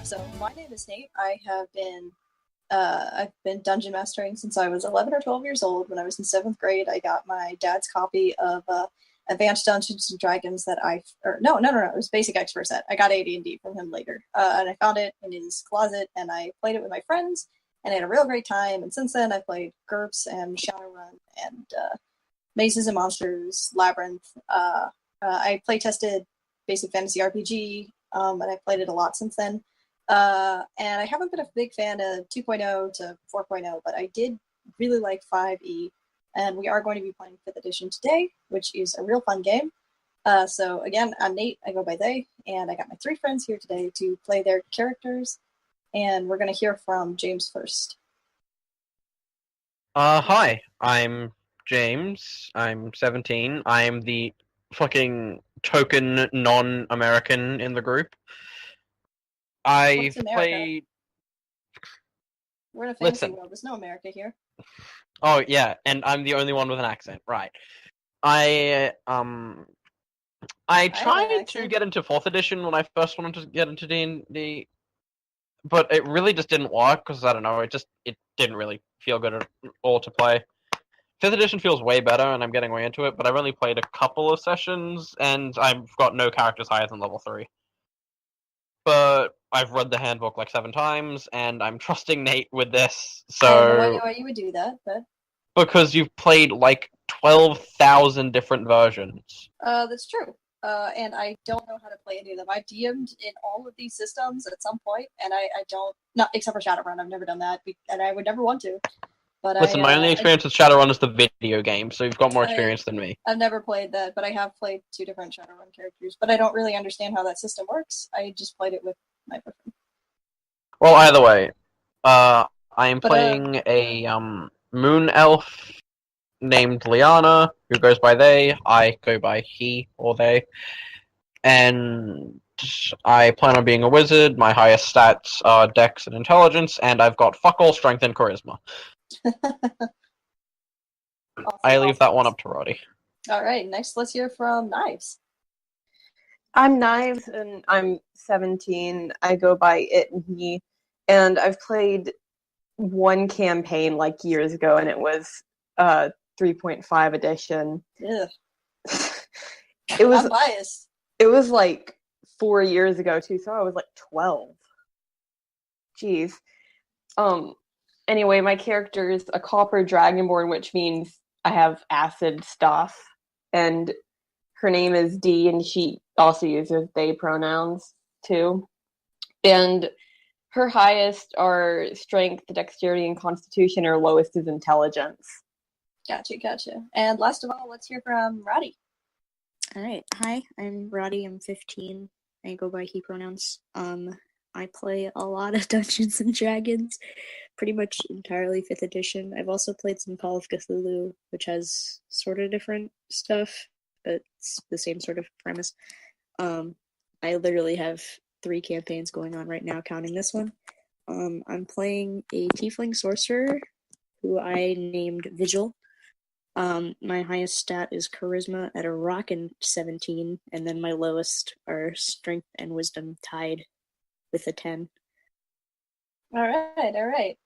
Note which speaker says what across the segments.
Speaker 1: So my name is Nate. I've been dungeon mastering since I was 11 or 12 years old. When I was in 7th grade, I got my dad's copy of Advanced Dungeons and Dragons that no, it was Basic Expert Set. I got AD&D from him later, and I found it in his closet, and I played it with my friends, and I had a real great time. And since then, I played GURPS and Shadowrun and Mazes and Monsters, Labyrinth. I play tested Basic Fantasy RPG, and I've played it a lot since then. And I haven't been a big fan of 2.0 to 4.0, but I did really like 5e, and we are going to be playing 5th edition today, which is a real fun game. So again, I'm Nate, I go by they, and I got my 3 friends here today to play their characters, and we're going to hear from James first.
Speaker 2: Hi, I'm James, I'm 17, I'm the fucking token non-American in the group. I've played...
Speaker 1: We're in a fantasy world, there's no America here.
Speaker 2: Oh, yeah, and I'm the only one with an accent, right. I tried to get into 4th edition when I first wanted to get into D&D, but it really just didn't work, because, I don't know, it didn't really feel good at all to play. 5th edition feels way better, and I'm getting way into it, but I've only played a couple of sessions, and I've got no characters higher than level 3. But I've read the handbook like 7 times, and I'm trusting Nate with this, so...
Speaker 1: I have no idea why you would do that, but...
Speaker 2: Because you've played like 12,000 different versions.
Speaker 1: That's true. And I don't know how to play any of them. I've DM'd in all of these systems at some point, and I don't... Not except for Shadowrun, I've never done that, and I would never want to. But
Speaker 2: listen, my only experience with Shadowrun is the video game, so you've got more experience than me.
Speaker 1: I've never played that, but I have played 2 different Shadowrun characters, but I don't really understand how that system works. I just played it with my boyfriend.
Speaker 2: Well, either way, I am playing a moon elf named Liana, who goes by they. I go by he or they. And I plan on being a wizard. My highest stats are Dex and Intelligence, and I've got fuck all strength and charisma. I leave that one up to Roddy.
Speaker 1: Alright, next let's hear from Knives.
Speaker 3: I'm Knives, and I'm 17. I go by it and he. And I've played one campaign like years ago, and it was 3.5 edition.
Speaker 1: Ugh.
Speaker 3: I'm
Speaker 1: biased.
Speaker 3: It was like 4 years ago too, so I was like 12. Jeez. Anyway, my character is a copper dragonborn, which means I have acid stuff. And her name is Dee, and she also uses they pronouns too. And her highest are strength, dexterity, and constitution. Her lowest is intelligence.
Speaker 1: Gotcha. And last of all, let's hear from Roddy.
Speaker 4: Alright, hi, I'm Roddy, I'm 15. I go by he pronouns. I play a lot of Dungeons and Dragons, pretty much entirely 5th edition. I've also played some Call of Cthulhu, which has sort of different stuff, but it's the same sort of premise. I literally have 3 campaigns going on right now, counting this one. I'm playing a tiefling sorcerer who I named Vigil. My highest stat is charisma at a rockin' 17, and then my lowest are strength and wisdom tied with a 10.
Speaker 1: Alright.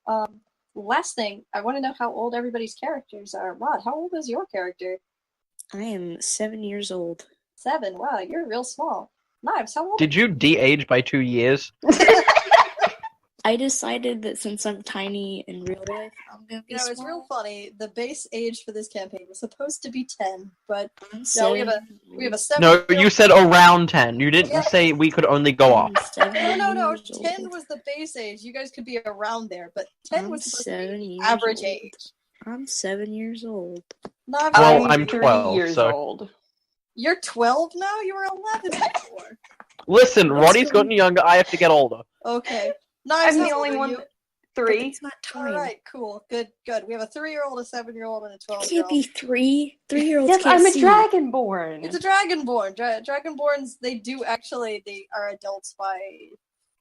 Speaker 1: Last thing, I want to know how old everybody's characters are. Rod, how old is your character?
Speaker 4: I am 7 years old.
Speaker 1: 7? Wow, you're real small. Knives, how old?
Speaker 2: Did you de-age by 2 years?
Speaker 4: I decided that since I'm tiny in real life, I'm gonna be small.
Speaker 1: It's real funny. The base age for this campaign was supposed to be 10, but
Speaker 4: no,
Speaker 1: we have a 7.
Speaker 2: No, you said around 10. You didn't say we could only go up.
Speaker 1: No. 10 was the base age. You guys could be around there, but 10 was supposed to be average age.
Speaker 4: I'm 7 years old.
Speaker 2: I'm 12
Speaker 3: years old.
Speaker 1: You're 12 now? You were 11 before.
Speaker 2: Listen, Roddy's gotten younger. I have to get older.
Speaker 1: Okay.
Speaker 3: I'm the only one. 3.
Speaker 4: It's not time.
Speaker 1: Alright, cool. Good. We have a 3-year-old, a 7-year-old, and a 12-year-old.
Speaker 4: It can't be 3. 3-year-olds
Speaker 3: yes,
Speaker 4: can't
Speaker 3: I'm a
Speaker 4: see.
Speaker 3: dragonborn.
Speaker 1: It's a dragonborn. Dragonborns, they are adults by...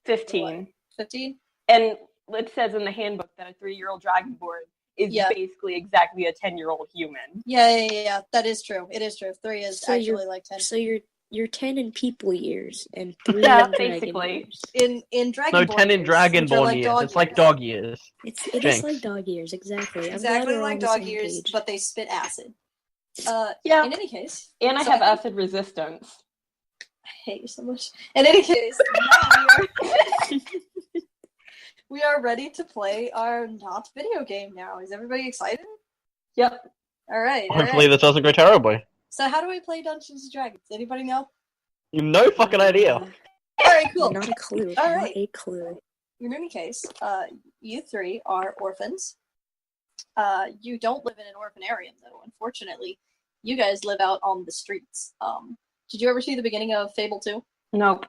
Speaker 3: 15.
Speaker 1: 15?
Speaker 3: And it says in the handbook that a 3-year-old dragonborn is basically exactly a 10-year-old human.
Speaker 1: Yeah. That is true. It is true. 3 is actually like 10.
Speaker 4: So you're You're 10 in people years and 3
Speaker 3: Yeah,
Speaker 4: in dragon
Speaker 3: basically.
Speaker 4: years.
Speaker 1: In Dragonborn
Speaker 2: No, 10 in
Speaker 1: years, which are
Speaker 2: Dragonborn
Speaker 1: like
Speaker 2: years.
Speaker 1: dog
Speaker 2: It's like
Speaker 1: years.
Speaker 2: dog years.
Speaker 4: It
Speaker 2: Jinx.
Speaker 4: is like dog years, exactly. I'm glad
Speaker 1: Exactly
Speaker 4: we're all
Speaker 1: like
Speaker 4: on the
Speaker 1: dog
Speaker 4: same
Speaker 1: years,
Speaker 4: page.
Speaker 1: but they spit acid.
Speaker 3: Yeah.
Speaker 1: In any case,
Speaker 3: And I
Speaker 1: so
Speaker 3: have
Speaker 1: I think-
Speaker 3: acid resistance.
Speaker 1: I hate you so much. In any case, now we are ready to play our not video game now. Is everybody excited?
Speaker 3: Yep.
Speaker 1: All right.
Speaker 2: Hopefully this doesn't go terribly.
Speaker 1: So how do we play Dungeons and Dragons? Anybody know?
Speaker 2: You no fucking idea.
Speaker 1: All right, cool.
Speaker 4: Not a clue.
Speaker 1: All
Speaker 4: Not
Speaker 1: right.
Speaker 4: a clue.
Speaker 1: In any case, you three are orphans. You don't live in an orphanarium, though, unfortunately. You guys live out on the streets. Did you ever see the beginning of Fable 2?
Speaker 3: Nope.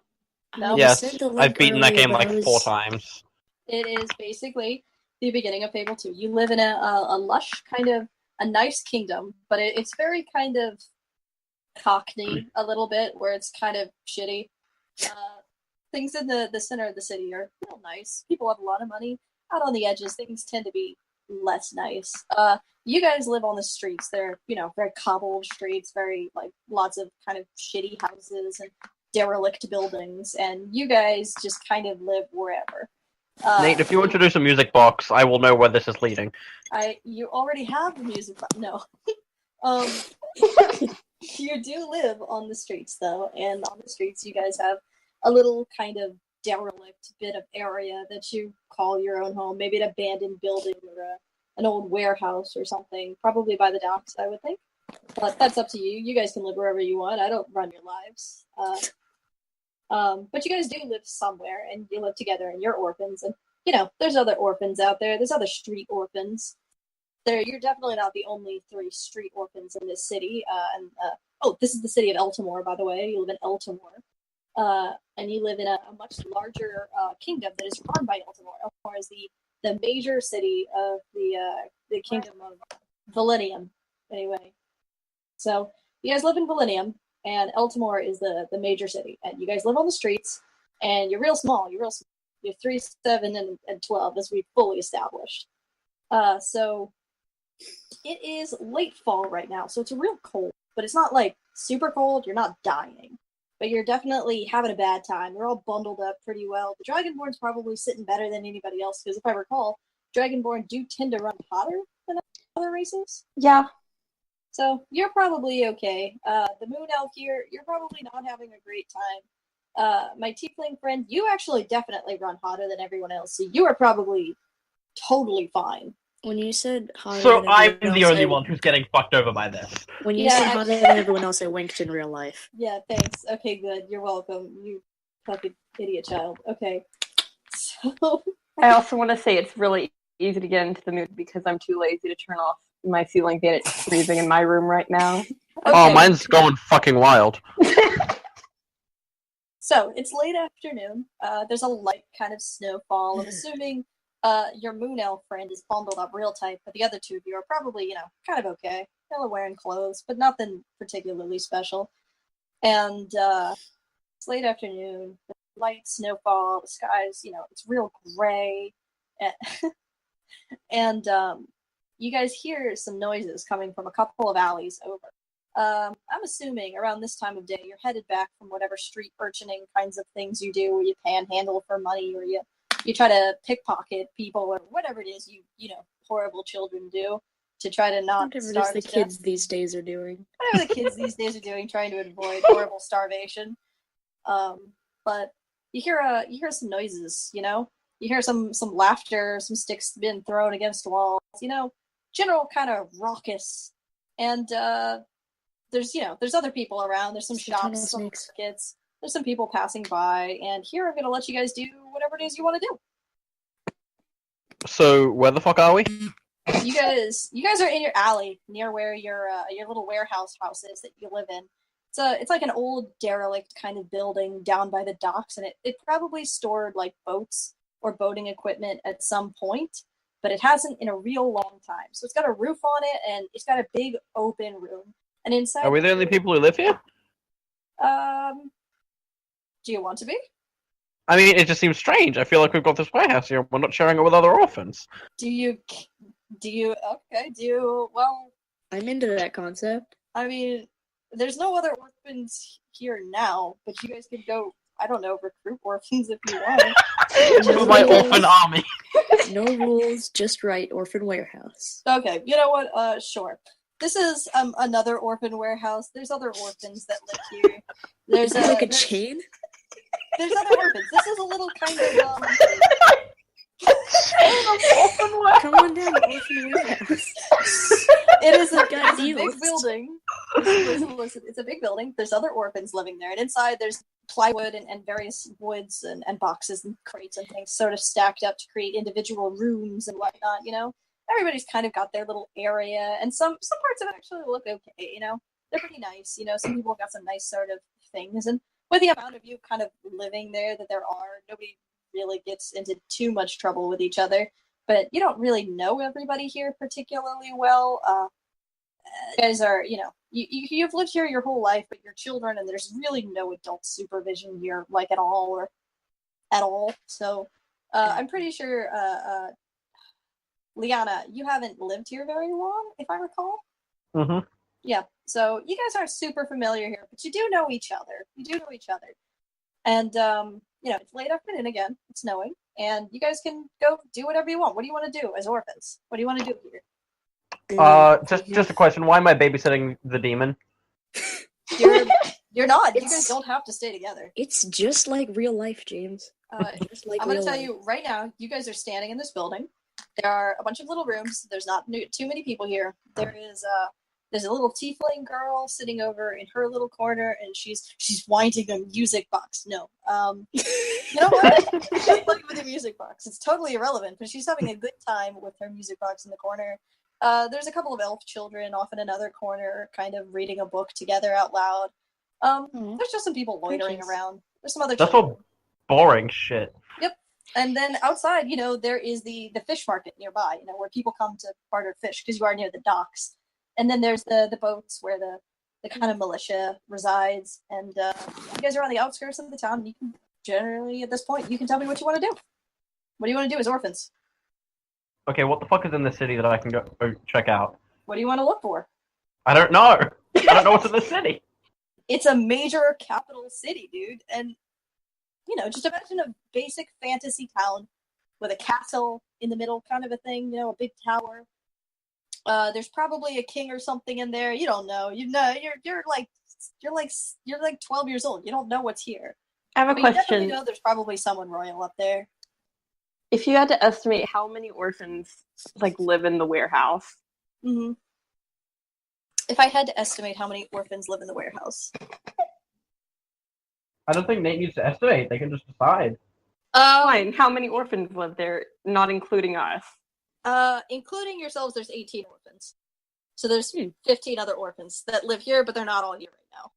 Speaker 1: No?
Speaker 4: You
Speaker 2: Yes,
Speaker 4: sent the link
Speaker 2: I've beaten that
Speaker 4: earlier,
Speaker 2: game
Speaker 4: but
Speaker 2: like
Speaker 4: I was...
Speaker 2: 4 times.
Speaker 1: It is basically the beginning of Fable 2. You live in a lush, kind of a nice kingdom, but it's very kind of cockney a little bit, where it's kind of shitty. Things in the center of the city are real nice. People have a lot of money. Out on the edges, things tend to be less nice. You guys live on the streets. They're, very cobbled streets, very, like, lots of kind of shitty houses and derelict buildings, and you guys just kind of live wherever.
Speaker 2: Nate, if you introduce a music box, I will know where this is leading.
Speaker 1: You already have the music box. No. You do live on the streets, though, and on the streets you guys have a little kind of derelict bit of area that you call your own home, maybe an abandoned building or an old warehouse or something, probably by the docks, I would think. But that's up to you. You guys can live wherever you want. I don't run your lives. But you guys do live somewhere, and you live together, and you're orphans, and, there's other orphans out there. There's other street orphans. You're definitely not the only 3 street orphans in this city. This is the city of Eltimore, by the way. You live in Eltimore. And you live in a much larger kingdom that is run by Eltimore. Eltimore is the major city of the kingdom of Valenium, anyway. So you guys live in Valenium, and Eltimore is the major city. And you guys live on the streets, and you're real small. You're 3, 7, and 12, as we've fully established. So it is late fall right now, so it's real cold, but it's not like super cold. You're not dying, but you're definitely having a bad time. You're all bundled up pretty well. The Dragonborn's probably sitting better than anybody else, because if I recall, Dragonborn do tend to run hotter than other races.
Speaker 3: Yeah.
Speaker 1: So you're probably okay. The Moon Elf here, you're probably not having a great time. My Tiefling friend, you actually definitely run hotter than everyone else, so you are probably totally fine.
Speaker 4: When you said hotter
Speaker 2: So
Speaker 4: than
Speaker 2: I'm
Speaker 4: everyone
Speaker 2: the
Speaker 4: else,
Speaker 2: only one who's getting fucked over by this.
Speaker 4: When you
Speaker 1: Yeah,
Speaker 4: said hotter than everyone else, I winked in real life.
Speaker 1: Yeah, thanks. Okay, good. You're welcome. You fucking idiot child. Okay. So
Speaker 3: I also want to say it's really easy to get into the mood because I'm too lazy to turn off my ceiling fan. It's freezing in my room right now.
Speaker 2: Oh,
Speaker 1: okay.
Speaker 2: mine's going fucking wild.
Speaker 1: So it's late afternoon. There's a light kind of snowfall. I'm assuming your Moon Elf friend is bundled up real tight, but the other 2 of you are probably, kind of okay. They're wearing clothes, but nothing particularly special. And it's late afternoon. Light snowfall. The sky's, it's real gray. And you guys hear some noises coming from a couple of alleys over. I'm assuming around this time of day you're headed back from whatever street urchining kinds of things you do, where you panhandle for money, or you try to pickpocket people, or whatever it is you horrible children do to try to not
Speaker 4: Whatever
Speaker 1: starve
Speaker 4: the
Speaker 1: to
Speaker 4: kids
Speaker 1: death.
Speaker 4: these days are doing.
Speaker 1: Whatever the kids these days are doing, trying to avoid horrible starvation. But you hear some noises, You hear some laughter, some sticks being thrown against walls, general kind of raucous. And there's other people around. There's some shops, some markets. There's some people passing by, and here I'm gonna let you guys do whatever it is you want to do.
Speaker 2: So where the fuck are we?
Speaker 1: You guys are in your alley near where your little warehouse house is that you live in. It's like an old derelict kind of building down by the docks, and it probably stored like boats or boating equipment at some point, but it hasn't in a real long time. So it's got a roof on it, and it's got a big open room. And inside,
Speaker 2: Are we the only people who live here?
Speaker 1: Do you want to be?
Speaker 2: I mean, it just seems strange. I feel like we've got this warehouse here. We're not sharing it with other orphans.
Speaker 1: Okay, well,
Speaker 4: I'm into that concept.
Speaker 1: I mean, there's no other orphans here now, but you guys could go, I don't know, recruit orphans if you want.
Speaker 2: To my orphan army.
Speaker 4: No rules, just right. Orphan warehouse.
Speaker 1: Okay, you know what? Sure. This is another orphan warehouse. There's other orphans that live here. There's
Speaker 4: Like a chain?
Speaker 1: There's other orphans. This is a little kind of
Speaker 4: Come on down to Orphan Warehouse.
Speaker 1: It is a
Speaker 4: Got
Speaker 1: big
Speaker 4: deals.
Speaker 1: building. Listen, it's a big building. There's other orphans living there, and inside there's plywood and various woods and boxes and crates and things sort of stacked up to create individual rooms and whatnot. You know, everybody's kind of got their little area, and some parts of it actually look okay. You know, they're pretty nice. You know, some people got some nice sort of things, and with the amount of you kind of living there that there are, nobody really gets into too much trouble with each other. But you don't really know everybody here particularly well. You guys are, you know, you've lived here your whole life, but you're children, and there's really no adult supervision here, like at all. So I'm pretty sure, Liana, you haven't lived here very long, if I recall.
Speaker 2: Mm-hmm.
Speaker 1: Yeah, so you guys aren't super familiar here, but you do know each other. And, you know, it's late afternoon again. It's snowing. And you guys can go do whatever you want. What do you want to do as orphans? What do you want to do here?
Speaker 2: Just a question. Why am I babysitting the demon?
Speaker 1: You're not. You guys don't have to stay together.
Speaker 4: It's just like real life, James. Just like
Speaker 1: I'm going to
Speaker 4: real
Speaker 1: tell
Speaker 4: life.
Speaker 1: you right now, you guys are standing in this building. There are a bunch of little rooms. There's not too many people here. There's a little tiefling girl sitting over in her little corner, and she's winding a music box. No, you know what? She's playing with a music box. It's totally irrelevant, but she's having a good time with her music box in the corner. There's a couple of elf children off in another corner, kind of reading a book together out loud. There's just some people loitering around. There's some other
Speaker 2: That's
Speaker 1: children.
Speaker 2: all boring shit.
Speaker 1: Yep. And then outside, you know, there is the fish market nearby, you know, where people come to barter fish because you are near the docks. And then there's the boats where the kind of militia resides. And you guys are on the outskirts of the town. You can generally, at this point, you can tell me what you want to do. What do you want to do as orphans?
Speaker 2: Okay, what the fuck is in the city that I can go check out?
Speaker 1: What do you want to look for?
Speaker 2: I don't know. I don't know what's in the city.
Speaker 1: It's a major capital city, dude. And, you know, just imagine a basic fantasy town with a castle in the middle kind of a thing, you know, a big tower. There's probably a king or something in there. You don't know. You know, you're like 12 years old. You don't know what's here.
Speaker 3: I have a
Speaker 1: But you definitely
Speaker 3: question.
Speaker 1: know there's probably someone royal up there.
Speaker 3: If you had to estimate how many orphans live in the warehouse,
Speaker 1: Mm-hmm. If I had to estimate how many orphans live in the warehouse,
Speaker 2: I don't think Nate needs to estimate. They can just decide.
Speaker 3: fine. How many orphans live there, not including us?
Speaker 1: Including yourselves, there's 18 orphans. So there's 15 other orphans that live here, but they're not all here right now.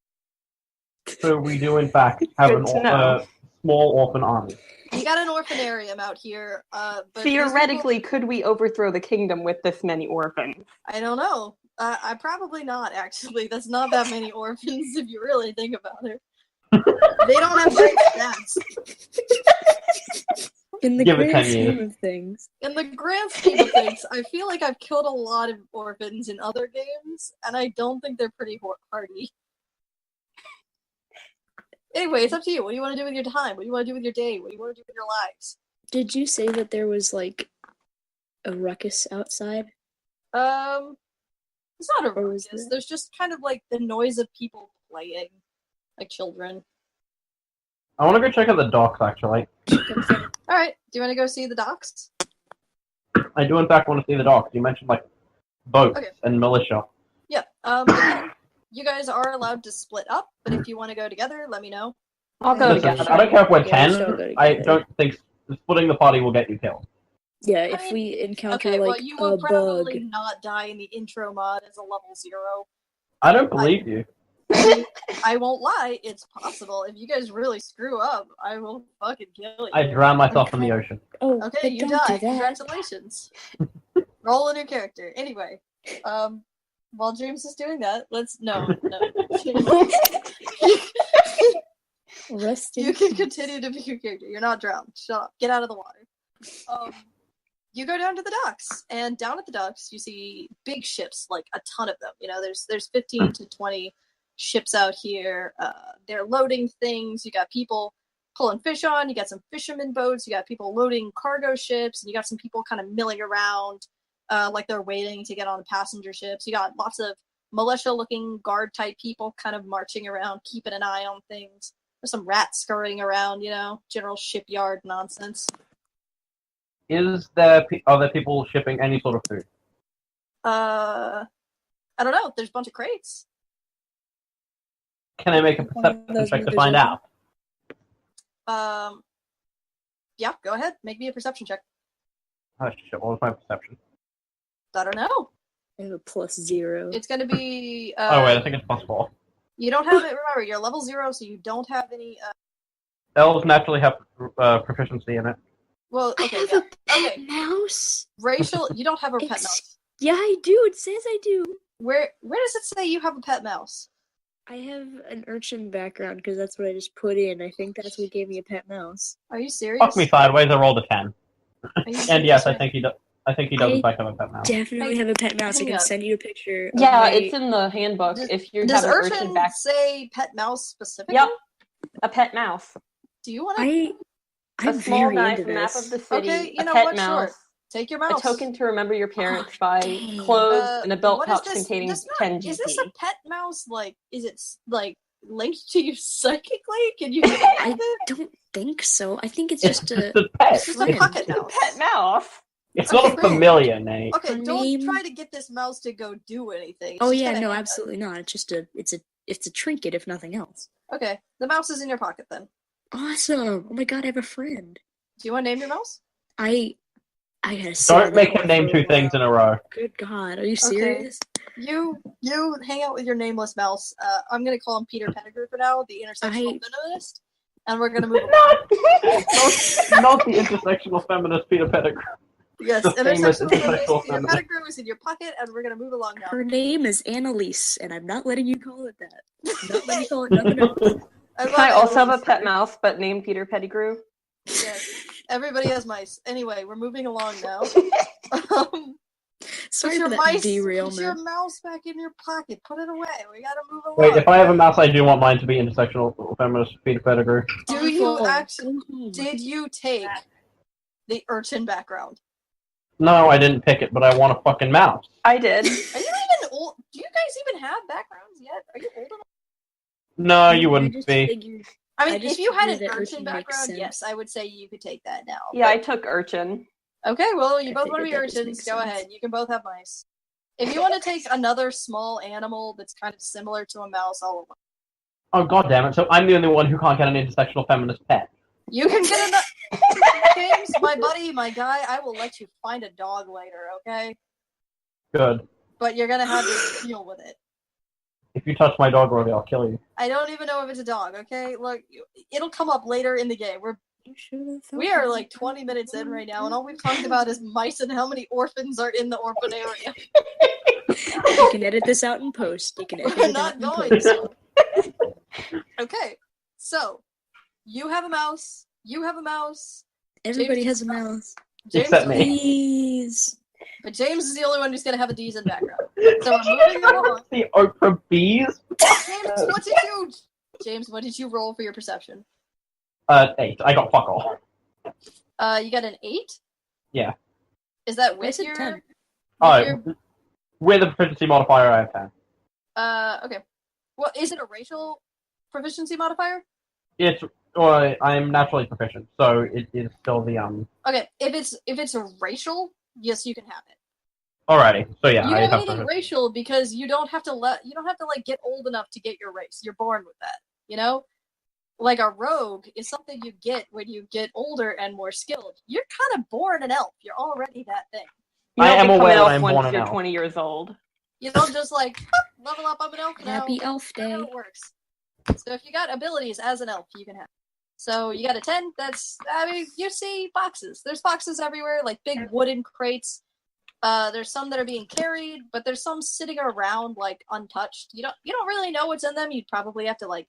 Speaker 2: So we do, in fact, have
Speaker 3: Good to know.
Speaker 2: small orphan army.
Speaker 1: You got an orphanarium out here, but
Speaker 3: Theoretically, could we overthrow the kingdom with this many orphans?
Speaker 1: I don't know. I probably not, actually. That's not that many orphans if you really think about it. They don't have great stats.
Speaker 4: In the
Speaker 2: Give it 10
Speaker 4: grand
Speaker 2: years.
Speaker 4: scheme of things.
Speaker 1: In the grand scheme of things, I feel like I've killed a lot of orphans in other games, and I don't think they're pretty hardy. Anyway, it's up to you. What do you want to do with your time? What do you want to do with your day? What do you want to do with your lives?
Speaker 4: Did you say that there was like a ruckus outside?
Speaker 1: It's not a
Speaker 4: Or was
Speaker 1: ruckus.
Speaker 4: there?
Speaker 1: There's just kind of like the noise of people playing, like children.
Speaker 2: I want to go check out the docks, actually.
Speaker 1: All right, do you want to go see the docks?
Speaker 2: I do, in fact, want to see the docks. You mentioned, boats
Speaker 1: Okay.
Speaker 2: and militia.
Speaker 1: Yeah. Again, you guys are allowed to split up, but if you want to go together, let me know.
Speaker 3: I'll go
Speaker 2: Listen,
Speaker 3: together.
Speaker 2: I don't care if we're
Speaker 4: Yeah, we should all
Speaker 2: 10.
Speaker 4: go
Speaker 2: I
Speaker 4: together.
Speaker 2: don't think splitting the party will get you killed.
Speaker 4: Yeah,
Speaker 1: I
Speaker 4: if
Speaker 1: mean,
Speaker 4: we encounter
Speaker 1: Okay, well,
Speaker 4: like
Speaker 1: you
Speaker 4: a
Speaker 1: will
Speaker 4: bug.
Speaker 1: probably not die in the intro mod as a level 0.
Speaker 2: I don't believe you.
Speaker 1: I mean, I won't lie, it's possible. If you guys really screw up, I will fucking kill you.
Speaker 2: I drown myself in the ocean.
Speaker 4: Oh,
Speaker 1: Okay,
Speaker 4: but
Speaker 1: you
Speaker 4: don't
Speaker 1: die.
Speaker 4: do that.
Speaker 1: Congratulations. Roll a new character. Anyway, while James is doing that, no.
Speaker 4: Rest in
Speaker 1: You can
Speaker 4: peace.
Speaker 1: continue to be your character. You're not drowned. Shut up. Get out of the water. You go down to the docks, and down at the docks, you see big ships, like a ton of them. You know, there's 15 to 20 ships out here. They're loading things. You got people pulling fish on. You got some fishermen boats. You got people loading cargo ships. And you got some people kind of milling around like they're waiting to get on the passenger ships. You got lots of militia-looking guard-type people kind of marching around, keeping an eye on things. There's some rats scurrying around, general shipyard nonsense.
Speaker 2: Are there people shipping any sort of food?
Speaker 1: I don't know. There's a bunch of crates.
Speaker 2: Can I make a perception check to find out?
Speaker 1: Yeah, go ahead. Make me a perception check.
Speaker 2: Oh shit, what was my perception?
Speaker 1: I don't know.
Speaker 4: I have a +0.
Speaker 1: It's gonna be...
Speaker 2: oh wait, I think it's +4.
Speaker 1: You don't have it, remember, you're level 0, so you don't have any...
Speaker 2: Elves naturally have proficiency in it.
Speaker 1: Well, okay,
Speaker 4: I have a pet mouse.
Speaker 1: Racial, you don't have a pet mouse.
Speaker 4: Yeah, I do. It says I do.
Speaker 1: Where does it say you have a pet mouse?
Speaker 4: I have an urchin background because that's what I just put in. I think that's what gave me a pet mouse.
Speaker 1: Are you serious?
Speaker 2: Fuck me sideways, I rolled a 10. And yes, I think he does. I think he does in fact have a pet mouse.
Speaker 4: Definitely have a pet mouse. I can send you a picture.
Speaker 3: Yeah, it's in the handbook. If you
Speaker 1: does
Speaker 3: have an
Speaker 1: urchin say pet mouse specifically?
Speaker 3: Yep, a pet mouse.
Speaker 1: Do you want to?
Speaker 4: I'm
Speaker 3: a small
Speaker 4: very
Speaker 3: knife,
Speaker 4: into
Speaker 3: map
Speaker 4: this.
Speaker 3: of the city,
Speaker 1: Okay, you
Speaker 3: a
Speaker 1: know
Speaker 3: pet
Speaker 1: what?
Speaker 3: mouse,
Speaker 1: Sure. Take your mouse.
Speaker 3: a token to remember your parents by,
Speaker 4: dang.
Speaker 3: clothes, and a belt
Speaker 1: what is
Speaker 3: pouch
Speaker 1: this?
Speaker 3: containing 10 GP.
Speaker 1: Is this a pet mouse? Like, is it like linked to you psychically? Can you?
Speaker 4: I don't think so. I think it's just a
Speaker 2: pet.
Speaker 1: It's just a pocket mouse.
Speaker 3: Pet mouse.
Speaker 2: It's not a familiar, Nate.
Speaker 1: Okay,
Speaker 4: Her
Speaker 1: don't
Speaker 4: name-
Speaker 1: try to get this mouse to go do anything. It's
Speaker 4: Oh
Speaker 1: just
Speaker 4: yeah,
Speaker 1: gonna
Speaker 4: no,
Speaker 1: hang out.
Speaker 4: absolutely not. It's just it's a trinket if nothing else.
Speaker 1: Okay, the mouse is in your pocket then.
Speaker 4: Awesome! Oh my god, I have a friend.
Speaker 1: Do you want to name your mouse?
Speaker 4: I gotta say
Speaker 2: Don't make him name two things in a row.
Speaker 4: Good god, are you serious?
Speaker 1: You hang out with your nameless mouse. I'm gonna call him Peter Pettigrew for now, the intersectional feminist, and we're gonna move.
Speaker 2: Not the intersectional feminist Peter Pettigrew.
Speaker 1: Yes,
Speaker 2: The famous
Speaker 1: intersectional feminist
Speaker 2: intersectional
Speaker 1: Peter
Speaker 2: feminist.
Speaker 1: Pettigrew is in your pocket, and we're gonna move along now.
Speaker 4: Her name is Annalise, and I'm not letting you call it that. I'm not letting you call it nothing else.
Speaker 3: Can I also have a pet mouse, but named Peter Pettigrew?
Speaker 1: Yes, everybody has mice. Anyway, we're moving along now.
Speaker 4: Sorry
Speaker 1: put
Speaker 4: for
Speaker 1: your
Speaker 4: that
Speaker 1: mice,
Speaker 4: derailment.
Speaker 1: Put your mouse back in your pocket. Put it away. We gotta move along.
Speaker 2: Wait, if I have a mouse, I do want mine to be intersectional feminist Peter Pettigrew.
Speaker 1: Do you
Speaker 4: Awful.
Speaker 1: actually?
Speaker 4: Go home.
Speaker 1: Did you take the urchin background?
Speaker 2: No, I didn't pick it, but I want a fucking mouse.
Speaker 3: I did.
Speaker 1: Are you even old? Do you guys even have backgrounds yet? Are you old enough?
Speaker 2: No, you
Speaker 4: I
Speaker 2: wouldn't
Speaker 4: just
Speaker 2: be.
Speaker 4: figured-
Speaker 1: I mean,
Speaker 4: I just
Speaker 1: if you had
Speaker 4: figured
Speaker 1: an
Speaker 4: that
Speaker 1: urchin
Speaker 4: urchin makes
Speaker 1: background,
Speaker 4: sense.
Speaker 1: yes, I would say you could take that now.
Speaker 3: Yeah, I took urchin.
Speaker 1: Okay, well, you
Speaker 4: I
Speaker 1: both want to be
Speaker 4: figured that just
Speaker 1: urchins.
Speaker 4: makes
Speaker 1: Go
Speaker 4: sense.
Speaker 1: ahead. You can both have mice. If you want to take another small animal that's kind of similar to a mouse, I'll.
Speaker 2: Oh god damn it! So I'm the only one who can't get an intersectional feminist pet.
Speaker 1: You can get another. James, my buddy, my guy, I will let you find a dog later, okay?
Speaker 2: Good.
Speaker 1: But you're gonna have to deal with it.
Speaker 2: If you touch my dog, Roddy, I'll kill you.
Speaker 1: I don't even know if it's a dog, okay? Look, it'll come up later in the game.
Speaker 4: You should've thought
Speaker 1: We are
Speaker 4: of
Speaker 1: like
Speaker 4: it.
Speaker 1: 20 minutes in right now, and all we've talked about is mice and how many orphans are in the orphan area.
Speaker 4: You can edit this out in post. You can edit
Speaker 1: We're
Speaker 4: it
Speaker 1: not
Speaker 4: out in
Speaker 1: going
Speaker 4: post.
Speaker 1: to. Okay, so you have a mouse. You have a mouse.
Speaker 4: Everybody
Speaker 1: James-
Speaker 4: has a mouse.
Speaker 1: James,
Speaker 2: Except me.
Speaker 4: Please.
Speaker 1: But James is the only one who's gonna have a decent background. So we're moving along.
Speaker 2: The Oprah bees?
Speaker 1: James, what did you? James, what did you roll for your perception?
Speaker 2: 8. I got fuck all.
Speaker 1: You got an 8.
Speaker 2: Yeah.
Speaker 1: Is that
Speaker 4: I
Speaker 1: with
Speaker 4: said
Speaker 1: your?
Speaker 4: 10.
Speaker 1: with
Speaker 2: Oh,
Speaker 1: your-
Speaker 2: with the proficiency modifier, I have 10.
Speaker 1: Okay. Well, is it a racial proficiency modifier?
Speaker 2: It's I'm naturally proficient, so it is still the
Speaker 1: Okay, if it's a racial, yes, you can have it.
Speaker 2: Alrighty, so yeah,
Speaker 1: You
Speaker 2: I
Speaker 1: don't
Speaker 2: have
Speaker 1: need it
Speaker 2: proficiency.
Speaker 1: racial because you don't have to like get old enough to get your race. You're born with that, you know. Like a rogue is something you get when you get older and more skilled. You're kind of born an elf. You're already that thing.
Speaker 3: You
Speaker 2: I
Speaker 3: don't
Speaker 2: am
Speaker 3: become
Speaker 2: aware
Speaker 3: an
Speaker 2: that
Speaker 3: elf
Speaker 2: I'm
Speaker 3: once
Speaker 2: born an
Speaker 3: you're
Speaker 2: elf.
Speaker 3: 20 years old.
Speaker 1: You don't just like level up. I'm an elf now.
Speaker 4: Happy Elf
Speaker 1: That's
Speaker 4: Day.
Speaker 1: how it works. So if you got abilities as an elf, you can have. So you got a 10. You see boxes. There's boxes everywhere, like big wooden crates. There's some that are being carried, but there's some sitting around like untouched. You don't really know what's in them. You'd probably have to like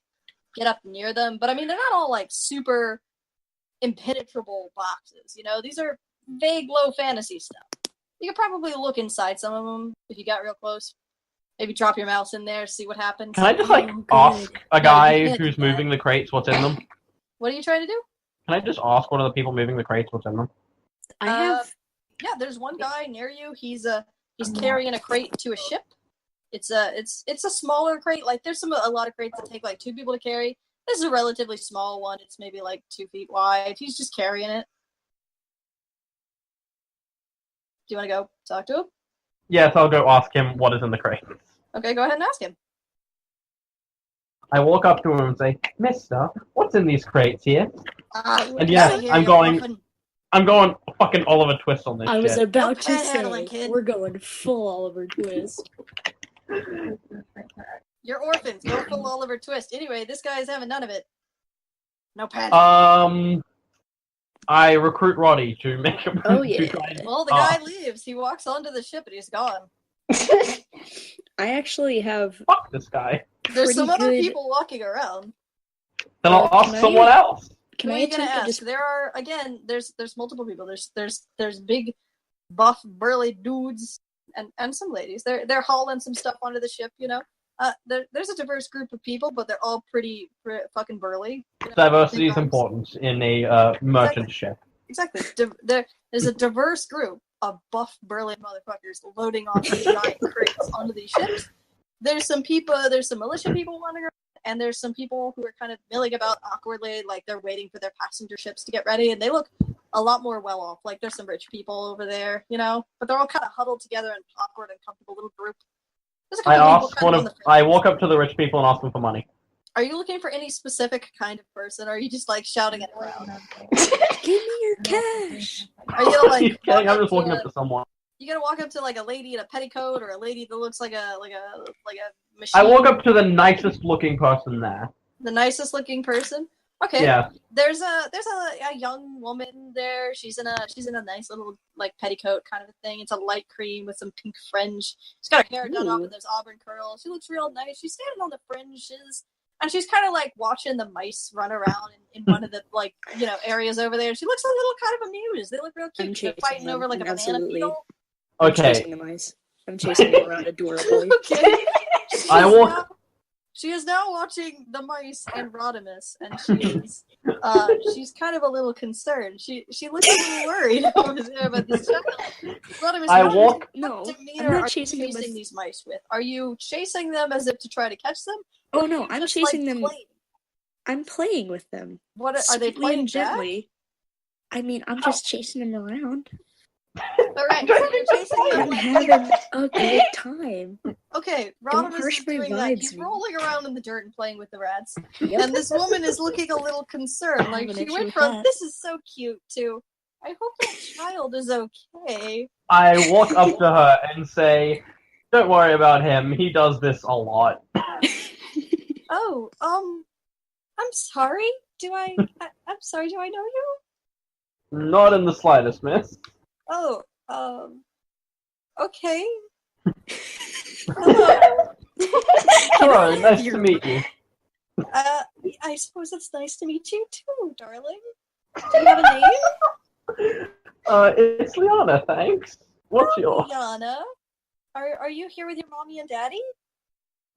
Speaker 1: get up near them. But I mean, they're not all like super impenetrable boxes. You know, these are vague, low fantasy stuff. You could probably look inside some of them if you got real close. Maybe drop your mouse in there, see what happens.
Speaker 2: Can I just,
Speaker 4: Oh,
Speaker 2: ask a
Speaker 1: No,
Speaker 2: guy
Speaker 1: you can't
Speaker 2: who's
Speaker 1: do that.
Speaker 2: moving the crates what's in them?
Speaker 1: What are you trying to do?
Speaker 2: Can I just ask one of the people moving the crates what's in them?
Speaker 4: I have.
Speaker 1: Yeah, there's one guy near you. He's carrying a crate to a ship. It's a smaller crate. Like there's a lot of crates that take like 2 people to carry. This is a relatively small one. It's maybe like 2 feet wide. He's just carrying it. Do you want to go talk to him?
Speaker 2: Yes, I'll go ask him what is in the crates.
Speaker 1: Okay, go ahead and ask him.
Speaker 2: I walk up to him and say, Mister, what's in these crates here? And
Speaker 1: Get
Speaker 2: yeah,
Speaker 1: out of here,
Speaker 2: I'm
Speaker 1: you
Speaker 2: going-
Speaker 1: orphan.
Speaker 2: I'm going fucking Oliver Twist on this
Speaker 4: I was
Speaker 2: shit.
Speaker 4: about to
Speaker 1: panhandling,
Speaker 4: say
Speaker 1: kid.
Speaker 4: we're going full Oliver Twist.
Speaker 1: You're orphans. Go full Oliver Twist. Anyway, this guy is having none of it. No panic.
Speaker 2: I recruit Roddy to make a
Speaker 4: Oh,
Speaker 2: to
Speaker 4: yeah.
Speaker 2: try and-
Speaker 1: Well, the guy leaves. He walks onto the ship and he's gone.
Speaker 4: I actually have.
Speaker 2: Fuck this guy.
Speaker 1: There's
Speaker 4: Pretty
Speaker 1: some other
Speaker 4: good.
Speaker 1: people walking around.
Speaker 2: Then I'll ask
Speaker 4: can I-
Speaker 2: someone else.
Speaker 4: Can
Speaker 1: Who
Speaker 4: I
Speaker 1: are you gonna
Speaker 4: attempt to
Speaker 1: ask?
Speaker 4: just?
Speaker 1: There are there's multiple people. There's big, buff, burly dudes and some ladies. They're hauling some stuff onto the ship. You know, there's a diverse group of people, but they're all pretty fucking burly. You know,
Speaker 2: Diversity is
Speaker 1: big arms.
Speaker 2: important in a merchant ship.
Speaker 1: Exactly. There's a diverse group of buff, burly motherfuckers loading on these giant crates onto these ships. There's some militia people wandering around, and there's some people who are kind of milling about awkwardly, like they're waiting for their passenger ships to get ready, and they look a lot more well off. Like there's some rich people over there, you know, but they're all kind of huddled together in an awkward and comfortable little group. There's a couple people kind of on the fringe.
Speaker 2: I walk up to the rich people and ask them for money.
Speaker 1: Are you looking for any specific kind of person, or are you just like shouting at the crowd?
Speaker 4: Give me your cash.
Speaker 1: Are you gonna like?
Speaker 2: Kidding, I'm
Speaker 1: walk
Speaker 2: just
Speaker 1: up
Speaker 2: walking
Speaker 1: to
Speaker 2: up to someone.
Speaker 1: You gonna walk up to like a lady in a petticoat, or a lady that looks like a machine?
Speaker 2: I walk up to the nicest looking person there.
Speaker 1: The nicest looking person. Okay.
Speaker 2: Yeah.
Speaker 1: There's a young woman there. She's in a nice little like petticoat kind of a thing. It's a light cream with some pink fringe. She's got her hair done up
Speaker 4: Ooh.
Speaker 1: with those auburn curls. She looks real nice. She's standing on the fringes, and she's kind of like watching the mice run around in one of the like areas over there. She looks a little kind of amused. They look real
Speaker 4: I'm
Speaker 1: cute. They're
Speaker 4: chasing
Speaker 1: fighting
Speaker 4: them.
Speaker 1: over like a banana
Speaker 4: Absolutely.
Speaker 1: beetle.
Speaker 4: I'm
Speaker 2: Okay.
Speaker 4: chasing the mice. I'm chasing them around adorably.
Speaker 1: Okay.
Speaker 2: I walk.
Speaker 1: She is now watching the mice and Rodimus, and she's kind of a little concerned. She looks a little worried over there about this child. Rodimus,
Speaker 2: I
Speaker 1: what
Speaker 2: walk-
Speaker 4: No,
Speaker 1: demeanor
Speaker 4: I'm
Speaker 1: are
Speaker 4: not chasing
Speaker 1: you
Speaker 4: them
Speaker 1: chasing
Speaker 4: with.
Speaker 1: these mice with? Are you chasing them as if to try to catch them?
Speaker 4: Oh no, I'm
Speaker 1: Just,
Speaker 4: chasing
Speaker 1: like,
Speaker 4: them.
Speaker 1: playing?
Speaker 4: I'm playing with them.
Speaker 1: What are they
Speaker 4: Sweetly
Speaker 1: playing
Speaker 4: and
Speaker 1: back?
Speaker 4: gently. I mean, I'm just chasing them around.
Speaker 1: All right, so you're chasing them
Speaker 4: I'm
Speaker 1: like
Speaker 4: having a good time.
Speaker 1: okay.
Speaker 4: Don't
Speaker 1: Rodimus
Speaker 4: harsh
Speaker 1: is
Speaker 4: my
Speaker 1: doing that.
Speaker 4: vibes,
Speaker 1: He's
Speaker 4: man.
Speaker 1: rolling around in the dirt and playing with the rats.
Speaker 4: Yep.
Speaker 1: And this woman is looking a little concerned.
Speaker 4: I
Speaker 1: Like
Speaker 4: have an
Speaker 1: she
Speaker 4: issue
Speaker 1: went
Speaker 4: with
Speaker 1: from
Speaker 4: that.
Speaker 1: "this is so cute" to "I hope that child is okay."
Speaker 2: I walk up to her and say, "Don't worry about him. He does this a lot."
Speaker 1: Oh, I'm sorry. I'm sorry. Do I know you?
Speaker 2: Not in the slightest, miss.
Speaker 1: Oh, okay. Hello.
Speaker 2: Hello, nice to meet you.
Speaker 1: I suppose it's nice to meet you too, darling. Do you have a name?
Speaker 2: It's Liana, thanks. What's your?
Speaker 1: Yana. Are you here with your mommy and daddy?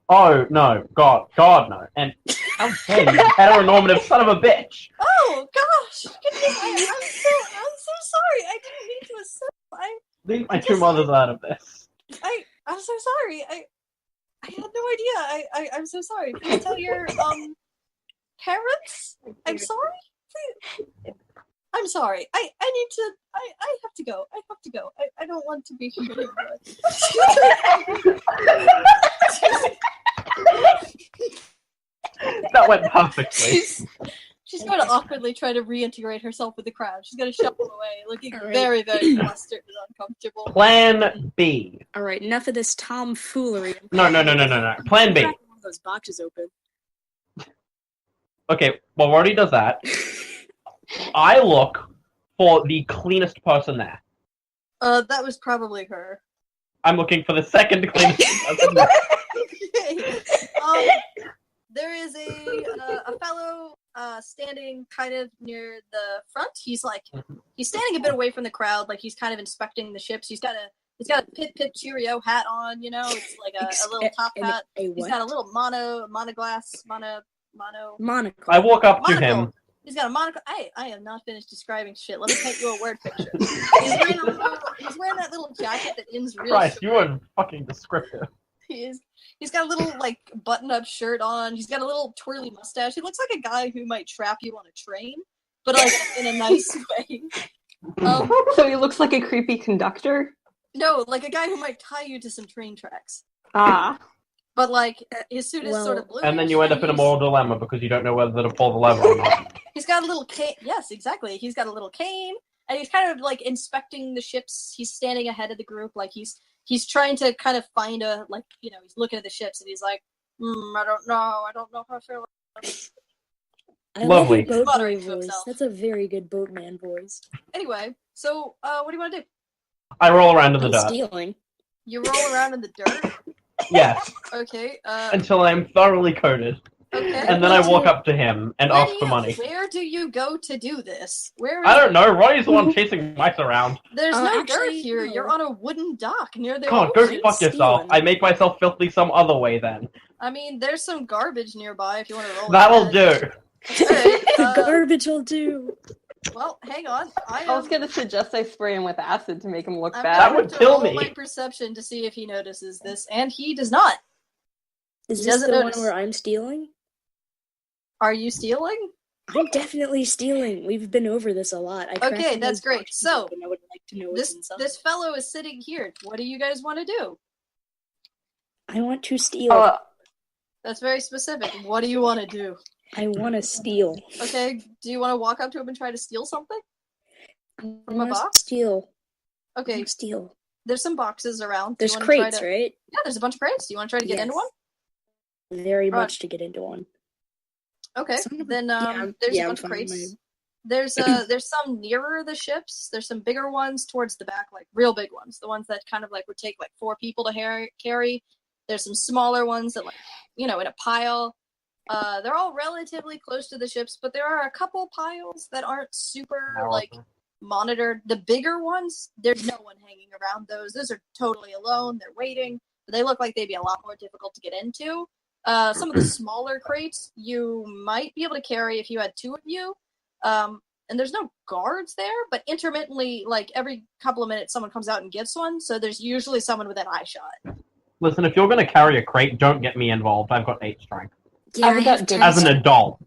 Speaker 2: Oh, no. God, no. And how dare you, heteronormative son of a bitch!
Speaker 1: Oh gosh! Goodness, I'm so sorry. I didn't mean to assume.
Speaker 2: Leave my two mothers out of this.
Speaker 1: I'm so sorry. I had no idea. I'm so sorry. Please tell your parents. I'm sorry. Please. I'm sorry. I need to. I have to go. I have to go. I don't want to be here.
Speaker 2: That went perfectly.
Speaker 1: She's going to awkwardly try to reintegrate herself with the crowd. She's going to shuffle away, looking
Speaker 4: All right.
Speaker 1: very, very flustered and uncomfortable.
Speaker 2: Plan B.
Speaker 4: All right, enough of this tomfoolery.
Speaker 2: No. Plan B.
Speaker 4: Crack one of those boxes open.
Speaker 2: Okay, well, Roddy does that. I look for the cleanest person there.
Speaker 1: That was probably her.
Speaker 2: I'm looking for the second cleanest person there.
Speaker 1: Okay. There is a fellow standing kind of near the front. He's standing a bit away from the crowd, like he's kind of inspecting the ships. He's got He's got a Pip Pip Cheerio hat on, you know, it's like a little top hat. He's got a little monocle.
Speaker 2: I walk up to
Speaker 1: Monocle.
Speaker 2: him.
Speaker 1: He's got a monocle. I am not finished describing shit. Let me paint you a word picture. He's wearing that little jacket that ends real
Speaker 2: Christ,
Speaker 1: short.
Speaker 2: you are fucking descriptive.
Speaker 1: He's got a little like button-up shirt on. He's got a little twirly mustache. He looks like a guy who might trap you on a train, but like in a nice way.
Speaker 3: So he looks like a creepy conductor?
Speaker 1: No, like a guy who might tie you to some train tracks.
Speaker 3: Ah.
Speaker 1: But like his suit is sort of blue.
Speaker 2: And then you end up in a moral dilemma because you don't know whether to pull the lever or not.
Speaker 1: He's got a little cane. Yes, exactly. He's got a little cane, and he's kind of like inspecting the ships. He's standing ahead of the group, like he's trying to kind of find a like he's looking at the ships, and he's like, I don't know how to feel.
Speaker 2: Lovely.
Speaker 4: Boatman voice. That's a very good boatman voice.
Speaker 1: Anyway, so what do you want to do?
Speaker 2: I roll around in the dirt.
Speaker 4: Stealing.
Speaker 1: You roll around in the dirt.
Speaker 2: Yes.
Speaker 1: Okay.
Speaker 2: Until I'm thoroughly coated.
Speaker 1: Okay.
Speaker 2: And then I walk up to him and ask for money.
Speaker 1: Where do you go to do this?
Speaker 2: I don't know. Roddy's the one chasing mice around.
Speaker 1: There's no dirt here. No. You're on a wooden dock near the
Speaker 2: God,
Speaker 1: ocean.
Speaker 2: go fuck yourself. I make myself filthy some other way then.
Speaker 1: I mean, there's some garbage nearby if you want to roll.
Speaker 2: That'll do.
Speaker 1: Right,
Speaker 4: garbage will do.
Speaker 1: Well, hang on.
Speaker 3: I was gonna suggest I spray him with acid to make him look bad.
Speaker 2: That would kill me.
Speaker 1: My perception to see if he notices this, and he does not.
Speaker 4: Is this the one where I'm stealing?
Speaker 1: Are you stealing?
Speaker 4: I'm definitely stealing. We've been over this a lot.
Speaker 1: Okay, that's great. So,
Speaker 4: I would like to know
Speaker 1: this fellow is sitting here. What do you guys want to do?
Speaker 4: I want to steal.
Speaker 1: That's very specific. What do you want to do?
Speaker 4: I want to steal.
Speaker 1: Okay, do you want to walk up to him and try to steal something? From a box?
Speaker 4: Steal.
Speaker 1: Okay.
Speaker 4: Steal.
Speaker 1: There's some boxes around.
Speaker 4: There's crates, right?
Speaker 1: Yeah, there's a bunch of crates. Do you want to try to get into one?
Speaker 4: Very much to get into one.
Speaker 1: Okay, then there's a bunch of crates. There's some nearer the ships. There's some bigger ones towards the back, like real big ones. The ones that kind of like would take like 4 people to carry. There's some smaller ones that like, in a pile. They're all relatively close to the ships, but there are a couple piles that aren't super monitored. The bigger ones, there's no one hanging around those. Those are totally alone. They're waiting. But they look like they'd be a lot more difficult to get into. Some of the smaller crates you might be able to carry if you had 2 of you. And there's no guards there, but intermittently, like every couple of minutes, someone comes out and gets one. So there's usually someone within eye shot.
Speaker 2: Listen, if you're going to carry a crate, don't get me involved. I've got 8 strength.
Speaker 3: Yeah,
Speaker 2: as an adult.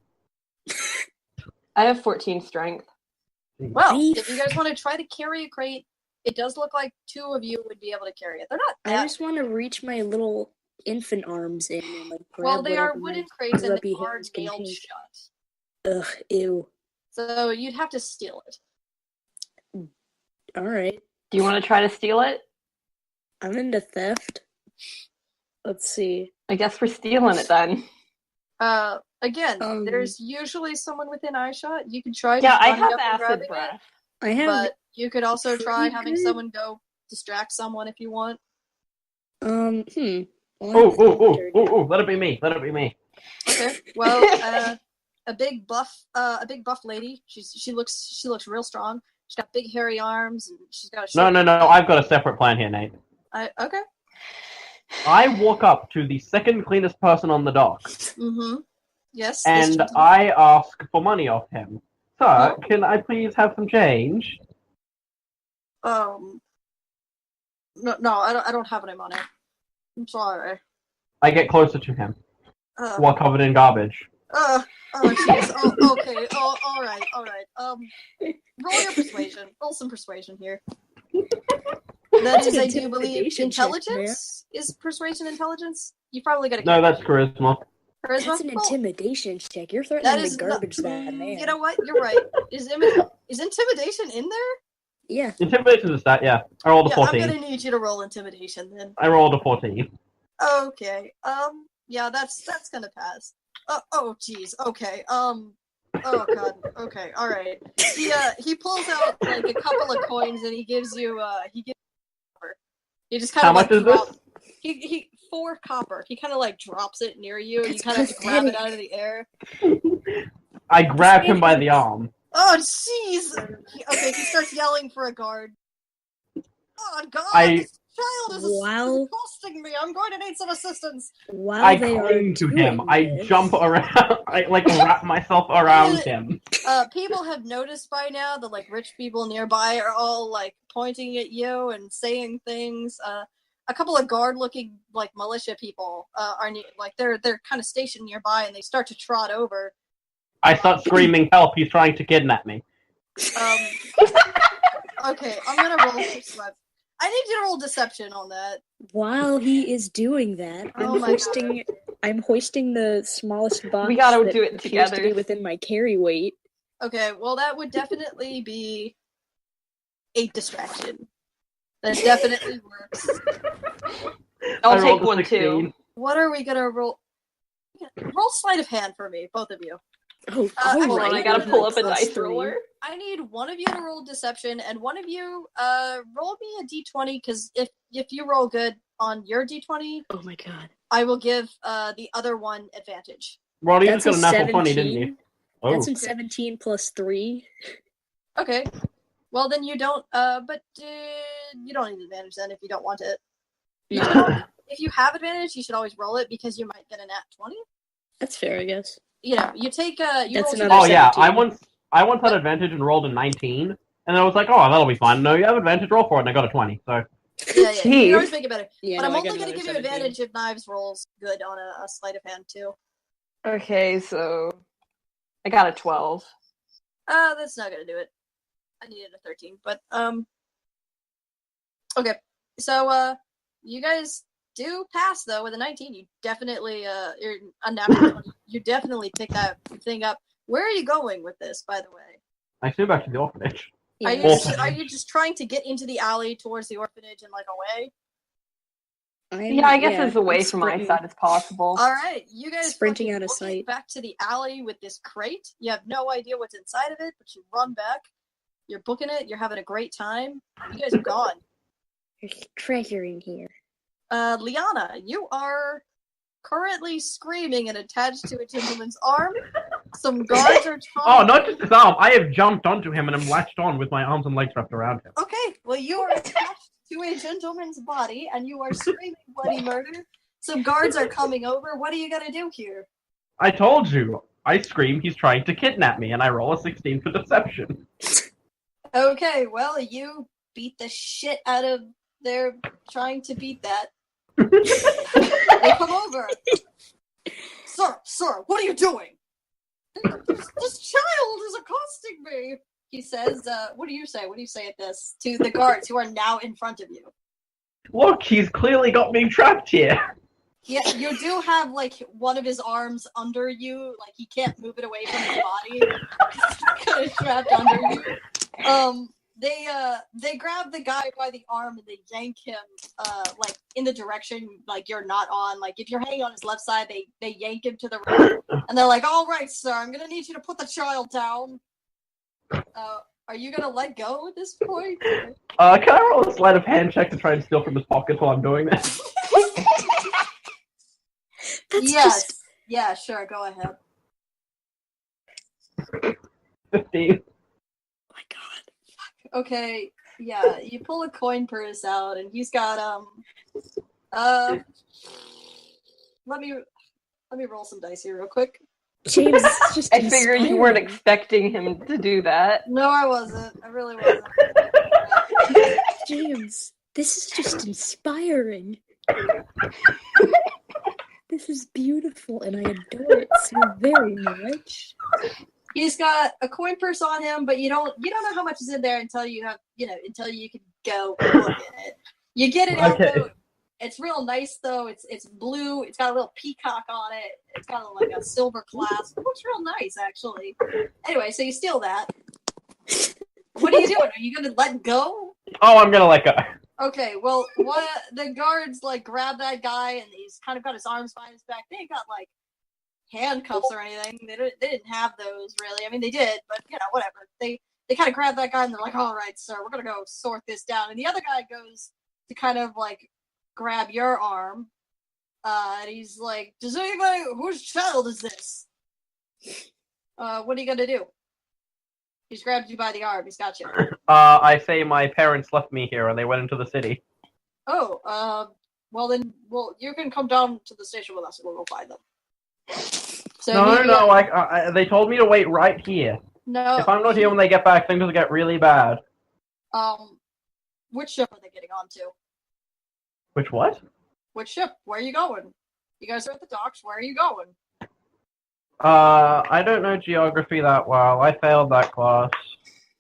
Speaker 3: I have 14 strength.
Speaker 1: Well, if you guys want to try to carry a crate, it does look like 2 of you would be able to carry it. They're not.
Speaker 4: I just want to reach my little infant arms in and like grab
Speaker 1: well, they are wooden crates and they are nailed shut.
Speaker 4: Ugh, ew.
Speaker 1: So you'd have to steal it.
Speaker 4: All right.
Speaker 3: Do you want to try to steal it?
Speaker 4: I'm into theft. Let's see.
Speaker 3: I guess we're stealing it then.
Speaker 1: Again, there's usually someone within eyeshot. You can try.
Speaker 3: Yeah, I have acid breath.
Speaker 1: I have. But you could also try having someone go distract someone if you want.
Speaker 2: Oh! Let it be me. Let it be me.
Speaker 1: Okay. Well, a big buff lady. She looks real strong. She's got big hairy arms and she's got a.
Speaker 2: No. I've got a separate plan here, Nate.
Speaker 1: Okay.
Speaker 2: I walk up to the second cleanest person on the dock.
Speaker 1: Mm-hmm. Yes.
Speaker 2: And I ask for money off him. Sir, can I please have some change?
Speaker 1: No, I don't have any money. I'm sorry.
Speaker 2: I get closer to him, while covered in garbage.
Speaker 1: Oh, jeez. Oh, okay. Oh, all right. Roll your persuasion. Roll some persuasion here. That is, I do believe, intelligence? Is persuasion intelligence? You probably got to.
Speaker 2: No, that's charisma.
Speaker 1: Charisma?
Speaker 4: That's an intimidation check. You're threatening to garbage that man.
Speaker 1: You know what? You're right. Is intimidation in there?
Speaker 4: Yeah.
Speaker 2: Intimidation is that, yeah. I rolled a 14.
Speaker 1: I'm gonna need you to roll intimidation then.
Speaker 2: I rolled a 14.
Speaker 1: Okay. Yeah, that's gonna pass. Oh, jeez. Okay. Oh god. Okay. All right. He pulls out like a couple of coins and he gives you He just kind
Speaker 2: How
Speaker 1: of
Speaker 2: much is this?
Speaker 1: He 4 copper. He kind of like drops it near you and you kind of grab it out of the air.
Speaker 2: I grab him by the arm.
Speaker 1: Oh jeez. Okay, he starts yelling for a guard. Oh God,
Speaker 5: I-
Speaker 1: this child is accosting me. I'm going to need some assistance.
Speaker 4: While
Speaker 5: I
Speaker 4: they are
Speaker 5: cling to him.
Speaker 4: doing
Speaker 5: I
Speaker 4: this-
Speaker 5: jump around. I wrap myself around him.
Speaker 1: People have noticed by now that like rich people nearby are all like pointing at you and saying things. A couple of guard-looking like militia people are like they're kind of stationed nearby, and they start to trot over.
Speaker 5: I start screaming, "Help! He's trying to kidnap me."
Speaker 1: Okay, I'm gonna roll for I need you to roll deception on that.
Speaker 4: While he is doing that,
Speaker 1: Oh my God.
Speaker 4: I'm hoisting the smallest box
Speaker 3: We gotta
Speaker 4: that
Speaker 3: do it
Speaker 4: appears to
Speaker 3: together.
Speaker 4: be within my carry weight.
Speaker 1: Okay, well that would definitely be a distraction. That definitely works.
Speaker 3: I'll
Speaker 5: I rolled
Speaker 3: take
Speaker 5: a
Speaker 3: one
Speaker 5: 16.
Speaker 3: too.
Speaker 1: What are we gonna roll? Roll sleight of hand for me, both of you.
Speaker 4: Oh,
Speaker 1: hold
Speaker 3: Hold
Speaker 1: on,
Speaker 3: on,
Speaker 1: I
Speaker 3: I gotta
Speaker 1: gotta
Speaker 3: pull up a
Speaker 4: plus
Speaker 3: dice
Speaker 4: 3.
Speaker 3: roller.
Speaker 1: I need one of you to roll deception, and one of you roll me a d20, because if you roll good on your d20,
Speaker 4: Oh my god.
Speaker 1: I will give the other one advantage.
Speaker 5: Roddy
Speaker 4: That's
Speaker 5: just got a
Speaker 4: a
Speaker 5: natural 20, didn't
Speaker 4: 17.
Speaker 5: you? Oh.
Speaker 4: That's in 17 plus 3.
Speaker 1: Okay. Well, then you don't, but you don't need advantage then if you don't want it. You should, if you have advantage, you should always roll it, because you might get a nat 20.
Speaker 4: That's fair, I guess.
Speaker 1: You know, you take, you
Speaker 4: That's
Speaker 1: roll
Speaker 4: another
Speaker 5: Oh yeah,
Speaker 4: 17.
Speaker 5: I once had advantage and rolled a 19, and I was like, oh, that'll be fine. No, you have advantage, roll for it, and I got a 20. So
Speaker 1: Yeah, you
Speaker 3: Jeez.
Speaker 1: can always make it better.
Speaker 4: Yeah,
Speaker 1: But
Speaker 4: no,
Speaker 1: I'm
Speaker 4: I
Speaker 1: only
Speaker 4: got
Speaker 1: going to
Speaker 4: another
Speaker 1: give you
Speaker 4: 17.
Speaker 1: advantage if Knives rolls good on a sleight of hand, too.
Speaker 3: Okay, so I got a 12.
Speaker 1: That's not going to do it. I needed a 13, but, okay. So, you guys do pass, though, with a 19. You definitely, you're unnatural 20. You definitely pick that thing up. Where are you going with this, by the way?
Speaker 5: I assume back to the orphanage.
Speaker 1: Are
Speaker 5: Orphanage.
Speaker 1: you just trying to get into the alley towards the orphanage and, like, away?
Speaker 3: Yeah, I guess as away
Speaker 4: I'm
Speaker 3: from my
Speaker 4: sprinting.
Speaker 3: side as possible.
Speaker 1: Alright, you guys
Speaker 4: Sprinting
Speaker 1: fucking
Speaker 4: out of
Speaker 1: book it
Speaker 4: sight.
Speaker 1: back to the alley with this crate. You have no idea what's inside of it, but you run back. You're booking it. You're having a great time. You guys are gone.
Speaker 4: There's treasure in here.
Speaker 1: Liana, you are currently screaming and attached to a gentleman's arm. Some guards are trying.
Speaker 5: Oh, not just his arm. I have jumped onto him and I'm latched on with my arms and legs wrapped around him.
Speaker 1: Okay, well, you are attached to a gentleman's body and you are screaming bloody murder. Some guards are coming over. What are you gonna do here?
Speaker 5: I told you. I scream he's trying to kidnap me, and I roll a 16 for deception.
Speaker 1: Okay, well, you beat the shit out of their trying to beat that. They come over. Sir, what are you doing? This child is accosting me. He says, what do you say? What do you say at this? To the guards who are now in front of you.
Speaker 5: Look, he's clearly got me trapped here.
Speaker 1: Yeah, you do have, like, one of his arms under you. Like, he can't move it away from his body. It's kind of trapped under you. They grab the guy by the arm and they yank him, like, in the direction, like, you're not on. Like, if you're hanging on his left side, they yank him to the right. And they're like, all right, sir, I'm gonna need you to put the child down. Are you gonna let go at this point?
Speaker 5: Can I roll a sleight of hand check to try and steal from his pockets while I'm doing this?
Speaker 4: That's
Speaker 1: Yes.
Speaker 4: just...
Speaker 1: Yeah, sure, go ahead.
Speaker 5: 15.
Speaker 4: Oh my god.
Speaker 1: Okay, yeah, you pull a coin purse out, and he's got let me roll some dice here real quick.
Speaker 4: James is just
Speaker 3: I figured you weren't
Speaker 4: inspiring.
Speaker 3: expecting him to do that.
Speaker 1: No, I wasn't. I really wasn't.
Speaker 4: James, this is just inspiring. This is beautiful, and I adore it so very much.
Speaker 1: He's got a coin purse on him, but you don't know how much is in there until you have, until you can go look at it. You get it out
Speaker 5: Okay.
Speaker 1: though. It's real nice though. It's blue. It's got a little peacock on it. It's got like a silver clasp. It looks real nice actually. Anyway, so you steal that. What are you doing? Are you gonna let go?
Speaker 5: Oh, I'm gonna let go.
Speaker 1: Okay, well, what the guards like grab that guy and he's kind of got his arms behind his back. They ain't got like handcuffs or anything. They didn't have those really. I mean, they did, but whatever. They kind of grab that guy and they're like, "All right, sir, we're gonna go sort this down." And the other guy goes to kind of like grab your arm, and he's like, "Does anybody? Whose child is this? What are you gonna do?" He's grabbed you by the arm. He's got you.
Speaker 5: I say my parents left me here and they went into the city.
Speaker 1: Oh, well, you can come down to the station with us and we'll go find them. So
Speaker 5: No, they told me to wait right here.
Speaker 1: No.
Speaker 5: If I'm not here when they get back, things will get really bad.
Speaker 1: Which ship are they getting onto?
Speaker 5: Which what?
Speaker 1: Which ship? Where are you going? You guys are at the docks. Where are you going?
Speaker 5: I don't know geography that well. I failed that class.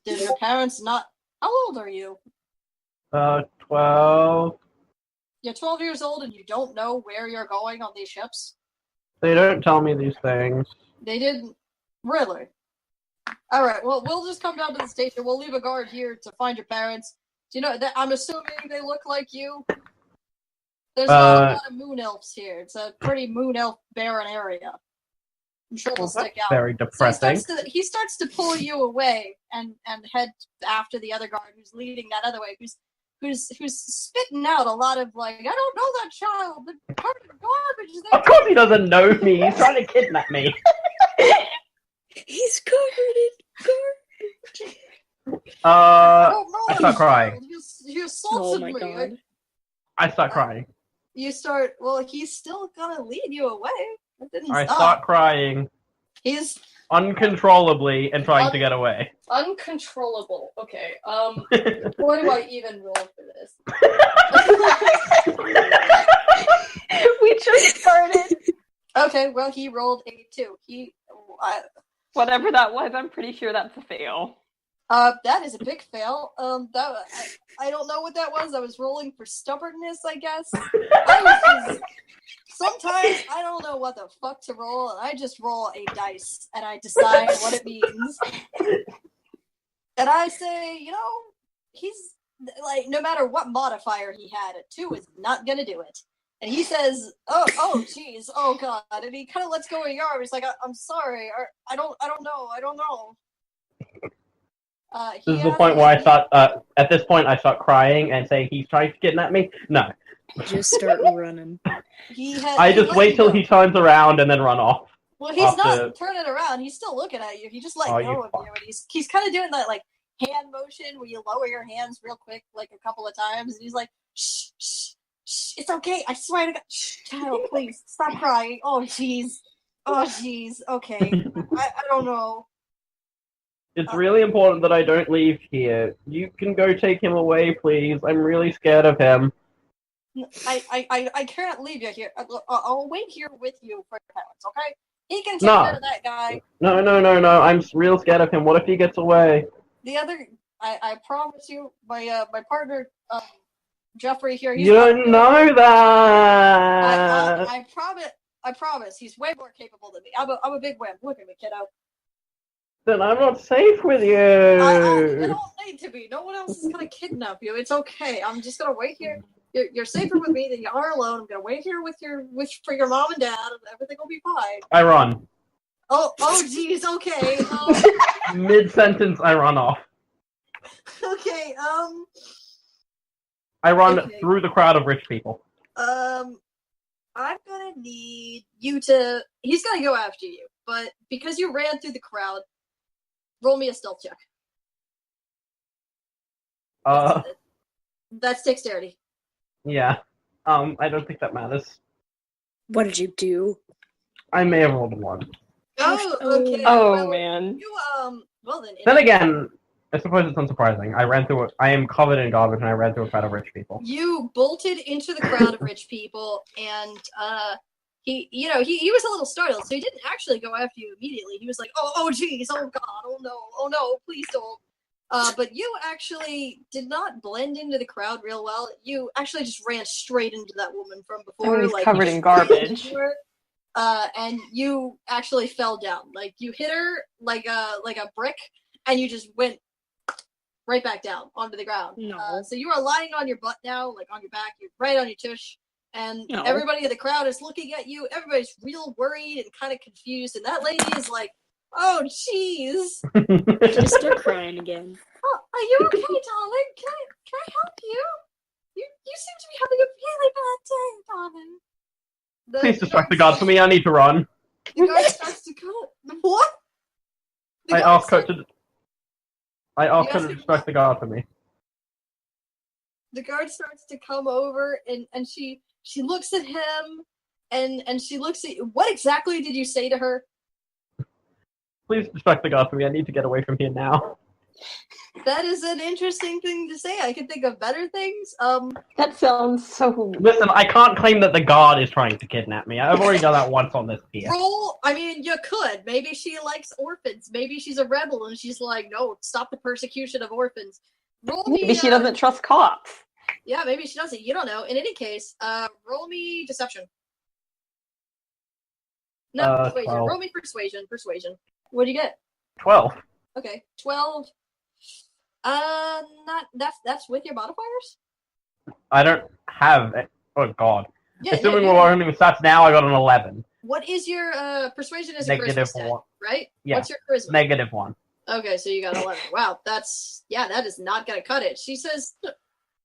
Speaker 1: Did your parents not... How old are you?
Speaker 5: 12.
Speaker 1: You're 12 years old and you don't know where you're going on these ships?
Speaker 5: They don't tell me these things.
Speaker 1: They didn't? Really? Alright, well, we'll just come down to the station. We'll leave a guard here to find your parents. Do you know, I'm assuming they look like you? There's not a lot of moon elves here. It's a pretty moon elf barren area. I'm sure they'll stick out.
Speaker 5: Very depressing.
Speaker 1: So he starts to pull you away and head after the other guard who's leading that other way, who's spitting out a lot of like, I don't know that child. The garbage is there.
Speaker 5: Of course he doesn't know me. He's trying to kidnap me.
Speaker 4: He's covered in garbage.
Speaker 5: I start crying.
Speaker 1: You assaulted
Speaker 4: Oh my
Speaker 1: me.
Speaker 4: god.
Speaker 5: I start crying.
Speaker 1: You start. Well, he's still gonna lead you away. That didn't
Speaker 5: I
Speaker 1: stop.
Speaker 5: start crying
Speaker 1: He's
Speaker 5: uncontrollably and trying to get away.
Speaker 1: uncontrollable. Okay. What do I even roll for this?
Speaker 3: We just started.
Speaker 1: Okay. Well, he rolled a 2.
Speaker 3: Whatever that was, I'm pretty sure that's a fail.
Speaker 1: That is a big fail. I don't know what that was. I was rolling for stubbornness, I guess. Sometimes I don't know what the fuck to roll, and I just roll a dice, and I decide what it means. And I say, he's, like, no matter what modifier he had, a 2 is not gonna do it. And he says, oh, jeez, oh god, and he kind of lets go of your arm. He's like, I'm sorry, I don't know.
Speaker 5: This is the point where I start, at this point I start crying and say he's trying to kidnap me? No.
Speaker 4: Just start running.
Speaker 5: I just wait till he turns around and then run off.
Speaker 1: Well, he's not turning around. He's still looking at you. He just let go of you. And he's kind of doing that like hand motion where you lower your hands real quick, like a couple of times. And he's like, shh, shh, shh. It's okay. I swear to God. Shh, child, please stop crying. Oh, jeez. Okay. I don't know.
Speaker 5: It's really important that I don't leave here. You can go take him away, please. I'm really scared of him.
Speaker 1: I can't leave you here. I'll wait here with you for your parents, okay? He can take care of that guy.
Speaker 5: No. I'm real scared of him. What if he gets away?
Speaker 1: I promise you, my partner, Jeffrey here.
Speaker 5: You don't know that.
Speaker 1: I promise. He's way more capable than me. I'm a big wimp. Look at me, kiddo.
Speaker 5: Then I'm not safe with you.
Speaker 1: You don't need to be. No one else is gonna kidnap you. It's okay. I'm just gonna wait here. You're safer with me than you are alone. I'm gonna wait here for your mom and dad, and everything will be fine.
Speaker 5: I run.
Speaker 1: Oh, jeez. Okay.
Speaker 5: Mid-sentence, I run off.
Speaker 1: Okay.
Speaker 5: I run through the crowd of rich people.
Speaker 1: I'm gonna need you to. He's gonna go after you, but because you ran through the crowd, roll me a stealth check. That's dexterity.
Speaker 5: Yeah. I don't think that matters.
Speaker 4: What did you do?
Speaker 5: I may have rolled a 1.
Speaker 1: Oh, okay.
Speaker 3: Oh,
Speaker 1: well,
Speaker 3: man.
Speaker 1: You, well then.
Speaker 5: Then again, I suppose it's unsurprising. I am covered in garbage and I ran through a crowd of rich people.
Speaker 1: You bolted into the crowd of rich people and, he was a little startled, so he didn't actually go after you immediately. He was like, oh, jeez, oh god, oh no, please don't. But you actually did not blend into the crowd real well. You actually just ran straight into that woman from before.
Speaker 3: He's covered in garbage.
Speaker 1: And you actually fell down. Like, you hit her like a brick, and you just went right back down onto the ground.
Speaker 4: No.
Speaker 1: So you are lying on your butt now, like on your back. You're right on your tush. And everybody in the crowd is looking at you. Everybody's real worried and kind of confused. And that lady is like, oh, jeez.
Speaker 4: Just start crying again.
Speaker 1: Oh, are you okay, darling? Can I help you? You seem to be having a really bad day, darling.
Speaker 5: Please distract the guard for me. I need to run.
Speaker 1: The guard starts to go. What?
Speaker 5: I ask her to. I ask her
Speaker 1: ask
Speaker 5: to
Speaker 1: him
Speaker 5: distract the guard for me.
Speaker 1: The guard starts to come over, and she looks at him, and she looks at you. What exactly did you say to her?
Speaker 5: Please distract the guard for me. I need to get away from here now.
Speaker 1: That is an interesting thing to say. I can think of better things.
Speaker 3: That sounds so.
Speaker 5: Listen, I can't claim that the guard is trying to kidnap me. I've already done that once on this pier.
Speaker 1: Roll. I mean, you could. Maybe she likes orphans. Maybe she's a rebel, and she's like, no, stop the persecution of orphans. Roll me.
Speaker 3: Maybe she doesn't trust cops.
Speaker 1: Yeah, maybe she doesn't. You don't know. In any case, roll me deception. No, persuasion.
Speaker 5: 12.
Speaker 1: Roll me persuasion. Persuasion. What do you get?
Speaker 5: 12.
Speaker 1: Okay, 12. Not that's with your modifiers.
Speaker 5: I don't have it. Oh god.
Speaker 1: Yeah.
Speaker 5: Assuming we're running with stats now, I got an 11.
Speaker 1: What is your persuasion? Is a charisma
Speaker 5: Negative
Speaker 1: stat,
Speaker 5: 1.
Speaker 1: right?
Speaker 5: Yeah.
Speaker 1: What's your charisma?
Speaker 5: Negative 1.
Speaker 1: Okay, so you got 11. Wow, that is not gonna cut it. She says,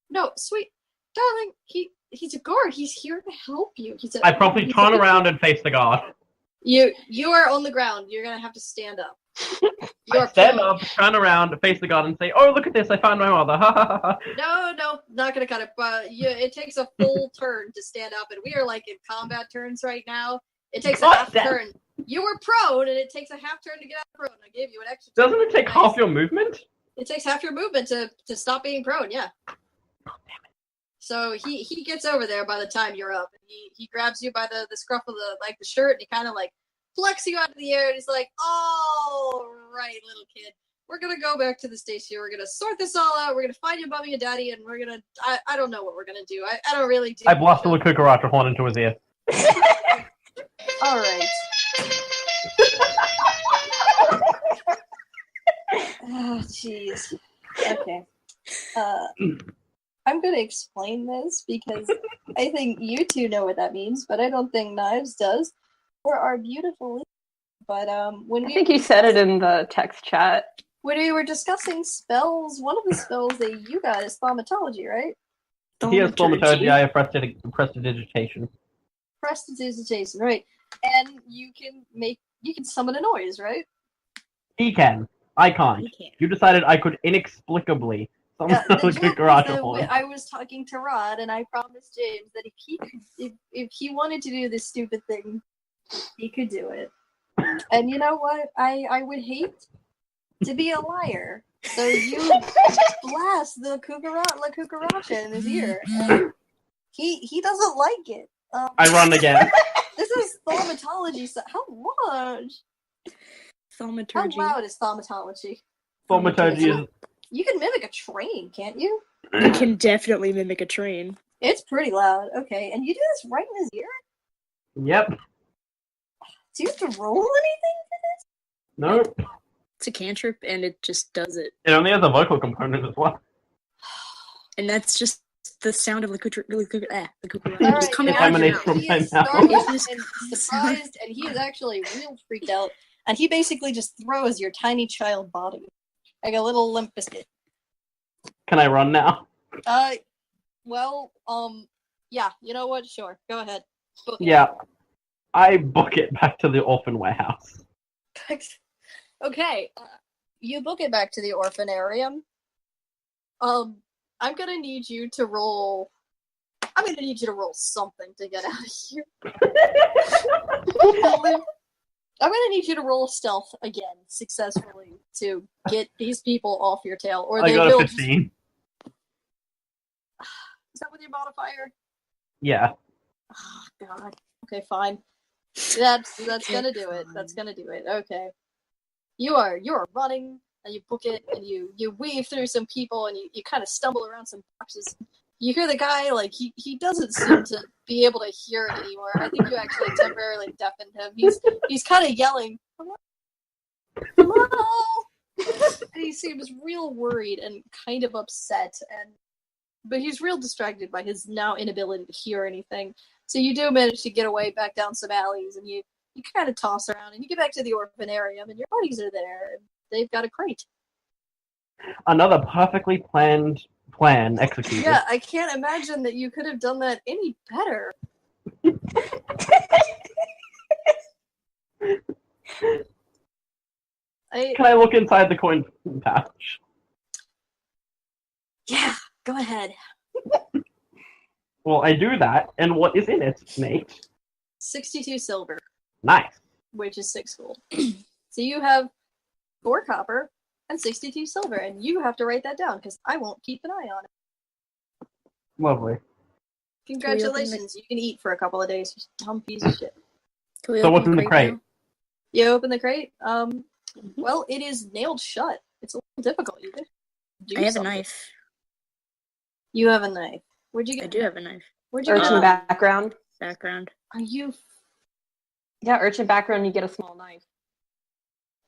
Speaker 1: "No, sweet darling, he's a guard. He's here to help you."
Speaker 5: I promptly turn around and face the guard.
Speaker 1: You are on the ground. You're gonna have to stand up.
Speaker 5: I stand up, turn around, face the guard, and say, "Oh, look at this! I found my mother!" Ha ha ha!
Speaker 1: No, not gonna cut it. But it takes a full turn to stand up, and we are like in combat turns right now. It takes a half turn. You were prone, and it takes a half turn to get out of prone. I gave you an extra.
Speaker 5: Doesn't it take half your movement?
Speaker 1: It takes half your movement to stop being prone. Yeah.
Speaker 5: Oh, damn it.
Speaker 1: So he gets over there by the time you're up. And he grabs you by the scruff of the shirt, and he kind of like flex you out of the air, and he's like, "All right, little kid, we're gonna go back to the station. We're gonna sort this all out. We're gonna find your mommy and daddy, and we're gonna I don't know what we're gonna do. I don't really do."
Speaker 5: I blast a cucaracha horn into his ear.
Speaker 1: All right. Oh, jeez. Okay. I'm going to explain this because I think you two know what that means, but I don't think Knives does. For our beautiful... But when
Speaker 3: I think you said it in the text chat.
Speaker 1: When we were discussing spells, one of the spells that you got is thaumatology, right?
Speaker 5: He has thaumaturgy, I have prestidigitation.
Speaker 1: Prestidigitation, right. And you can summon a noise, right?
Speaker 5: He can. I can't.
Speaker 4: He can't.
Speaker 5: You decided I could inexplicably summon a cucaracha horn.
Speaker 1: I was talking to Rod, and I promised James that if he wanted to do this stupid thing, he could do it. And you know what? I would hate to be a liar. So you blast the cucaracha in his ear. He doesn't like it.
Speaker 5: I run again.
Speaker 1: This is thaumatology. So how much?
Speaker 4: Thaumaturgy.
Speaker 1: How loud is thaumatology?
Speaker 5: Thaumaturgy is...
Speaker 1: You can mimic a train, can't you?
Speaker 4: You can definitely mimic a train.
Speaker 1: It's pretty loud. Okay, and you do this right in his ear?
Speaker 5: Yep.
Speaker 1: Do you have to roll anything for this?
Speaker 5: Nope.
Speaker 4: It's a cantrip, and it just does it.
Speaker 5: It only has a vocal component as well.
Speaker 4: And that's just the sound of the cucaracha
Speaker 1: Alright,
Speaker 4: just coming
Speaker 5: It
Speaker 4: out of your
Speaker 5: emanates
Speaker 4: mouth.
Speaker 5: from
Speaker 1: He
Speaker 5: my
Speaker 1: is
Speaker 5: mouth.
Speaker 1: startled and surprised, and he is actually real freaked out. And he basically just throws your tiny child body. Like a little limp biscuit.
Speaker 5: Can I run now?
Speaker 1: Yeah, you know what? Sure, go ahead. Book it.
Speaker 5: Yeah. I book it back to the orphan warehouse.
Speaker 1: Okay, you book it back to the orphanarium. I'm gonna need you to roll. I'm gonna need you to roll something to get out of here. I'm gonna need you to roll stealth again successfully to get these people off your tail, or
Speaker 5: I
Speaker 1: they
Speaker 5: got
Speaker 1: will.
Speaker 5: a 15.
Speaker 1: Is that with your modifier?
Speaker 5: Yeah.
Speaker 1: Oh, God. Okay, fine. That's gonna do it. That's gonna do it. Okay. You're running, and you book it, and you weave through some people, and you kind of stumble around some boxes. You hear the guy, like, he doesn't seem to be able to hear it anymore. I think you actually temporarily deafened him. He's kind of yelling, "Hello? Hello?" And he seems real worried and kind of upset, but he's real distracted by his now inability to hear anything. So you do manage to get away back down some alleys, and you kind of toss around, and you get back to the orphanarium, and your buddies are there, and they've got a crate.
Speaker 5: Another perfectly planned plan executed.
Speaker 1: Yeah, I can't imagine that you could have done that any better.
Speaker 5: Can I look inside the coin pouch?
Speaker 1: Yeah, go ahead.
Speaker 5: Well, I do that, and what is in it, mate?
Speaker 1: 62 silver,
Speaker 5: Nice.
Speaker 1: which is 6 gold. So you have 4 copper and 62 silver, and you have to write that down because I won't keep an eye on it.
Speaker 5: Lovely.
Speaker 1: Congratulations, you can eat for a couple of days, you dumb piece of shit.
Speaker 4: Can we
Speaker 5: So
Speaker 4: open
Speaker 5: what's in the crate?
Speaker 4: now?
Speaker 1: You open the crate? Well, it is nailed shut. It's a little difficult. You could do
Speaker 4: I have
Speaker 1: something.
Speaker 4: a knife.
Speaker 1: You have a knife. Where'd you get
Speaker 4: I do have a knife.
Speaker 1: Where'd you get
Speaker 3: Urchin
Speaker 1: it?
Speaker 3: background.
Speaker 4: Background.
Speaker 1: Are you...
Speaker 3: Yeah, urchin background, you get a small knife.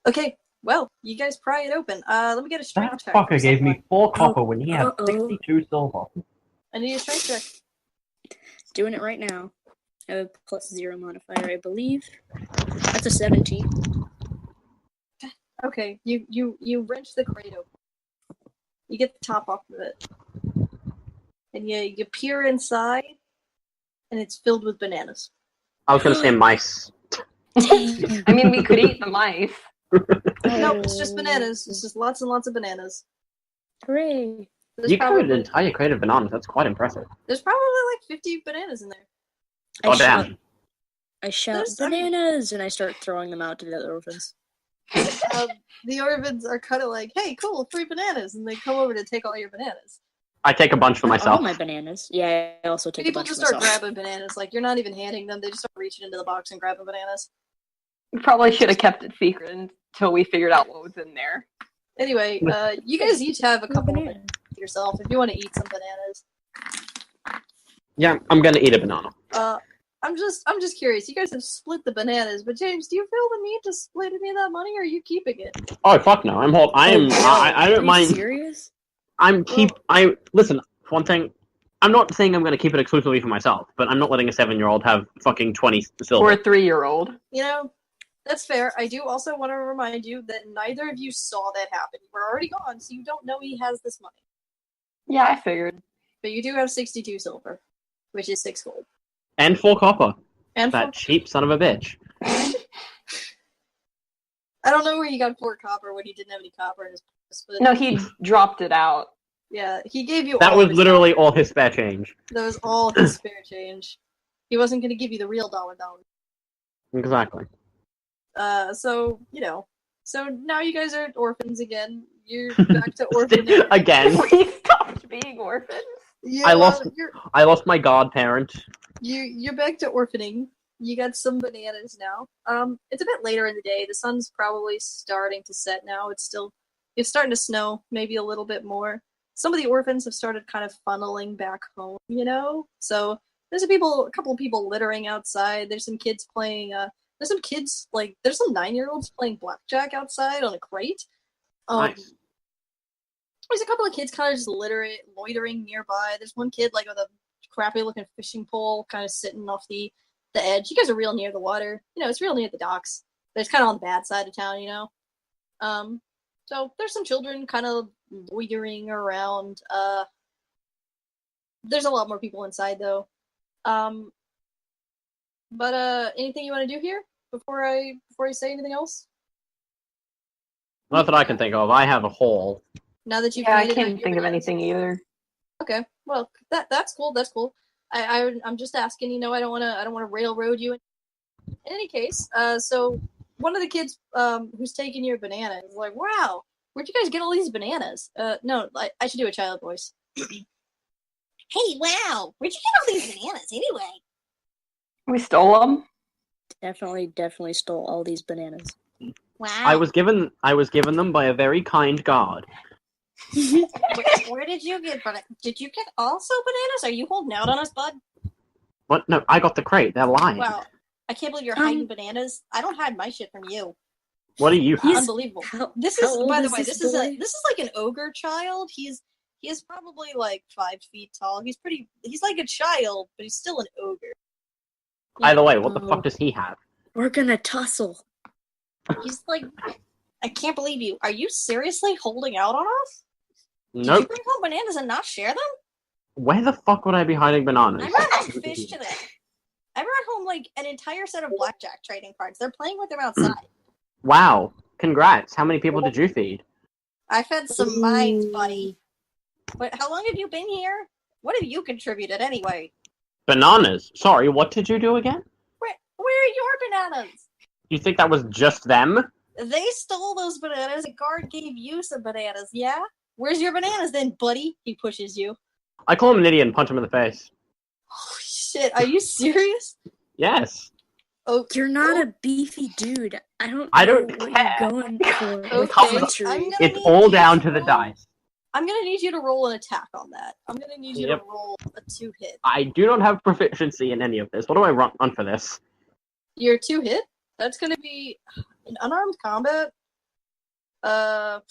Speaker 1: Okay, well, you guys pry it open. Let me get a strength
Speaker 5: That
Speaker 1: check.
Speaker 5: fucker
Speaker 1: from
Speaker 5: gave
Speaker 1: someone.
Speaker 5: me 4 copper when he had
Speaker 4: Uh-oh.
Speaker 5: 62 silver.
Speaker 1: I need a strength check.
Speaker 4: Doing it right now. I have a +0 modifier, I believe. That's a 17.
Speaker 1: Okay, you wrench the crate open. You get the top off of it. And you peer inside, and it's filled with bananas.
Speaker 2: I was gonna say mice.
Speaker 3: I mean, we could eat the mice.
Speaker 1: Nope, it's just bananas. It's just lots and lots of bananas.
Speaker 4: Hooray.
Speaker 1: There's
Speaker 2: You carried an
Speaker 1: probably,
Speaker 2: entire crate of bananas. That's quite impressive.
Speaker 1: there's probably like 50 bananas in there.
Speaker 2: Oh damn!
Speaker 4: I shout
Speaker 1: There's- I mean-
Speaker 4: bananas, and I start throwing them out to the other orphans.
Speaker 1: The orphans are kind of like, hey, cool, free bananas, and they come over to take all your bananas.
Speaker 2: I take a bunch for
Speaker 4: All
Speaker 2: myself.
Speaker 4: my bananas. Yeah, I also take
Speaker 1: People
Speaker 4: a bunch
Speaker 1: just
Speaker 4: for
Speaker 1: start
Speaker 4: myself.
Speaker 1: grabbing bananas. Like, you're not even handing them. They just start reaching into the box and grabbing bananas.
Speaker 3: We probably should have kept it secret until we figured out what was in there.
Speaker 1: Anyway, you guys each have a couple of
Speaker 4: Banana.
Speaker 1: bananas yourself if you want to eat some bananas.
Speaker 2: Yeah, I'm gonna eat a banana.
Speaker 1: I'm just curious. You guys have split the bananas, but James, do you feel the need to split any of that money, or are you keeping it?
Speaker 2: Oh fuck no! I am. I
Speaker 4: Are
Speaker 2: don't
Speaker 4: you
Speaker 2: mind.
Speaker 4: serious?
Speaker 2: Listen. One thing. I'm not saying I'm gonna keep it exclusively for myself, but I'm not letting a 7-year-old have fucking 20 silver.
Speaker 3: Or a 3-year-old.
Speaker 1: You know, that's fair. I do also want to remind you that neither of you saw that happen. You were already gone, so you don't know he has this money.
Speaker 3: Yeah, I figured.
Speaker 1: But you do have 62 silver, which is 6 gold.
Speaker 2: And 4 copper.
Speaker 1: And
Speaker 2: That cheap son of a bitch.
Speaker 1: I don't know where he got 4 copper when he didn't have any copper in his purse, but
Speaker 3: No, he dropped it out.
Speaker 1: yeah, he gave you
Speaker 2: That
Speaker 1: all
Speaker 2: was
Speaker 1: of his
Speaker 2: literally
Speaker 1: copper.
Speaker 2: all his spare change.
Speaker 1: That was all his spare change. He wasn't going to give you the real dollar.
Speaker 2: Exactly.
Speaker 1: So, you know. So now you guys are orphans again. You're back to orphanage.
Speaker 2: Again,
Speaker 3: We stopped being orphans.
Speaker 1: Yeah,
Speaker 2: I lost-
Speaker 1: You're,
Speaker 2: I lost my godparent.
Speaker 1: you're back to orphaning. You got some bananas now. It's a bit later in the day. The sun's probably starting to set now. It's starting to snow, maybe a little bit more. Some of the orphans have started kind of funneling back home, you know? So there's a couple of people littering outside. There's some kids playing, there's some 9-year-olds playing blackjack outside on a crate.
Speaker 2: Nice.
Speaker 1: There's a couple of kids kind of just loitering nearby. There's one kid like with a crappy looking fishing pole kind of sitting off the edge. You guys are real near the water. You know, it's real near the docks. But it's kind of on the bad side of town, you know? So there's some children kind of loitering around. There's a lot more people inside, though. But anything you want to do here before I say anything else?
Speaker 2: Not that I can think of. I have a hole.
Speaker 1: Now that you've
Speaker 3: Yeah, I
Speaker 1: made it
Speaker 3: can't
Speaker 1: out
Speaker 3: think of
Speaker 1: your
Speaker 3: anything either.
Speaker 1: Okay, well that's cool. That's cool. I'm just asking. You know, I don't want to railroad you. In any case, so one of the kids who's taking your banana is like, "Wow, where'd you guys get all these bananas?" No, I should do a child voice. Hey, wow, where'd you get all these bananas anyway?
Speaker 3: We stole them.
Speaker 4: Definitely stole all these bananas.
Speaker 1: Wow.
Speaker 2: I was given them by a very kind god.
Speaker 1: Where did you get bananas? Did you get also bananas? Are you holding out on us, bud?
Speaker 2: What? No, I got the crate. They're lying.
Speaker 1: Wow, I can't believe you're hiding bananas. I don't hide my shit from you.
Speaker 2: What do you have?
Speaker 1: Unbelievable.
Speaker 4: How
Speaker 1: By
Speaker 4: old
Speaker 1: the
Speaker 4: is
Speaker 1: way,
Speaker 4: this
Speaker 1: this
Speaker 4: boy?
Speaker 1: is like an ogre child. He is probably like 5 feet tall. He's like a child, but he's still an ogre.
Speaker 2: Either way, what the
Speaker 4: Oh.
Speaker 2: fuck does he have?
Speaker 4: We're gonna tussle.
Speaker 1: He's like, I can't believe you. Are you seriously holding out on us? Did you
Speaker 2: Nope.
Speaker 1: bring home bananas and not share them?
Speaker 2: Where the fuck would I be hiding bananas?
Speaker 1: I brought home fish today. I brought home like an entire set of blackjack trading cards. They're playing with them outside.
Speaker 2: Wow. Congrats. How many people did you feed?
Speaker 1: I fed some mines, buddy. But how long have you been here? What have you contributed anyway?
Speaker 5: Bananas. Sorry, what did you do again?
Speaker 1: Where are your bananas?
Speaker 5: You think that was just them?
Speaker 1: They stole those bananas. A guard gave you some bananas, yeah? Where's your bananas then, buddy? He pushes you.
Speaker 5: I call him an idiot and punch him in the face.
Speaker 1: Oh, shit. Are you serious?
Speaker 5: Yes.
Speaker 1: Oh,
Speaker 4: You're not a beefy dude. I don't
Speaker 5: don't
Speaker 4: know what
Speaker 5: care.
Speaker 4: you're going for
Speaker 1: Okay,
Speaker 4: with
Speaker 5: I'm
Speaker 4: country.
Speaker 1: gonna
Speaker 5: It's
Speaker 1: need
Speaker 5: all
Speaker 1: you
Speaker 5: down
Speaker 1: to
Speaker 5: to the
Speaker 1: roll-
Speaker 5: dice.
Speaker 1: I'm gonna need you to roll an attack on that. I'm gonna need you
Speaker 5: Yep.
Speaker 1: to roll a 2-hit.
Speaker 5: I do not have proficiency in any of this. What do I run for this?
Speaker 1: Your 2-hit? That's gonna be an unarmed combat. I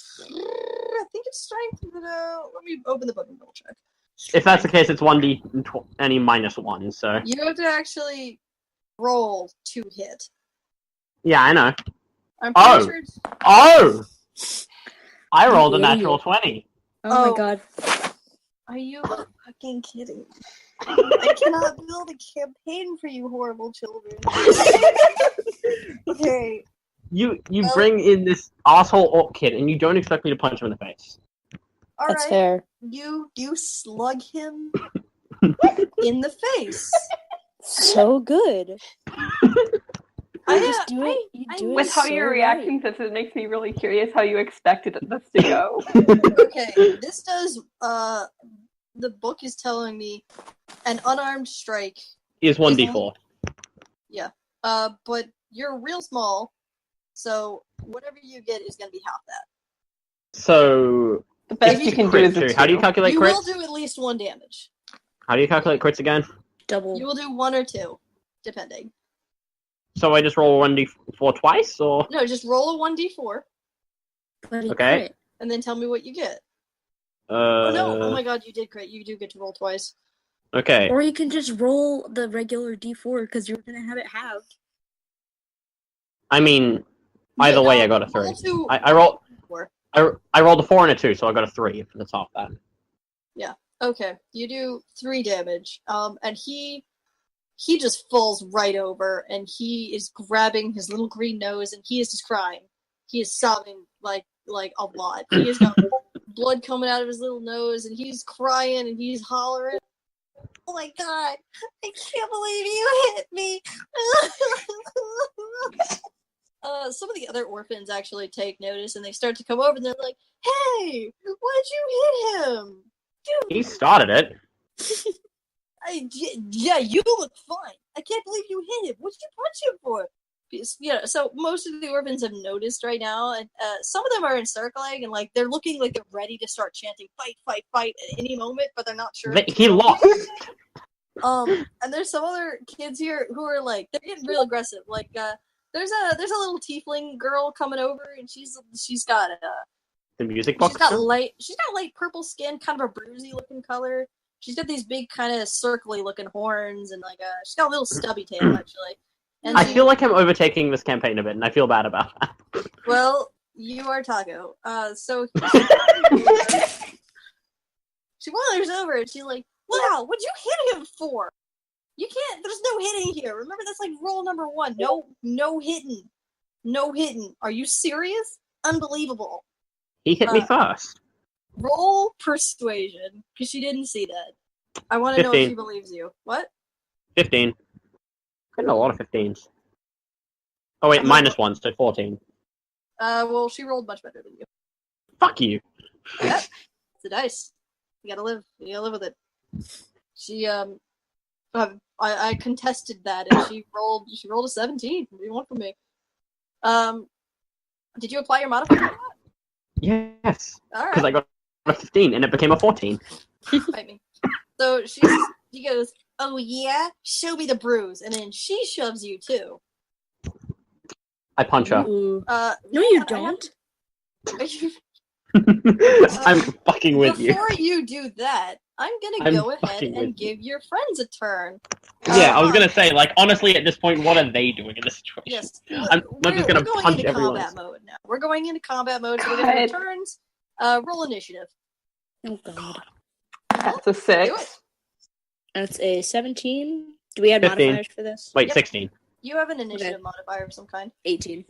Speaker 1: think it's strength. Let me open the book and double check.
Speaker 5: If that's the case, it's 1d any -1, so...
Speaker 1: You have to actually roll 2-hit.
Speaker 5: Yeah, I know.
Speaker 1: I'm
Speaker 5: Oh.
Speaker 1: pretty sure it's...
Speaker 5: Oh! I rolled a
Speaker 4: You
Speaker 5: natural
Speaker 4: idiot.
Speaker 5: 20.
Speaker 4: Oh
Speaker 1: Oh.
Speaker 4: my god.
Speaker 1: Are you fucking kidding? I cannot build a campaign for you horrible children. Okay.
Speaker 5: You
Speaker 1: Well-
Speaker 5: bring in this asshole orc kid, and you don't expect me to punch him in the face.
Speaker 3: That's
Speaker 1: Alright.
Speaker 3: fair.
Speaker 1: You slug him in the face.
Speaker 4: So good.
Speaker 1: I
Speaker 4: just do it. You
Speaker 1: I-
Speaker 4: do it
Speaker 3: With how
Speaker 4: so
Speaker 3: you're
Speaker 4: right.
Speaker 3: reacting to this, it makes me really curious how you expected this to go.
Speaker 1: Okay, this does the book is telling me an unarmed strike.
Speaker 5: Is 1d4.
Speaker 1: But you're real small, so whatever you get is gonna be half that.
Speaker 5: So...
Speaker 3: The best
Speaker 1: Maybe
Speaker 3: you can do
Speaker 5: Crit
Speaker 3: is a
Speaker 5: too. How do you
Speaker 3: 2.
Speaker 5: calculate
Speaker 1: You
Speaker 5: crits?
Speaker 1: will do at least 1 damage.
Speaker 5: How do you calculate crits again?
Speaker 4: Double.
Speaker 1: You will do 1 or 2, depending.
Speaker 5: So I just roll 1d4 twice, or...?
Speaker 1: No, just roll a 1d4
Speaker 4: Bloody
Speaker 5: Okay.
Speaker 4: crit.
Speaker 1: and then tell me what you get. Oh no! Oh
Speaker 5: Uh...
Speaker 1: my god, you did crit. You do get to roll twice.
Speaker 5: Okay.
Speaker 4: Or you can just roll the regular D4 because you're gonna have it halved.
Speaker 5: I mean, either way, I got a 3.
Speaker 1: Roll two-
Speaker 5: I roll...
Speaker 1: four.
Speaker 5: I rolled a 4 and a 2, so I got a 3, if that's half that.
Speaker 1: Okay, you do 3 damage. And he just falls right over, and he is grabbing his little green nose, and he is just crying. He is sobbing like a lot. He has got blood coming out of his little nose, and he's crying, and he's hollering. Oh my god! I can't believe you hit me! Some of the other orphans actually take notice, and they start to come over, and they're like, "Hey, why'd you hit him?
Speaker 5: He started it.
Speaker 1: Yeah, you look fine. I can't believe you hit him. What'd you punch him for?" Yeah, so most of the orphans have noticed right now, and some of them are encircling, and like they're looking like they're ready to start chanting "fight, fight, fight" at any moment, but they're not sure.
Speaker 5: He lost.
Speaker 1: And there's some other kids here who are like they're getting real aggressive. Like there's a little tiefling girl coming over, and she's got
Speaker 5: The music box.
Speaker 1: she's got light purple skin, kind of a bruisey looking color. She's got these big kind of circly looking horns, and like she's got a little stubby tail actually. And
Speaker 5: I feel like I'm overtaking this campaign a bit, and I feel bad about that.
Speaker 1: well, you are Taco. So she wanders over and she's like, "Wow, what'd you hit him for? You can't. There's no hitting here. Remember, that's like rule number 1. No hitting. No hitting. Are you serious? Unbelievable.
Speaker 5: He hit me first.
Speaker 1: Roll persuasion because she didn't see that. I want to know if
Speaker 5: 15.
Speaker 1: she believes you. What?
Speaker 5: 15. Getting a lot of 15s. Oh wait, -1, so 14.
Speaker 1: Well, she rolled much better than you.
Speaker 5: Fuck you.
Speaker 1: Yep. It's the dice. You gotta live. You gotta live with it. She I contested that, and she rolled a 17. What do you want from me? Did you apply your modifier?
Speaker 5: Yes.
Speaker 1: All
Speaker 5: Because
Speaker 1: right.
Speaker 5: I got a 15, and it became a 14.
Speaker 1: Fight me. So she goes, "Oh yeah, show me the bruise," and then she shoves you too.
Speaker 5: I punch her.
Speaker 4: Ooh.
Speaker 1: No,
Speaker 4: No, you don't.
Speaker 5: I'm fucking with you.
Speaker 1: Before you do that, I'm gonna
Speaker 5: I'm
Speaker 1: go ahead
Speaker 5: fucking
Speaker 1: and
Speaker 5: with you.
Speaker 1: give your friends a turn.
Speaker 5: Yeah, I was gonna say, like, honestly, at this point, what are they doing in this situation?
Speaker 1: Yes.
Speaker 5: I'm not just gonna
Speaker 1: we're going
Speaker 5: punch
Speaker 1: into
Speaker 5: everyone.
Speaker 1: combat mode now. We're going into combat mode, so we're gonna have
Speaker 3: God.
Speaker 1: turns. Roll initiative.
Speaker 4: Oh god.
Speaker 3: That's a 6.
Speaker 4: That's a 17. Do we add
Speaker 5: 15.
Speaker 4: modifiers for this?
Speaker 5: Wait,
Speaker 1: Yep.
Speaker 5: 16.
Speaker 1: You have an initiative modifier of some kind.
Speaker 4: 18.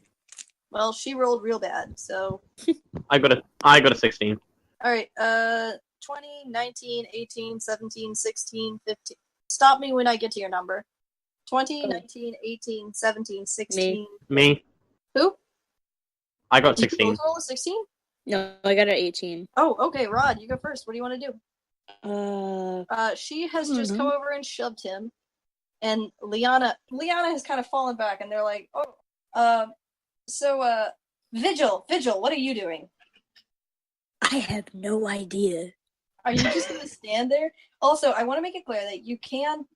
Speaker 1: Well, she rolled real bad, so
Speaker 5: I got a 16.
Speaker 1: all right. 20, 19, 18, 17, 16, 15. Stop me when I get to your number. 20, 19, 18, 17, 16.
Speaker 2: Me.
Speaker 1: Who?
Speaker 2: I got
Speaker 1: Did you
Speaker 2: 16.
Speaker 1: both roll a 16?
Speaker 4: No, I got an 18.
Speaker 1: Oh, okay, Rod, you go first. What do you want to do? She has just come over and shoved him, and Liana has kind of fallen back, and they're like, Vigil, what are you doing?
Speaker 4: I have no idea.
Speaker 1: Are you just gonna stand there? Also, I want to make it clear that you can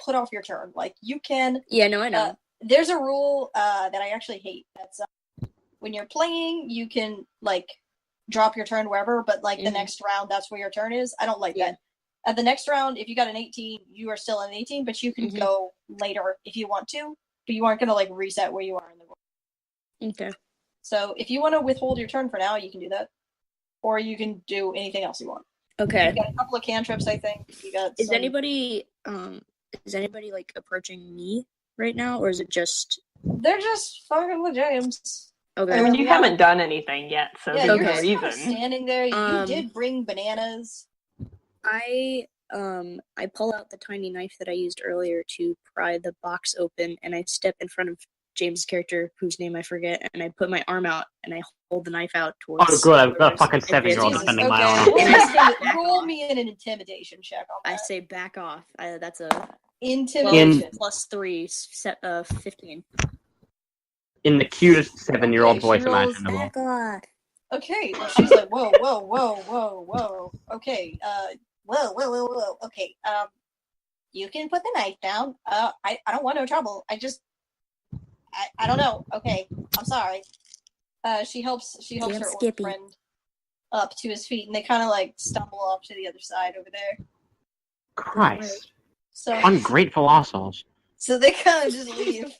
Speaker 1: put off your turn. Like, you can...
Speaker 4: Yeah, no, I know.
Speaker 1: There's a rule that I actually hate. That's when you're playing, you can, like, drop your turn wherever, but, like, the next round, that's where your turn is. I don't like that. At the next round, if you got an 18, you are still an 18, but you can go later if you want to, but you aren't going to, like, reset where you are in the roll.
Speaker 4: Okay.
Speaker 1: So if you want to withhold your turn for now, you can do that. Or you can do anything else you want.
Speaker 4: Okay.
Speaker 1: You got a couple of cantrips, I think. You got
Speaker 4: Is anybody like approaching me right now, or is it just...
Speaker 1: They're just fucking with James.
Speaker 3: Okay. I mean, you haven't done anything yet, so
Speaker 1: yeah,
Speaker 3: there's
Speaker 1: you're
Speaker 3: no
Speaker 1: just
Speaker 3: reason.
Speaker 1: kind of standing there. You did bring bananas.
Speaker 4: I pull out the tiny knife that I used earlier to pry the box open, and I step in front of James' character, whose name I forget, and I put my arm out and I hold the knife out towards...
Speaker 2: Oh, good. I've got a fucking 7-year-old defending my arm.
Speaker 1: Roll me in an intimidation check on that.
Speaker 4: I say back off. That's a...
Speaker 1: Intimidation.
Speaker 4: Plus 3, 15.
Speaker 2: In the cutest 7-year-old voice
Speaker 1: rolls
Speaker 2: imaginable.
Speaker 4: Back off.
Speaker 1: Okay, well, she's like, whoa. Okay, whoa. Okay, you can put the knife down. I don't want no trouble. I don't know. Okay, I'm sorry. She helps her old friend up to his feet, and they kind of like stumble off to the other side over there.
Speaker 2: Christ.
Speaker 1: So
Speaker 2: ungrateful assholes.
Speaker 1: So they kind of just leave.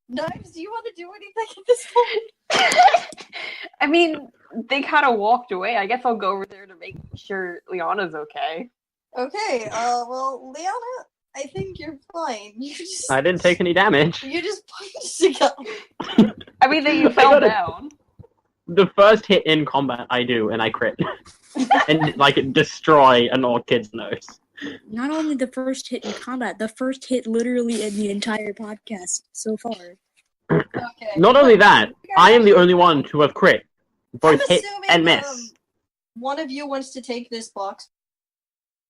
Speaker 1: Knives, do you want to do anything at this point?
Speaker 3: I mean, they kind of walked away. I guess I'll go over there to make sure Liana's okay.
Speaker 1: Okay, well, Liana, I think you're fine.
Speaker 2: I didn't take any damage.
Speaker 1: You just punched a guy.
Speaker 3: I mean, you fell down.
Speaker 2: The first hit in combat I do, and I crit. And, like, destroy an old kid's nose.
Speaker 4: Not only the first hit in combat, the first hit literally in the entire podcast so far.
Speaker 1: Okay.
Speaker 2: Not only that, I am the only one to have crit. Both hit and miss.
Speaker 1: One of you wants to take this box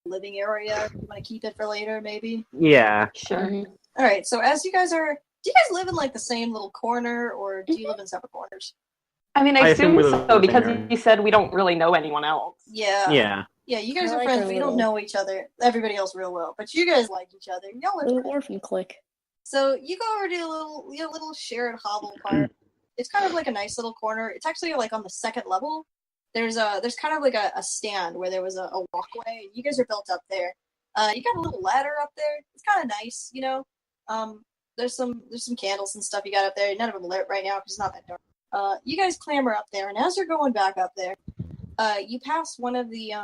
Speaker 1: living area. You want to keep it for later, maybe?
Speaker 2: Yeah.
Speaker 3: Sure.
Speaker 1: Mm-hmm. Alright, so as you guys are... Do you guys live in, like, the same little corner, or do you live in separate corners?
Speaker 3: I mean, I assume so, because you said we don't really know anyone else.
Speaker 1: Yeah.
Speaker 2: Yeah.
Speaker 1: Yeah, you guys are friends, but you don't know each other, everybody else real well. But you guys like each other. Y'all are
Speaker 4: little orphan clique.
Speaker 1: So you go over to your little shared hovel part. It's kind of like a nice little corner. It's actually like on the second level. There's kind of like a stand where there was a walkway. You guys are built up there. You got a little ladder up there. It's kind of nice, you know. There's some candles and stuff you got up there. None of them lit right now because it's not that dark. You guys clamber up there, and as you're going back up there, you pass one of the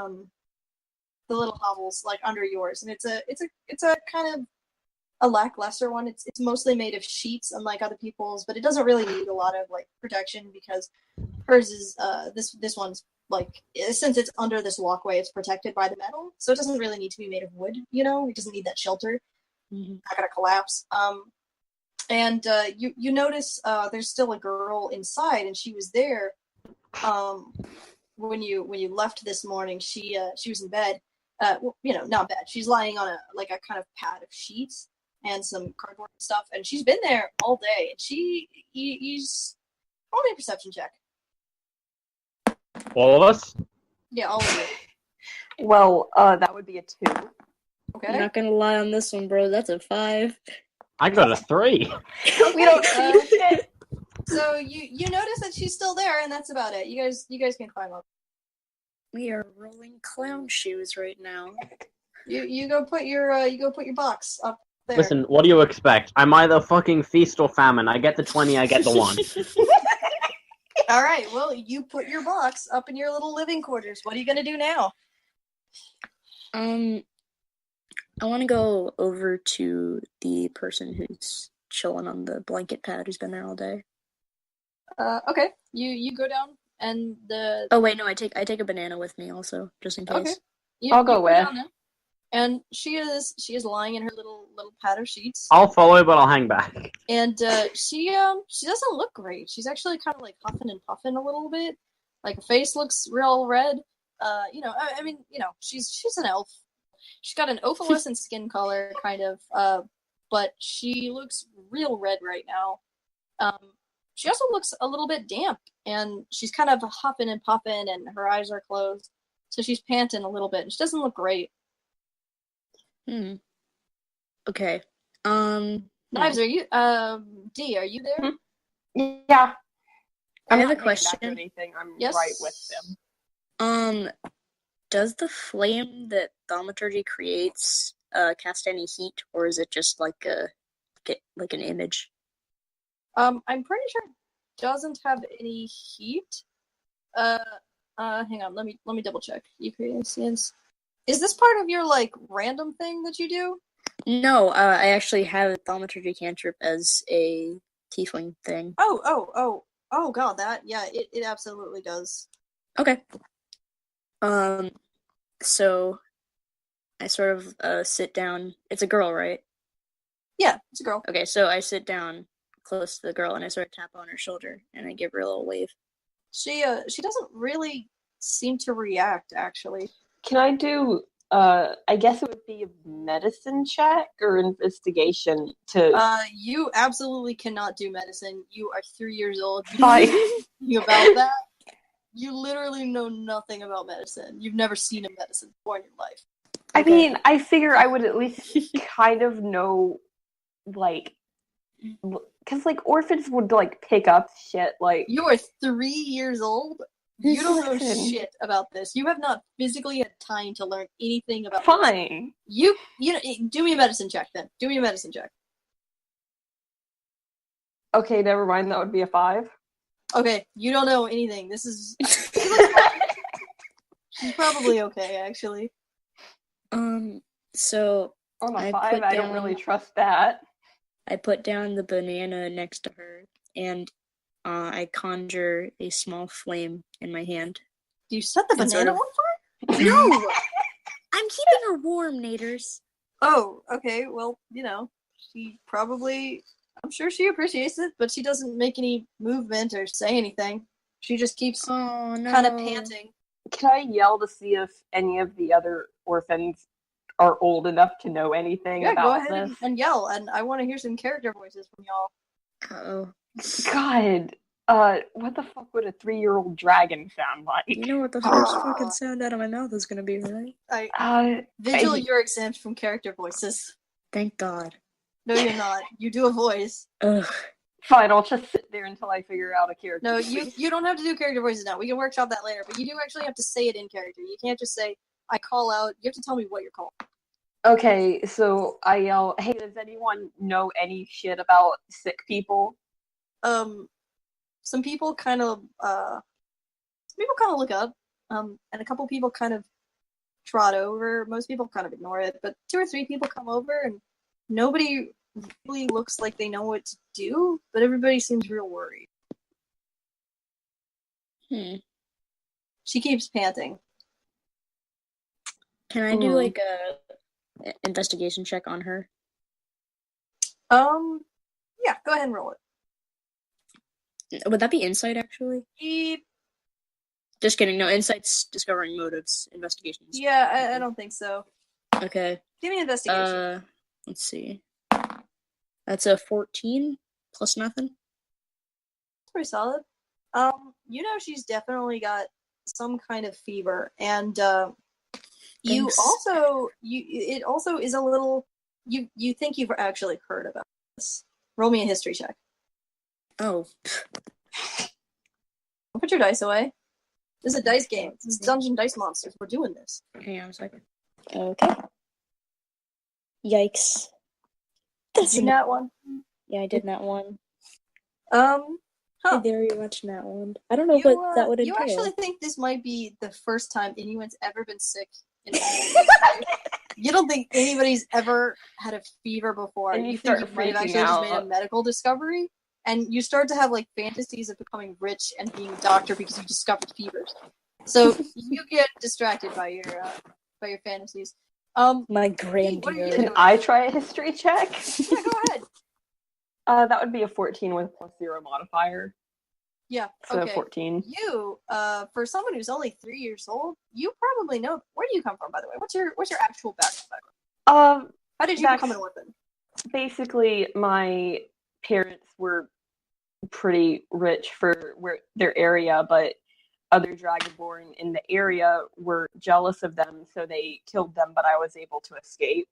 Speaker 1: little hovels like under yours, and it's a kind of a lackluster one. It's mostly made of sheets, unlike other people's, but it doesn't really need a lot of like protection because hers is this one's like, since it's under this walkway, it's protected by the metal, so it doesn't really need to be made of wood. You know, it doesn't need that shelter.
Speaker 4: Mm-hmm.
Speaker 1: Not gonna collapse. And you notice there's still a girl inside, and she was there when you left this morning. She was in bed. Not bed. She's lying on a kind of pad of sheets and some cardboard and stuff, and she's been there all day. And he's roll me a perception check.
Speaker 2: All of us?
Speaker 1: Yeah, all of you.
Speaker 3: Well, that would be a 2.
Speaker 1: Okay.
Speaker 4: I'm not gonna lie on this one, bro. That's a 5.
Speaker 2: I got a 3.
Speaker 3: We don't see shit.
Speaker 1: So you notice that she's still there, and that's about it. You guys can climb up.
Speaker 4: We are rolling clown shoes right now.
Speaker 1: You go put your box up there.
Speaker 2: Listen, what do you expect? I'm either fucking feast or famine. I get the 20, I get the 1.
Speaker 1: All right. Well, you put your box up in your little living quarters. What are you gonna do now?
Speaker 4: I want to go over to the person who's chilling on the blanket pad who's been there all day.
Speaker 1: Okay. You go down and the...
Speaker 4: Oh wait, no, I take a banana with me also, just in case.
Speaker 1: Okay.
Speaker 3: I'll go with.
Speaker 1: And she is lying in her little pad of sheets.
Speaker 5: I'll follow, but I'll hang back.
Speaker 1: And she doesn't look great. She's actually kind of like huffing and puffing a little bit. Like her face looks real red. I mean, she's an elf. She's got an opalescent skin color, kind of. But she looks real red right now. She also looks a little bit damp, and she's kind of huffing and puffing, and her eyes are closed, so she's panting a little bit. And she doesn't look great.
Speaker 4: Okay.
Speaker 1: Knives, are you? D, are you there?
Speaker 3: Yeah.
Speaker 4: I have a
Speaker 3: not
Speaker 4: question.
Speaker 3: back to anything. I'm
Speaker 1: Yes.
Speaker 3: right with them.
Speaker 4: Does the flame that thaumaturgy creates cast any heat, or is it just like an image?
Speaker 1: I'm pretty sure it doesn't have any heat. Hang on, let me double check. You create scenes. Is this part of your like random thing that you do?
Speaker 4: No, I actually have a thaumaturgy cantrip as a tiefling thing.
Speaker 1: Oh god, that it absolutely does.
Speaker 4: Okay. So I sort of sit down. It's a girl, right?
Speaker 1: Yeah, it's a girl.
Speaker 4: Okay, so I sit down close to the girl and I sort of tap on her shoulder and I give her a little wave.
Speaker 1: She doesn't really seem to react, actually.
Speaker 3: Can I do, I guess it would be a medicine check or investigation to...
Speaker 1: You absolutely cannot do medicine. You are 3 years old. You
Speaker 3: Fine.
Speaker 1: don't know anything about that. You literally know nothing about medicine. You've never seen a medicine before in your life.
Speaker 3: I
Speaker 1: Okay.
Speaker 3: mean, I figure I would at least kind of know, like, because, like, orphans would, like, pick up shit, like...
Speaker 1: You are 3 years old? You don't know
Speaker 3: Listen.
Speaker 1: shit about this. You have not physically had time to learn anything about
Speaker 3: Fine.
Speaker 1: You know, do me a medicine check then. Do me a medicine check.
Speaker 3: Okay, never mind. That would be a 5.
Speaker 1: Okay, you don't know anything. This is... She's probably okay, actually.
Speaker 4: So
Speaker 3: On a
Speaker 4: I
Speaker 3: 5,
Speaker 4: put
Speaker 3: I don't
Speaker 4: down-
Speaker 3: really trust that.
Speaker 4: I put down the banana next to her and I conjure a small flame in my hand.
Speaker 1: Do you set the
Speaker 4: And
Speaker 1: banana
Speaker 4: sort of-
Speaker 1: on fire?
Speaker 4: No! I'm keeping her warm, Naders.
Speaker 1: Oh, okay. Well, she probably... I'm sure she appreciates it, but she doesn't make any movement or say anything. She just keeps
Speaker 4: Oh, no.
Speaker 1: kind of panting.
Speaker 3: Can I yell to see if any of the other orphans are old enough to know anything
Speaker 1: Yeah, go
Speaker 3: about
Speaker 1: ahead
Speaker 3: this?
Speaker 1: and yell, and I want to hear some character voices from y'all.
Speaker 4: Uh-oh.
Speaker 3: God, what the fuck would a 3-year-old dragon sound like?
Speaker 4: You know what the first fucking sound out of my mouth is gonna be, right?
Speaker 1: Vigil, you're exempt from character voices.
Speaker 4: Thank God.
Speaker 1: No, you're not. You do a voice.
Speaker 4: Ugh.
Speaker 3: Fine, I'll just sit there until I figure out a character.
Speaker 1: No, you don't have to do character voices now. We can workshop that later, but you do actually have to say it in character. You can't just say, I call out. You have to tell me what you're calling.
Speaker 3: Okay, so I yell, hey, does anyone know any shit about sick people?
Speaker 1: Some people kind of look up, and a couple people kind of trot over. Most people kind of ignore it, but 2 or 3 people come over, and nobody really looks like they know what to do, but everybody seems real worried. She keeps panting.
Speaker 4: Can I do like a investigation check on her?
Speaker 1: Yeah, go ahead and roll it.
Speaker 4: Would that be insight, actually?
Speaker 1: Beep.
Speaker 4: Just kidding. No, insight's discovering motives. Investigations.
Speaker 1: Yeah, I don't think so.
Speaker 4: Okay.
Speaker 1: Give me an investigation.
Speaker 4: Let's see. That's a 14 plus nothing.
Speaker 1: Pretty solid. She's definitely got some kind of fever, and it also is a little. You think you've actually heard about this? Roll me a history check.
Speaker 4: Oh.
Speaker 1: Put your dice away. This is a dice game. This is Dungeon Dice Monsters. We're doing this.
Speaker 4: Hang on a second. Okay. Yikes.
Speaker 1: That's a nat one.
Speaker 4: Yeah, I did nat one.
Speaker 1: Huh.
Speaker 4: Very much nat one. I don't know what that would entail.
Speaker 1: You actually think this might be the first time anyone's ever been sick in You don't think anybody's ever had a fever before.
Speaker 3: And
Speaker 1: you
Speaker 3: start
Speaker 1: think you might have
Speaker 3: freaking
Speaker 1: actually just
Speaker 3: out.
Speaker 1: made a medical discovery, and you start to have like fantasies of becoming rich and being a doctor because you discovered fevers. So you get distracted by your by your fantasies.
Speaker 4: My
Speaker 1: what are you
Speaker 4: grandeur.
Speaker 1: doing?
Speaker 3: Can I try a history check?
Speaker 1: Yeah, go ahead.
Speaker 3: That would be a 14 with +0 modifier.
Speaker 1: Yeah,
Speaker 3: So
Speaker 1: okay.
Speaker 3: 14.
Speaker 1: You, for someone who's only 3 years old, you probably know. Where do you come from, by the way? What's your actual background? How did you become an orphan?
Speaker 3: Basically, my parents were pretty rich for their area, but other Dragonborn in the area were jealous of them, so they killed them, but I was able to escape.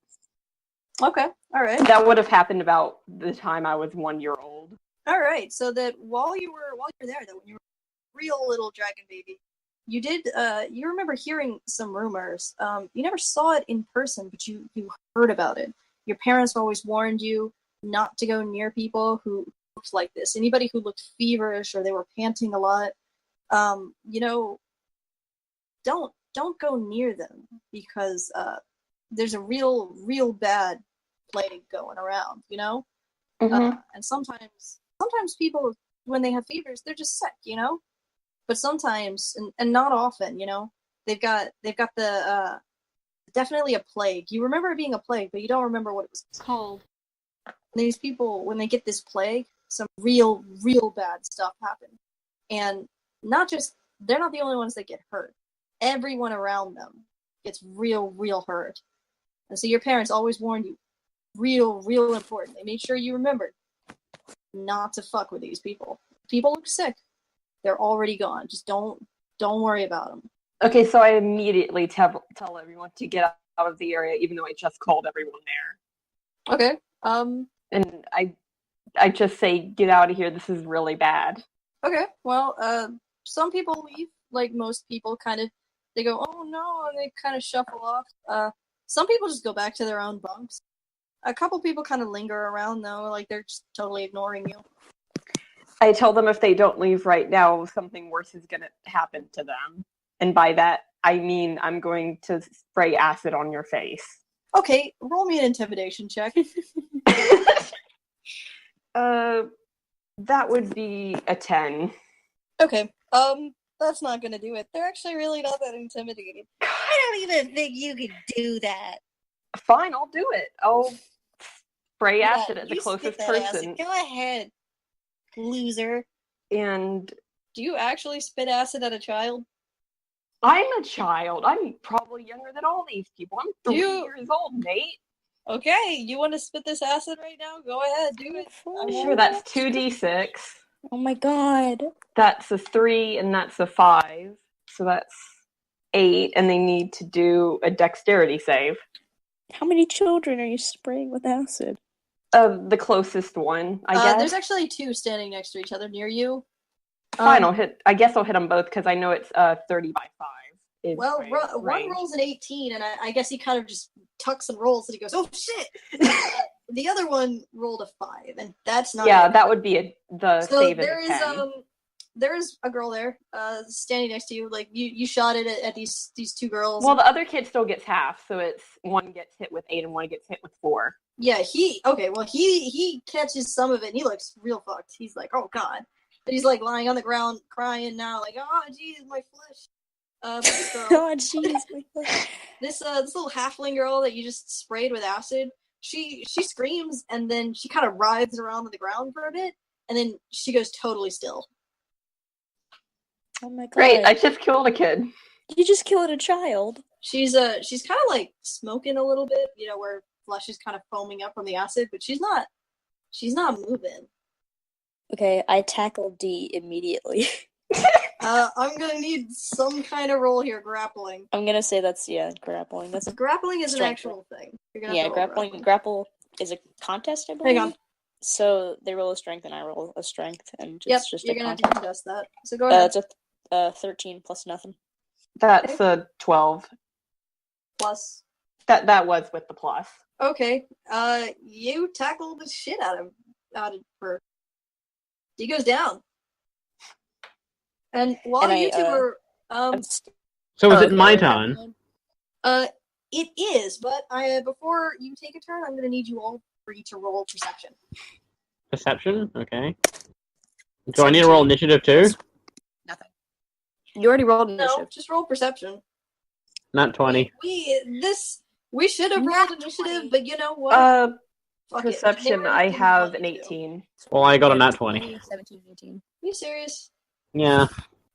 Speaker 1: Okay, all right.
Speaker 3: That would have happened about the time I was 1 year old.
Speaker 1: All right, so that while you were there, that when you were a real little dragon baby, you did, you remember hearing some rumors. You never saw it in person, but you heard about it. Your parents always warned you not to go near people who looked like this. Anybody who looked feverish or they were panting a lot, don't go near them because there's a real bad plague going around,
Speaker 3: Mm-hmm.
Speaker 1: and sometimes people, when they have fevers, they're just sick, but sometimes, and not often, they've got the definitely a plague. You remember it being a plague, but you don't remember what it was called. And these people, when they get this plague, some real bad stuff happen, and they're not the only ones that get hurt. Everyone around them gets real hurt. And so your parents always warned you, real important. They made sure you remembered not to fuck with these people. People look sick. They're already gone. Just don't worry about them.
Speaker 3: Okay, so I immediately tell everyone to get out of the area, even though I just called everyone there.
Speaker 1: Okay.
Speaker 3: And I just say, get out of here. This is really bad.
Speaker 1: Okay. Well, some people leave, like most people, they go, oh no, and they kind of shuffle off. Some people just go back to their own bunks. A couple people kind of linger around, though, like they're just totally ignoring you.
Speaker 3: I tell them if they don't leave right now, something worse is going to happen to them. And by that, I mean I'm going to spray acid on your face.
Speaker 1: Okay, roll me an intimidation check.
Speaker 3: That would be a 10.
Speaker 1: Okay, that's not gonna do it. They're actually really not that intimidating.
Speaker 4: I don't even think you could do that.
Speaker 3: Fine, I'll do it. I'll spray acid at the
Speaker 1: You
Speaker 3: closest
Speaker 1: spit that
Speaker 3: person.
Speaker 1: acid. Go ahead, loser.
Speaker 3: And
Speaker 1: Do you actually spit acid at a child?
Speaker 3: I'm a child. I'm probably younger than all these people. I'm 3 years old, Nate.
Speaker 1: Okay, you want to spit this acid right now? Go ahead, do it.
Speaker 3: Sure, that's 2d6.
Speaker 4: Oh my god.
Speaker 3: That's a 3 and that's a 5. So that's 8, and they need to do a dexterity save.
Speaker 4: How many children are you spraying with acid?
Speaker 3: The closest one, I guess.
Speaker 1: There's actually 2 standing next to each other near you.
Speaker 3: Fine, I guess I'll hit them both because I know it's 30 by 5.
Speaker 1: Well, one rolls an 18, and I guess he kind of just tucks and rolls, and he goes, "Oh shit!" The other one rolled a 5, and that's not.
Speaker 3: Yeah, that would be the
Speaker 1: so
Speaker 3: save.
Speaker 1: There is a girl there, standing next to you. Like you shot it at these 2 girls.
Speaker 3: Well, the other kid still gets half, so it's one gets hit with 8 and one gets hit with 4.
Speaker 1: Yeah, he catches some of it, and he looks real fucked. He's like, "Oh god." And he's like lying on the ground crying now, like, "Oh jeez, my flesh."
Speaker 4: Oh jeez, my flesh.
Speaker 1: This little halfling girl that you just sprayed with acid, she screams and then she kind of writhes around on the ground for a bit, and then she goes totally still.
Speaker 4: Oh my god!
Speaker 3: Great, I just killed a kid.
Speaker 4: You just killed a child.
Speaker 1: She's kind of like smoking a little bit, where flesh is kind of foaming up from the acid, but she's not moving.
Speaker 4: Okay, I tackle D immediately.
Speaker 1: I'm gonna need some kind of roll here. Grappling.
Speaker 4: I'm gonna say that's grappling.
Speaker 1: Grappling is
Speaker 4: strength.
Speaker 1: an actual thing. You're gonna
Speaker 4: grappling. Grapple is a contest, I believe.
Speaker 1: Hang on.
Speaker 4: So they roll a strength and I roll a strength, and it's just
Speaker 1: you're
Speaker 4: a
Speaker 1: gonna
Speaker 4: contest.
Speaker 1: have to contest that. So go ahead.
Speaker 4: That's a 13 plus nothing.
Speaker 3: That's a 12.
Speaker 1: Plus.
Speaker 3: That was with the plus.
Speaker 1: Okay. You tackle the shit out of her. He goes down. And while you two were
Speaker 2: So is it my turn?
Speaker 1: It is, but before you take a turn, I'm gonna need you all three to roll perception.
Speaker 2: Perception? Okay. Do I need to roll initiative too?
Speaker 1: Nothing.
Speaker 4: You already rolled initiative.
Speaker 1: No, just roll perception.
Speaker 2: Not 20.
Speaker 1: We should have rolled initiative, but you know what? Fuck it.
Speaker 3: Perception,
Speaker 1: They were
Speaker 3: I have
Speaker 1: didn't
Speaker 3: an
Speaker 1: want to.
Speaker 3: 18.
Speaker 2: Well, I got a nat 20.
Speaker 4: 17, 18.
Speaker 1: Are you serious?
Speaker 2: Yeah.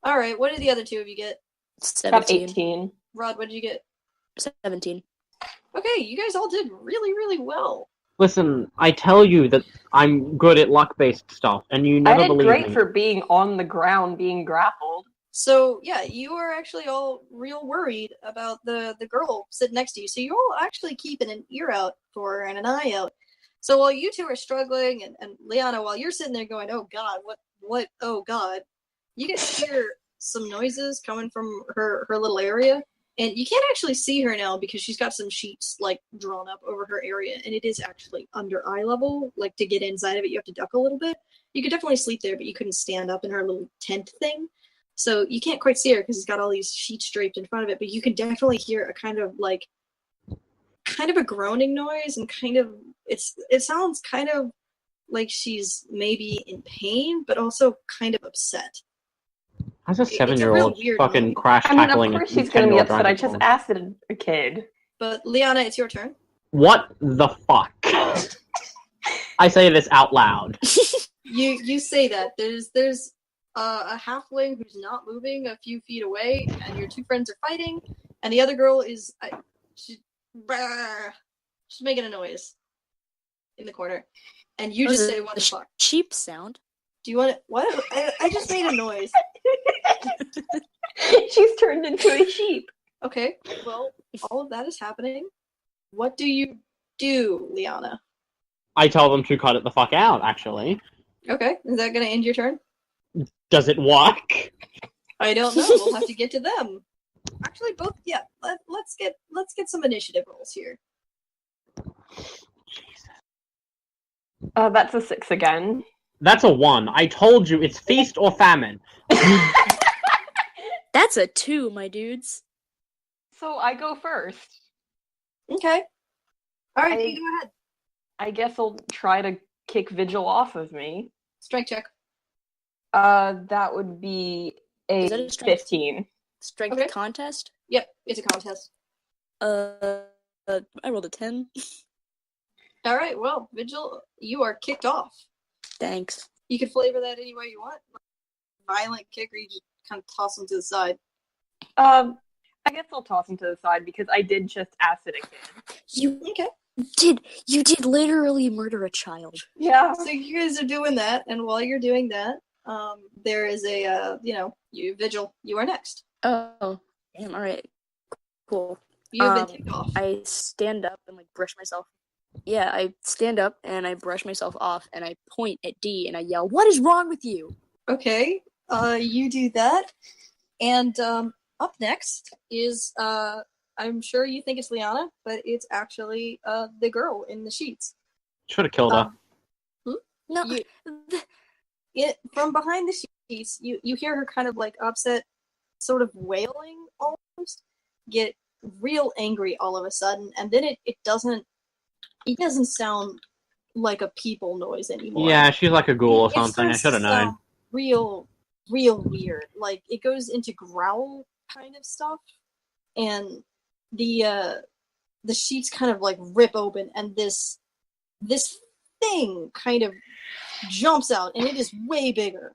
Speaker 1: Alright, what did the other two of you get?
Speaker 3: Got
Speaker 4: 17.
Speaker 3: 18.
Speaker 1: Rod, what did you get?
Speaker 4: 17.
Speaker 1: Okay, you guys all did really, really well.
Speaker 2: Listen, I tell you that I'm good at luck-based stuff, and you
Speaker 3: I
Speaker 2: never
Speaker 3: did
Speaker 2: believe
Speaker 3: great
Speaker 2: me.
Speaker 3: for being on the ground, being grappled.
Speaker 1: So, yeah, you are actually all real worried about the girl sitting next to you. So you're all actually keeping an ear out for her and an eye out. So while you two are struggling, and Liana, while you're sitting there going, oh god, what, oh god, you can hear some noises coming from her little area. And you can't actually see her now because she's got some sheets, like, drawn up over her area. And it is actually under eye level. Like, to get inside of it, you have to duck a little bit. You could definitely sleep there, but you couldn't stand up in her little tent thing. So you can't quite see her because it's got all these sheets draped in front of it. But you can definitely hear a kind of a groaning noise. And it sounds kind of like she's maybe in pain, but also kind of upset.
Speaker 2: How's a
Speaker 1: It's a real
Speaker 2: 7-year-old
Speaker 1: weird
Speaker 2: fucking
Speaker 1: movie.
Speaker 2: crash
Speaker 3: I mean,
Speaker 2: tackling
Speaker 3: of course
Speaker 2: a
Speaker 3: she's gonna be
Speaker 2: 10-year-old
Speaker 3: upset. I
Speaker 2: dragon
Speaker 3: just
Speaker 2: ball?
Speaker 3: acided a kid.
Speaker 1: But Liana, it's your turn.
Speaker 2: What the fuck? I say this out loud.
Speaker 1: You say that. There's a halfling who's not moving a few feet away, and your two friends are fighting, and the other girl is she's making a noise in the corner, and you just say, "What the fuck?"
Speaker 4: Sheep sound.
Speaker 1: Do you want to? What? I just made a noise.
Speaker 3: She's turned into a sheep.
Speaker 1: Okay, well, all of that is happening. What do you do, Liana?
Speaker 2: I tell them to cut it the fuck out, actually.
Speaker 1: Okay, is that going to end your turn?
Speaker 2: Does it work?
Speaker 1: I don't know. We'll have to get to them. Actually, both. Yeah. Let's get some initiative rolls here.
Speaker 3: That's a 6 again.
Speaker 2: That's a 1. I told you, it's feast or famine.
Speaker 4: That's a 2, my dudes.
Speaker 3: So I go first.
Speaker 1: Okay. All right, you go ahead.
Speaker 3: I guess I'll try to kick Vigil off of me.
Speaker 1: Strength check.
Speaker 3: That would be
Speaker 4: Is that
Speaker 3: a
Speaker 4: a strength?
Speaker 3: 15.
Speaker 4: Strength
Speaker 1: Okay.
Speaker 4: contest?
Speaker 1: Yep, it's a contest.
Speaker 4: I rolled a 10.
Speaker 1: All right, well, Vigil, you are kicked off.
Speaker 4: Thanks.
Speaker 1: You can flavor that any way you want. Violent kick, or you just kind of toss them to the side.
Speaker 3: I guess I'll toss him to the side because I did just acid a kid.
Speaker 4: You did literally murder a child.
Speaker 3: Yeah.
Speaker 1: So you guys are doing that, and while you're doing that, there is a, you, Vigil, you are next.
Speaker 4: Oh, damn, alright. Cool.
Speaker 1: You've been kicked off.
Speaker 4: I stand up and, brush myself. Yeah, I stand up and I brush myself off and I point at D and I yell, "What is wrong with you?"
Speaker 1: Okay, you do that. And, up next is, I'm sure you think it's Liana, but it's actually, the girl in the sheets.
Speaker 2: Should have killed her.
Speaker 4: No.
Speaker 1: From behind the sheets, you hear her kind of upset, sort of wailing almost, get real angry all of a sudden, and then it doesn't sound like a people noise anymore.
Speaker 2: Yeah, she's like a ghoul or something. I
Speaker 1: starts
Speaker 2: should have
Speaker 1: to
Speaker 2: known.
Speaker 1: sound real weird. Like, it goes into growl kind of stuff, and the sheets kind of rip open, and this thing kind of jumps out, and it is way bigger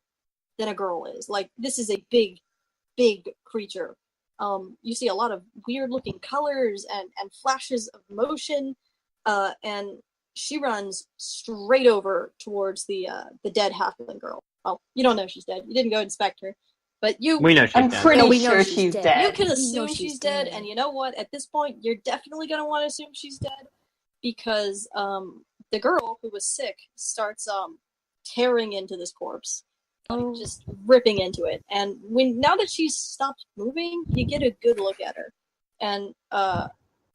Speaker 1: than a girl is. Like, this is a big creature. You see a lot of weird looking colors and flashes of motion, and she runs straight over towards the dead halfling girl. Well, you don't know she's dead. You didn't go inspect her, but
Speaker 2: We know she's
Speaker 3: I'm
Speaker 2: dead.
Speaker 3: pretty
Speaker 4: we know
Speaker 3: sure
Speaker 4: she's
Speaker 3: she's
Speaker 4: dead.
Speaker 3: dead.
Speaker 1: you can
Speaker 4: We know
Speaker 1: assume
Speaker 4: she's
Speaker 1: she's dead,
Speaker 4: dead.
Speaker 1: and you know what? At this point, you're definitely going to want to assume she's dead, because the girl who was sick starts tearing into this corpse, just ripping into it. And now that she's stopped moving, you get a good look at her. And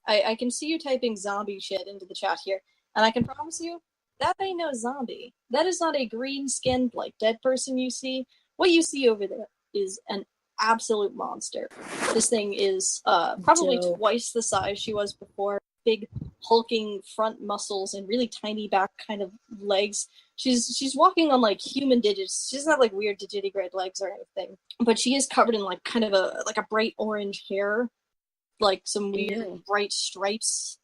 Speaker 1: I can see you typing zombie shit into the chat here, and I can promise you that ain't no zombie. That is not a green-skinned, dead person you see. What you see over there is an absolute monster. This thing is probably
Speaker 4: Dope.
Speaker 1: twice the size she was before. Big hulking front muscles and really tiny back kind of legs. She's walking on human digits. She doesn't have weird digitigrade legs or anything, but she is covered in kind of a bright orange hair, like some weird
Speaker 4: Ew.
Speaker 1: bright stripes.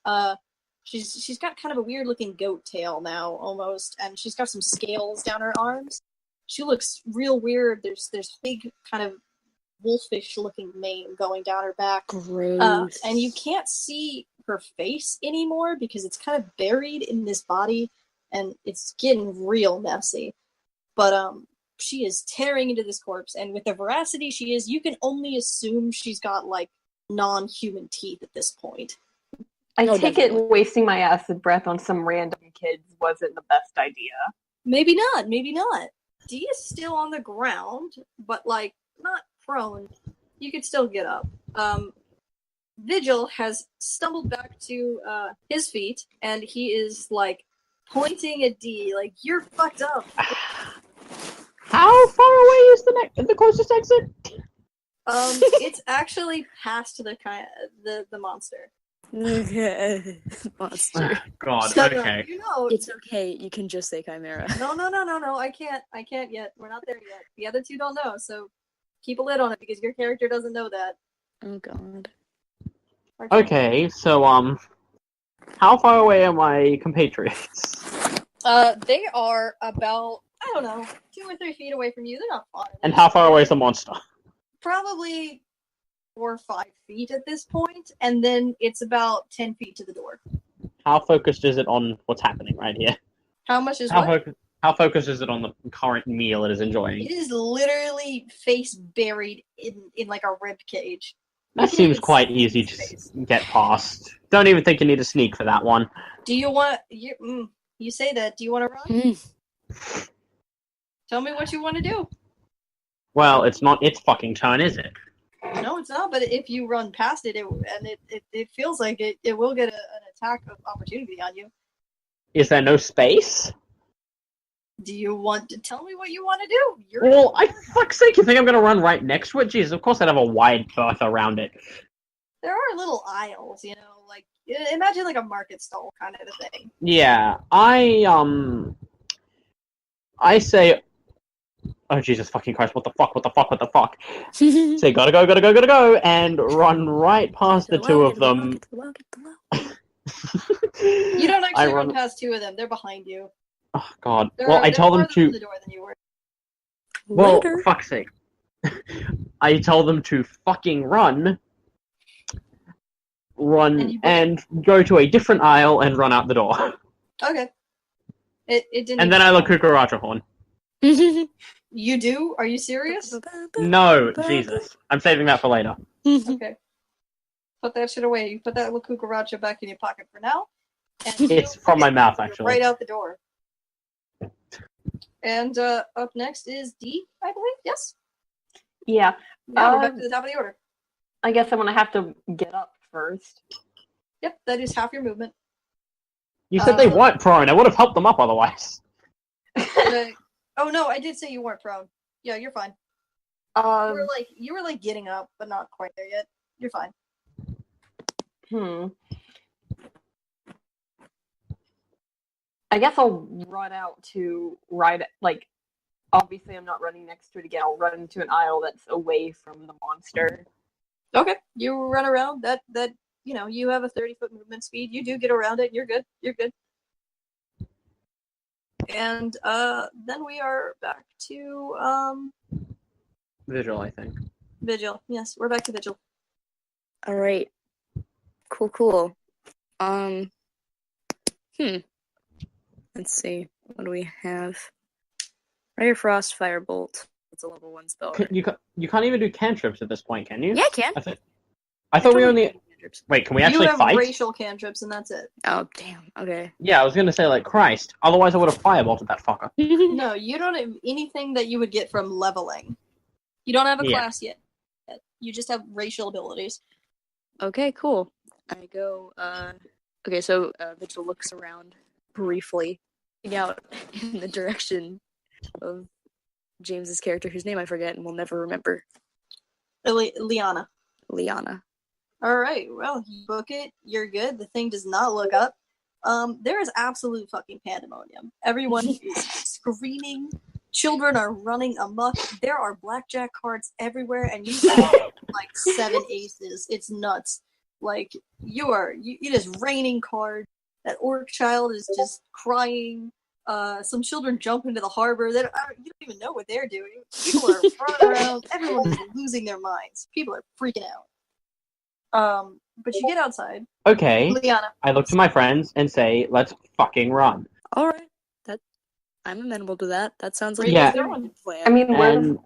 Speaker 1: She's got kind of a weird looking goat tail now, almost, and she's got some scales down her arms. She looks real weird. There's big kind of wolfish looking mane going down her back.
Speaker 4: Gross.
Speaker 1: And you can't see her face anymore because it's kind of buried in this body and it's getting real messy. But she is tearing into this corpse, and with the veracity she is, you can only assume she's got like non-human teeth at this point.
Speaker 3: I
Speaker 4: Oh,
Speaker 3: take
Speaker 4: definitely.
Speaker 3: it wasting my acid breath on some random kids wasn't the best idea.
Speaker 1: Maybe not. Dee is still on the ground, but like not prone. You could still get up. Vigil has stumbled back to his feet, and he is like pointing at Dee, like, you're fucked up.
Speaker 5: How far away is the closest exit?
Speaker 1: It's actually past the monster.
Speaker 4: Monster.
Speaker 5: God,
Speaker 1: So,
Speaker 5: okay.
Speaker 1: you know,
Speaker 4: It's okay. You can just say Chimera.
Speaker 1: no. I can't yet. We're not there yet. The other two don't know, so keep a lid on it because your character doesn't know that.
Speaker 4: Oh god.
Speaker 5: Okay, so, how far away are my compatriots?
Speaker 1: They are about, I don't know, 2 or 3 feet away from you. They're not far.
Speaker 5: And how far away is the monster?
Speaker 1: Probably 4 or 5 feet at this point, and then it's about 10 feet to the door.
Speaker 5: How focused is it on what's happening right here?
Speaker 1: How much is
Speaker 5: How,
Speaker 1: what?
Speaker 5: how focused is it on the current meal it is enjoying?
Speaker 1: It is literally face buried in like a rib cage.
Speaker 5: That seems quite easy to get past. Don't even think you need to sneak for that one.
Speaker 1: Do you want you say that? Do you want to run? Tell me what you want to do.
Speaker 5: Well, it's not its fucking turn, is it?
Speaker 1: No, it's not. But if you run past it, it feels like it will get an attack of opportunity on you.
Speaker 5: Is there no space?
Speaker 1: Do you want to tell me what you want to do?
Speaker 5: Well, I fuck's sake, you think I'm gonna run right next to it? Jesus, of course I'd have a wide berth around it.
Speaker 1: There are little aisles, you know, like imagine like a market stall kind of a thing.
Speaker 5: Yeah, I say, oh Jesus fucking Christ, what the fuck? Say gotta go, and run right past the two of them.
Speaker 1: You don't actually run
Speaker 5: run
Speaker 1: past 2 of them. They're behind you.
Speaker 5: Oh God.
Speaker 1: They're,
Speaker 5: Well, I
Speaker 1: they're
Speaker 5: tell them
Speaker 1: farther from
Speaker 5: to.
Speaker 1: the door than you were.
Speaker 5: Well,
Speaker 4: Later.
Speaker 5: fuck's sake. I tell them to fucking run, and go to a different aisle and run out the door.
Speaker 1: Okay. It didn't.
Speaker 5: And then I look Cucaracha horn.
Speaker 1: You do? Are you serious?
Speaker 5: No, Jesus. I'm saving that for later.
Speaker 1: Okay. Put that shit away. You put that little cucaracha back in your pocket for now. And
Speaker 5: It's from my mouth, actually.
Speaker 1: right out the door. And up next is D, I believe. Yes.
Speaker 3: Yeah.
Speaker 1: Now we're back to the top of the order.
Speaker 3: I guess I'm gonna have to get up first.
Speaker 1: Yep, that is half your movement.
Speaker 5: You said they weren't prone. I would have helped them up otherwise.
Speaker 1: Oh no, I did say you weren't prone. Yeah, you're fine. You were like getting up, but not quite there yet. You're fine.
Speaker 3: I guess I'll run out to like, obviously I'm not running next to it again. I'll run into an aisle that's away from the monster.
Speaker 1: Okay, you run around. That you know, you have a 30-foot movement speed. You do get around it. You're good. And then we are back to
Speaker 5: Vigil, I think.
Speaker 1: Vigil. Yes, we're back to Vigil.
Speaker 4: All right. Cool. Let's see. What do we have? Ray of Frost, Firebolt. It's a level 1 spell. Right?
Speaker 5: You can't even do cantrips at this point, can you?
Speaker 4: Yeah, I can.
Speaker 5: I thought we only. Wait, can we actually
Speaker 1: you have
Speaker 5: fight?
Speaker 1: racial cantrips, and that's it.
Speaker 4: Oh, damn. Okay.
Speaker 5: Yeah, I was gonna say, like, Christ. Otherwise, I would have firebolted that fucker.
Speaker 1: No, you don't have anything that you would get from leveling. You don't have a class yet. You just have racial abilities.
Speaker 4: Okay, cool. I go, okay, so Vigil looks around briefly, looking out in the direction of James's character, whose name I forget and will never remember.
Speaker 1: Liana. Alright, well, you book it, you're good. The thing does not look up. There is absolute fucking pandemonium. Everyone is screaming. Children are running amok. There are blackjack cards everywhere, and you have like 7 aces. It's nuts. Like, it is raining cards. That orc child is just crying. Some children jump into the harbor. You don't even know what they're doing. People are running around. Everyone is losing their minds. People are freaking out. But you get outside.
Speaker 5: Okay.
Speaker 1: Liana.
Speaker 5: I look to my friends and say, let's fucking run.
Speaker 4: All right, I'm amenable to that. That sounds like
Speaker 5: Yeah.
Speaker 4: a good plan.
Speaker 3: I mean,
Speaker 5: And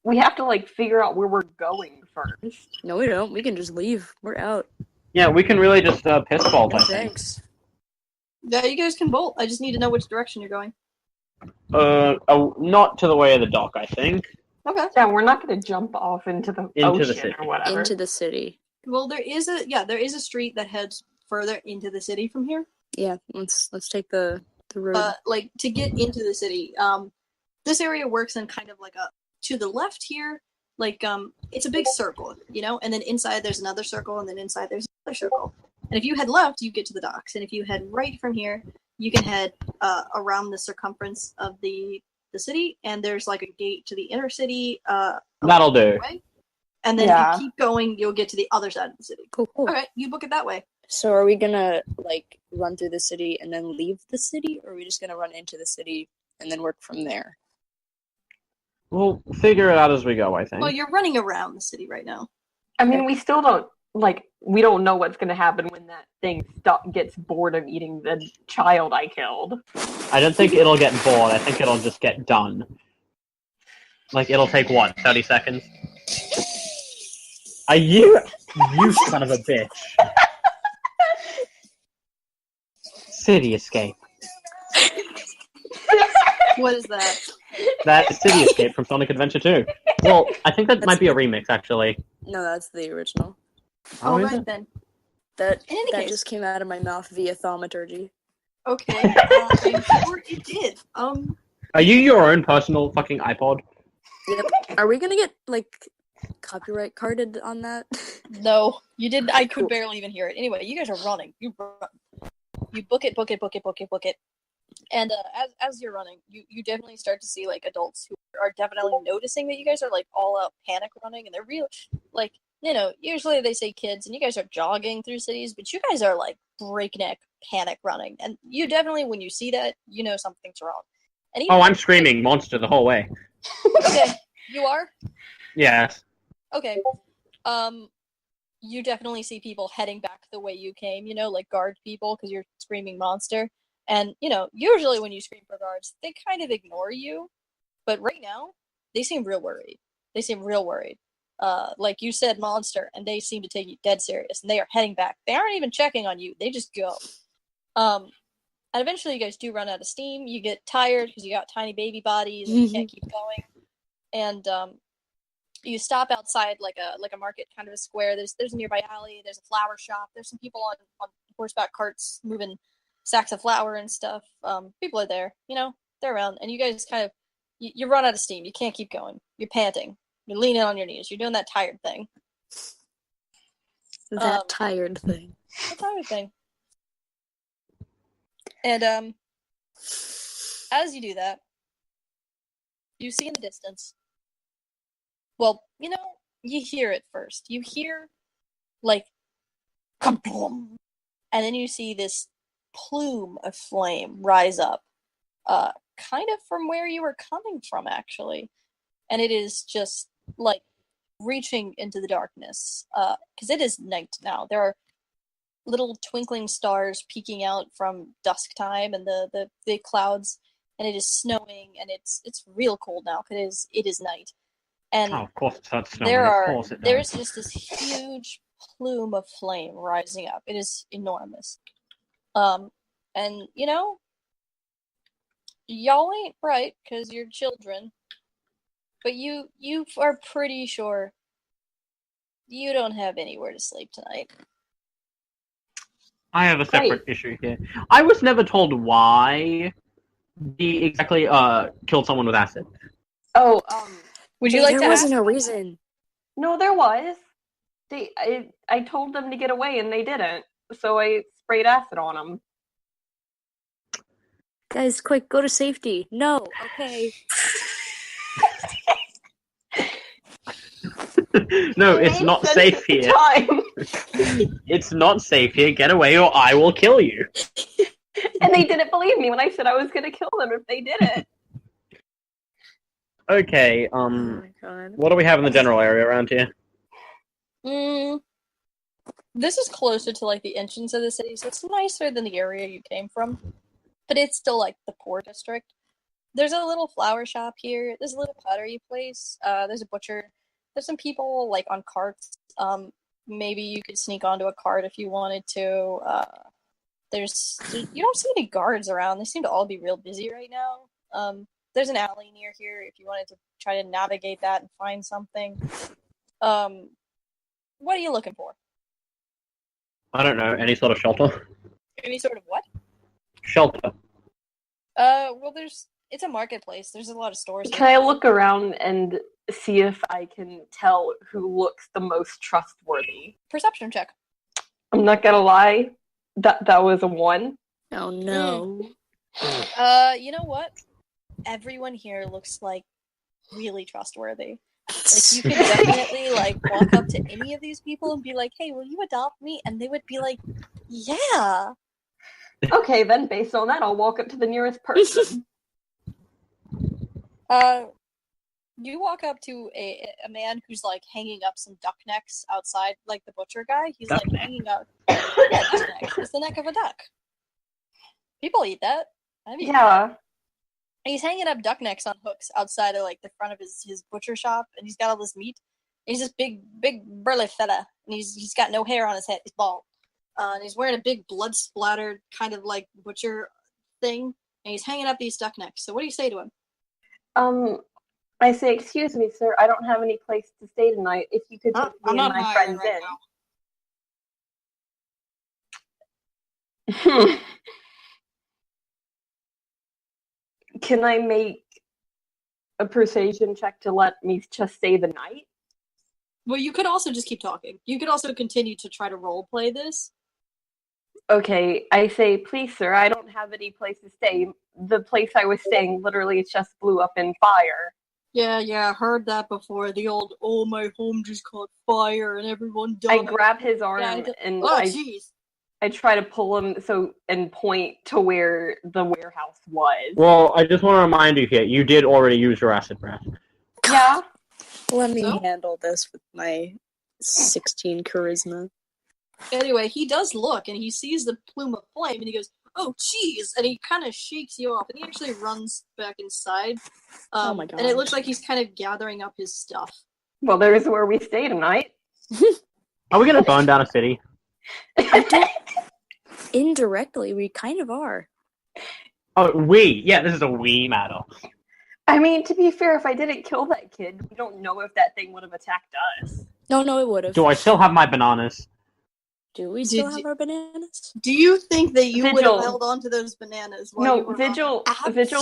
Speaker 3: we have to figure out where we're going first.
Speaker 4: No, we don't. We can just leave. We're out.
Speaker 5: yeah, we can really just piss bolt,
Speaker 4: No
Speaker 5: I think.
Speaker 4: thanks.
Speaker 1: Yeah, you guys can bolt. I just need to know which direction you're going.
Speaker 5: Not to the way of the dock, I think.
Speaker 1: Okay.
Speaker 3: Yeah, we're not going to jump off into the ocean
Speaker 5: city.
Speaker 3: or whatever.
Speaker 4: Into the city.
Speaker 1: Well, there is a street that heads further into the city from here.
Speaker 4: Yeah, let's take the road.
Speaker 1: To get into the city, this area works in kind of like to the left here, it's a big circle, and then inside there's another circle, and then inside there's another circle. And if you head left, you get to the docks, and if you head right from here, you can head around the circumference of the city, and there's a gate to the inner city.
Speaker 5: That'll do.
Speaker 1: Way. And then if you keep going, you'll get to the other side of the city.
Speaker 4: Cool.
Speaker 1: Okay, you book it that way.
Speaker 4: So are we gonna run through the city and then leave the city, or are we just gonna run into the city and then work from there?
Speaker 5: We'll figure it out as we go, I think.
Speaker 1: Well, you're running around the city right now.
Speaker 3: I mean, we still don't, we don't know what's going to happen when that thing gets bored of eating the child I killed.
Speaker 5: I don't think it'll get bored. I think it'll just get done. It'll take, 30 seconds? Are you son of a bitch. City Escape.
Speaker 1: What is that?
Speaker 5: That City Escape from Sonic Adventure 2. Well, I think that might be a remix, actually.
Speaker 4: No, that's the original.
Speaker 1: Oh,
Speaker 5: is
Speaker 1: right
Speaker 5: it?
Speaker 1: then.
Speaker 4: That
Speaker 1: In any case.
Speaker 4: just came out of my mouth via thaumaturgy.
Speaker 1: Okay, I'm sure it did.
Speaker 5: Are you your own personal fucking iPod?
Speaker 4: Yep. Are we gonna get copyright carded on that?
Speaker 1: No, you did. I could
Speaker 4: Cool.
Speaker 1: barely even hear it. Anyway, you guys are running. You run. You book it. And as you're running, you definitely start to see adults who are definitely noticing that you guys are all out panic running, and they're real usually they say kids, and you guys are jogging through cities, but you guys are breakneck panic running, and you definitely, when you see that, you know something's wrong. And even,
Speaker 5: I'm screaming monster the whole way.
Speaker 1: okay, you are?
Speaker 5: Yes.
Speaker 1: Okay. You definitely see people heading back the way you came, guard people, because you're screaming monster. And, usually when you scream for guards, they kind of ignore you. But right now, they seem real worried. Like you said, monster, and they seem to take you dead serious, and they are heading back. They aren't even checking on you. They just go. And eventually you guys do run out of steam. You get tired because you got tiny baby bodies and you can't keep going. And you stop outside like a market, kind of a square. There's a nearby alley. There's a flower shop. There's some people on horseback carts moving sacks of flour and stuff. People are there. They're around. And you guys kind of you run out of steam. You can't keep going. You're panting. You're leaning on your knees. You're doing that tired thing.
Speaker 4: That tired thing.
Speaker 1: The tired thing. And as you do that, you see in the distance. Well, you hear it first. You hear kaboom, and then you see this plume of flame rise up, kind of from where you were coming from, actually. And it is just reaching into the darkness, because it is night now. There are little twinkling stars peeking out from dusk time and the big clouds, and it is snowing, and it's real cold now because it is night. And
Speaker 5: of course it starts snowing.
Speaker 1: There's just this huge plume of flame rising up. It is enormous. And y'all ain't bright because you're children, but you are pretty sure you don't have anywhere to sleep tonight.
Speaker 5: I have a separate issue here. I was never told why he exactly killed someone with acid.
Speaker 3: Oh,
Speaker 1: would you like to
Speaker 4: There wasn't
Speaker 1: ask?
Speaker 4: a reason.
Speaker 3: No, there was. I told them to get away and they didn't. So I sprayed acid on them.
Speaker 4: Guys, quick, go to safety. No, okay.
Speaker 5: No, it's not safe here.
Speaker 3: Time.
Speaker 5: It's not safe here. Get away or I will kill you.
Speaker 3: And they didn't believe me when I said I was going to kill them if they didn't.
Speaker 5: Okay,
Speaker 4: Oh my god.
Speaker 5: what do we have in the general area around here?
Speaker 1: This is closer to like the entrance of the city, so it's nicer than the area you came from. But it's still like the poor district. There's a little flower shop here. There's a little pottery place. There's a butcher. There's some people like on carts. Maybe you could sneak onto a cart if you wanted to. You don't see any guards around. They seem to all be real busy right now. There's an alley near here if you wanted to try to navigate that and find something. What are you looking for?
Speaker 5: I don't know, any sort of shelter?
Speaker 1: Any sort of what?
Speaker 5: Shelter.
Speaker 1: Well, it's a marketplace. There's a lot of stores.
Speaker 3: Can I look around and see if I can tell who looks the most trustworthy?
Speaker 1: Perception check.
Speaker 3: I'm not gonna lie, that was a 1.
Speaker 4: Oh no.
Speaker 1: You know what? Everyone here looks like really trustworthy. Like you could definitely like walk up to any of these people and be like, "Hey, will you adopt me?" And they would be like, "Yeah."
Speaker 3: Okay, then based on that, I'll walk up to the nearest person.
Speaker 1: You walk up to a man who's like hanging up some duck necks outside, like the butcher guy. He's like hanging up. Yeah, duck neck. It's the neck of a duck. People eat that.
Speaker 3: Yeah.
Speaker 1: He's hanging up duck necks on hooks outside of like the front of his butcher shop, and he's got all this meat. He's this big burly fella, and he's got no hair on his head. He's bald, and he's wearing a big blood splattered kind of like butcher thing, and he's hanging up these duck necks. So what do you say to him?
Speaker 3: I say, "Excuse me, sir. I don't have any place to stay tonight. If you could take me and my friends in." Can I make a persuasion check to let me just stay the night?
Speaker 1: Well, you could also just keep talking. You could also continue to try to role play this.
Speaker 3: Okay, I say, "Please, sir, I don't have any place to stay. The place I was staying literally just blew up in fire."
Speaker 1: Yeah, I heard that before. The old, "Oh, my home just caught fire and everyone died."
Speaker 3: I grab his arm and I try to pull him and point to where the warehouse was.
Speaker 5: Well, I just want to remind you here, you did already use your acid breath.
Speaker 3: Yeah.
Speaker 4: Let me handle this with my 16 charisma.
Speaker 1: Anyway, he does look, and he sees the plume of flame, and he goes, "Oh, jeez!" And he kind of shakes you off, and he actually runs back inside.
Speaker 4: Oh my god!
Speaker 1: And it looks like he's kind of gathering up his stuff.
Speaker 3: Well, there's where we stay tonight.
Speaker 5: Are we gonna burn down a city?
Speaker 4: Indirectly, we kind of are.
Speaker 5: Oh, we? Yeah, this is a we matter.
Speaker 3: I mean, to be fair, if I didn't kill that kid, we don't know if that thing would have attacked us.
Speaker 4: No, it would have.
Speaker 5: Do I still have my bananas?
Speaker 4: Do we still have our bananas?
Speaker 1: Do you think that you would have held on to those bananas?
Speaker 3: Vigil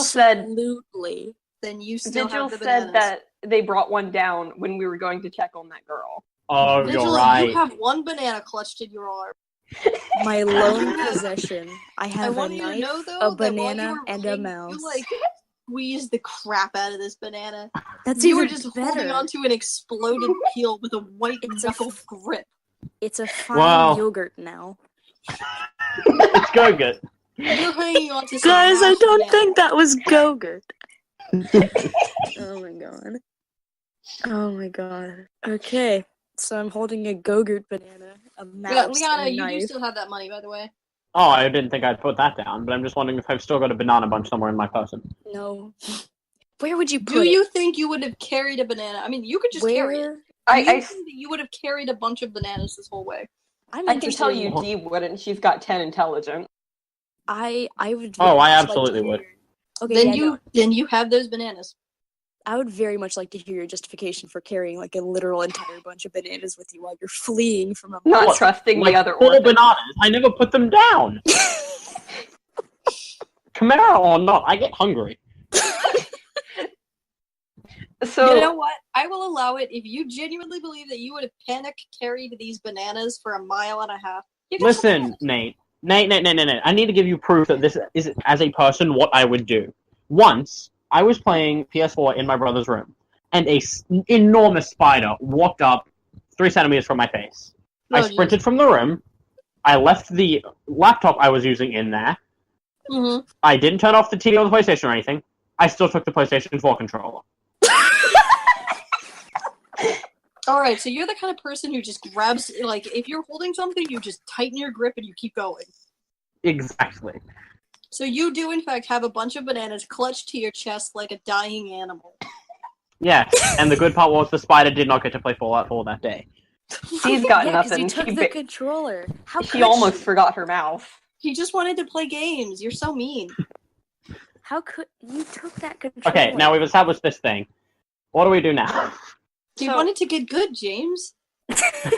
Speaker 3: said...
Speaker 4: Absolutely.
Speaker 1: Then you still
Speaker 3: Vigil
Speaker 1: have the bananas.
Speaker 3: said that they brought one down when we were going to check on that girl.
Speaker 5: Oh,
Speaker 1: Vigil,
Speaker 5: you're right.
Speaker 1: You have one banana clutched in your arm.
Speaker 4: My lone possession. I have
Speaker 1: a
Speaker 4: knife,
Speaker 1: though,
Speaker 4: a banana, and a mouse.
Speaker 1: You like squeezed the crap out of this banana.
Speaker 4: That's
Speaker 1: you
Speaker 4: even
Speaker 1: were just
Speaker 4: better.
Speaker 1: holding onto an exploded peel with a white knuckle grip.
Speaker 4: It's a fine yogurt now.
Speaker 5: It's Go-Gurt.
Speaker 1: You're hanging on to some
Speaker 4: Guys, I don't
Speaker 1: banana.
Speaker 4: think that was Go-Gurt. Oh my god. Okay, so I'm holding a Go-Gurt banana, a mouse,
Speaker 1: Liana,
Speaker 4: and a
Speaker 1: you
Speaker 4: knife.
Speaker 1: do still have that money, by the way.
Speaker 5: Oh, I didn't think I'd put that down, but I'm just wondering if I've still got a banana bunch somewhere in my person.
Speaker 4: No. Where would you put
Speaker 1: Do
Speaker 4: it?
Speaker 1: you think you would have carried a banana? I mean, you could just carry it. I think that you would have carried a bunch of bananas this whole way.
Speaker 3: I can tell you Dee wouldn't. She's got 10 intelligence.
Speaker 4: I would.
Speaker 5: Oh, I absolutely would.
Speaker 1: Okay, then you have those bananas.
Speaker 4: I would very much like to hear your justification for carrying like a literal entire bunch of bananas with you while you're fleeing from a
Speaker 3: not trusting the other
Speaker 5: four
Speaker 3: orphans.
Speaker 5: bananas. I never put them down. Chimera or not, I get hungry.
Speaker 3: So
Speaker 1: you know what? I will allow it if you genuinely believe that you would have panic carried these bananas for a mile and a half.
Speaker 5: Listen, Nate. I need to give you proof that this is, as a person, what I would do. Once, I was playing PS4 in my brother's room, and an enormous spider walked up 3 centimeters from my face. I sprinted from the room. I left the laptop I was using in there.
Speaker 1: Mm-hmm.
Speaker 5: I didn't turn off the TV or the PlayStation or anything. I still took the PlayStation 4 controller.
Speaker 1: Alright, so you're the kind of person who just grabs, like, if you're holding something, you just tighten your grip and you keep going.
Speaker 5: Exactly.
Speaker 1: So you do, in fact, have a bunch of bananas clutched to your chest like a dying animal.
Speaker 5: Yeah, and the good part was the spider did not get to play Fallout 4 that day.
Speaker 3: She's got
Speaker 4: Yeah, 'cause
Speaker 3: nothing.
Speaker 4: you took the controller. How
Speaker 3: She
Speaker 4: could
Speaker 3: almost
Speaker 4: she?
Speaker 3: forgot her mouth.
Speaker 1: He just wanted to play games. You're so mean.
Speaker 4: How could you took that controller?
Speaker 5: Okay, now we've established this thing. What do we do now?
Speaker 1: He
Speaker 3: So-
Speaker 1: wanted to get good, James.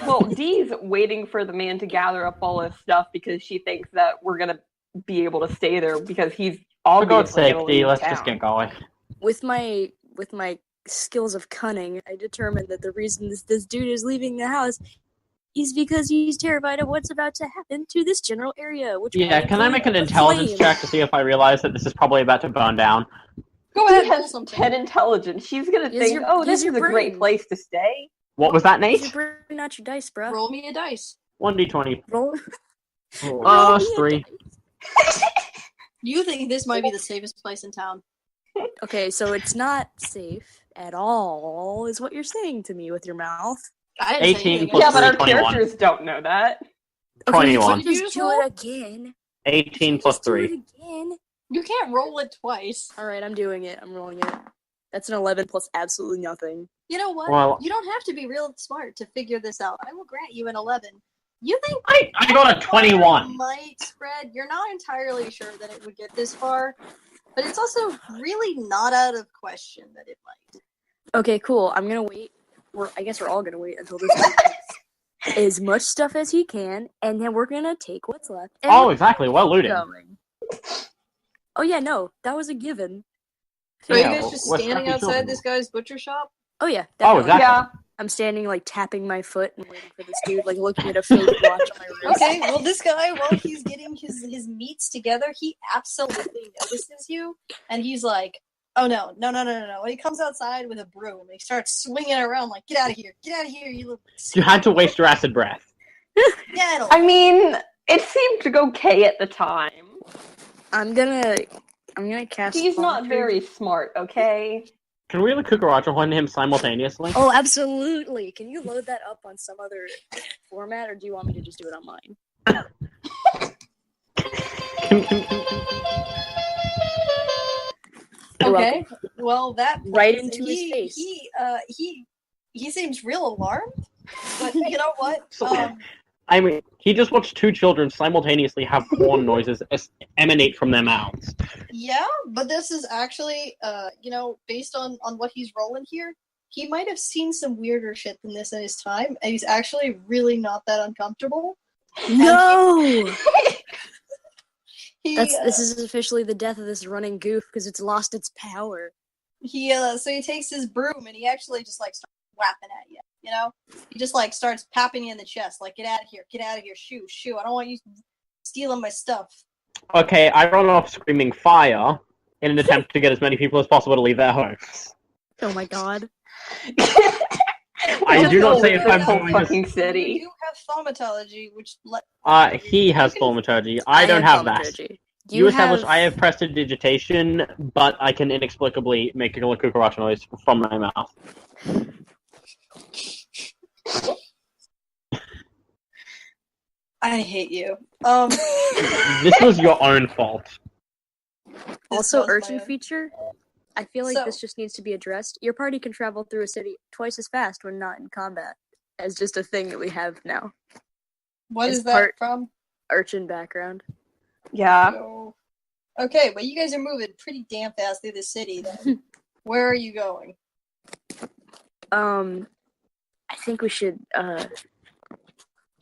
Speaker 3: Well, Dee's waiting for the man to gather up all his stuff because she thinks that we're gonna be able to stay there because he's
Speaker 5: For
Speaker 3: obviously
Speaker 5: God's sake,
Speaker 3: gonna
Speaker 5: D,
Speaker 3: leave
Speaker 5: let's
Speaker 3: town.
Speaker 5: just get going.
Speaker 4: With my skills of cunning, I determined that the reason this dude is leaving the house is because he's terrified of what's about to happen to this general area. Which
Speaker 5: Yeah,
Speaker 4: might
Speaker 5: can I make an
Speaker 4: include
Speaker 5: intelligence
Speaker 4: flames.
Speaker 5: check to see if I realize that this is probably about to burn down?
Speaker 1: Go
Speaker 3: He
Speaker 1: ahead, roll
Speaker 3: has
Speaker 1: something.
Speaker 3: 10 intelligence. She's gonna
Speaker 4: Use
Speaker 3: think,
Speaker 4: your-
Speaker 3: oh,
Speaker 4: use
Speaker 3: this
Speaker 4: your
Speaker 3: is a great
Speaker 4: brain.
Speaker 3: place to stay.
Speaker 5: What was that,
Speaker 4: Use
Speaker 5: Nate?
Speaker 4: your brain, not your dice, bruh.
Speaker 1: Roll me a dice.
Speaker 5: 1d20.
Speaker 4: Roll.
Speaker 5: Plus 3.
Speaker 1: You think this might be the safest place in town.
Speaker 4: Okay, so it's not safe at all, is what you're saying to me with your mouth.
Speaker 1: I didn't say
Speaker 5: 18
Speaker 1: anything.
Speaker 5: plus
Speaker 3: Yeah, but our
Speaker 5: 21.
Speaker 3: characters don't know that.
Speaker 4: Okay,
Speaker 5: 21.
Speaker 4: you just do it again.
Speaker 5: 18 plus
Speaker 4: Just do
Speaker 5: 3.
Speaker 4: it again.
Speaker 1: You can't roll it twice.
Speaker 4: Alright, I'm doing it. I'm rolling it. That's an 11 plus absolutely nothing.
Speaker 1: You know what?
Speaker 5: Well-
Speaker 1: You don't have to be real smart to figure this out. I will grant you an 11. You think
Speaker 5: I got a 21.
Speaker 1: might spread? You're not entirely sure that it would get this far, but it's also really not out of question that it might.
Speaker 4: Okay, cool. I'm gonna wait. I guess we're all gonna wait until this dude takes as much stuff as he can, and then we're gonna take what's left. And
Speaker 5: Oh,
Speaker 4: we're
Speaker 5: exactly. Well
Speaker 4: gonna keep
Speaker 5: looted.
Speaker 4: going. Oh yeah, no, that was a given.
Speaker 1: So are
Speaker 5: Yeah,
Speaker 1: you guys just
Speaker 5: we're
Speaker 1: standing
Speaker 5: scrappy
Speaker 1: outside
Speaker 5: children.
Speaker 1: this guy's butcher shop?
Speaker 4: Oh yeah,
Speaker 5: Oh,
Speaker 4: definitely.
Speaker 5: exactly.
Speaker 3: Yeah.
Speaker 4: I'm standing like tapping my foot and waiting for this dude, like looking at a fake watch on my wrist.
Speaker 1: Okay, well, this guy, while he's getting his meats together, he absolutely notices you, and he's like, oh, no. And he comes outside with a broom, and he starts swinging around like, get out of here, you little...
Speaker 5: You had to waste your acid breath.
Speaker 1: Yeah,
Speaker 3: I mean, it seemed okay at the time.
Speaker 4: I'm gonna cast.
Speaker 3: He's not
Speaker 4: Thaumaturgy.
Speaker 3: very smart, okay?
Speaker 5: Can we really Kukaracha on him simultaneously?
Speaker 4: Oh, absolutely. Can you load that up on some other format, or do you want me to just do it on mine? You're
Speaker 1: Okay, well, that...
Speaker 4: Right into his face.
Speaker 1: He seems real alarmed, but you know what?
Speaker 5: I mean, he just watched two children simultaneously have horn noises emanate from their mouths.
Speaker 1: Yeah, but this is actually, based on what he's rolling here, he might have seen some weirder shit than this in his time, and he's actually really not that uncomfortable.
Speaker 4: No!
Speaker 1: He,
Speaker 4: This is officially the death of this running goof because it's lost its power.
Speaker 1: so he takes his broom and he actually just like starts whapping at you. You know, he just like starts tapping you in the chest, like get out of here, shoo! I don't want you stealing my stuff.
Speaker 5: Okay, I run off screaming fire in an attempt to get as many people as possible to leave their homes.
Speaker 4: Oh my god.
Speaker 5: I do not say if
Speaker 3: this
Speaker 5: I'm
Speaker 3: whole
Speaker 5: going to...
Speaker 3: fucking city.
Speaker 1: You have thaumatology, which
Speaker 5: He has thaumaturgy. I don't have that.
Speaker 4: thaumaturgy.
Speaker 5: You established I have prestidigitation, but I can inexplicably make a Kukaracha noise from my mouth.
Speaker 1: I hate you.
Speaker 5: This was your own fault.
Speaker 4: Also,
Speaker 1: was my
Speaker 4: urchin
Speaker 1: own.
Speaker 4: feature. I feel like
Speaker 1: So-
Speaker 4: this just needs to be addressed. Your party can travel through a city twice as fast when not in combat, as just a thing that we have now.
Speaker 1: What
Speaker 4: It's
Speaker 1: is that
Speaker 4: part-
Speaker 1: from?
Speaker 4: Urchin background.
Speaker 3: Yeah.
Speaker 1: So- Okay, but you guys are moving pretty damn fast through the city. Then, where are you going?
Speaker 4: I think we should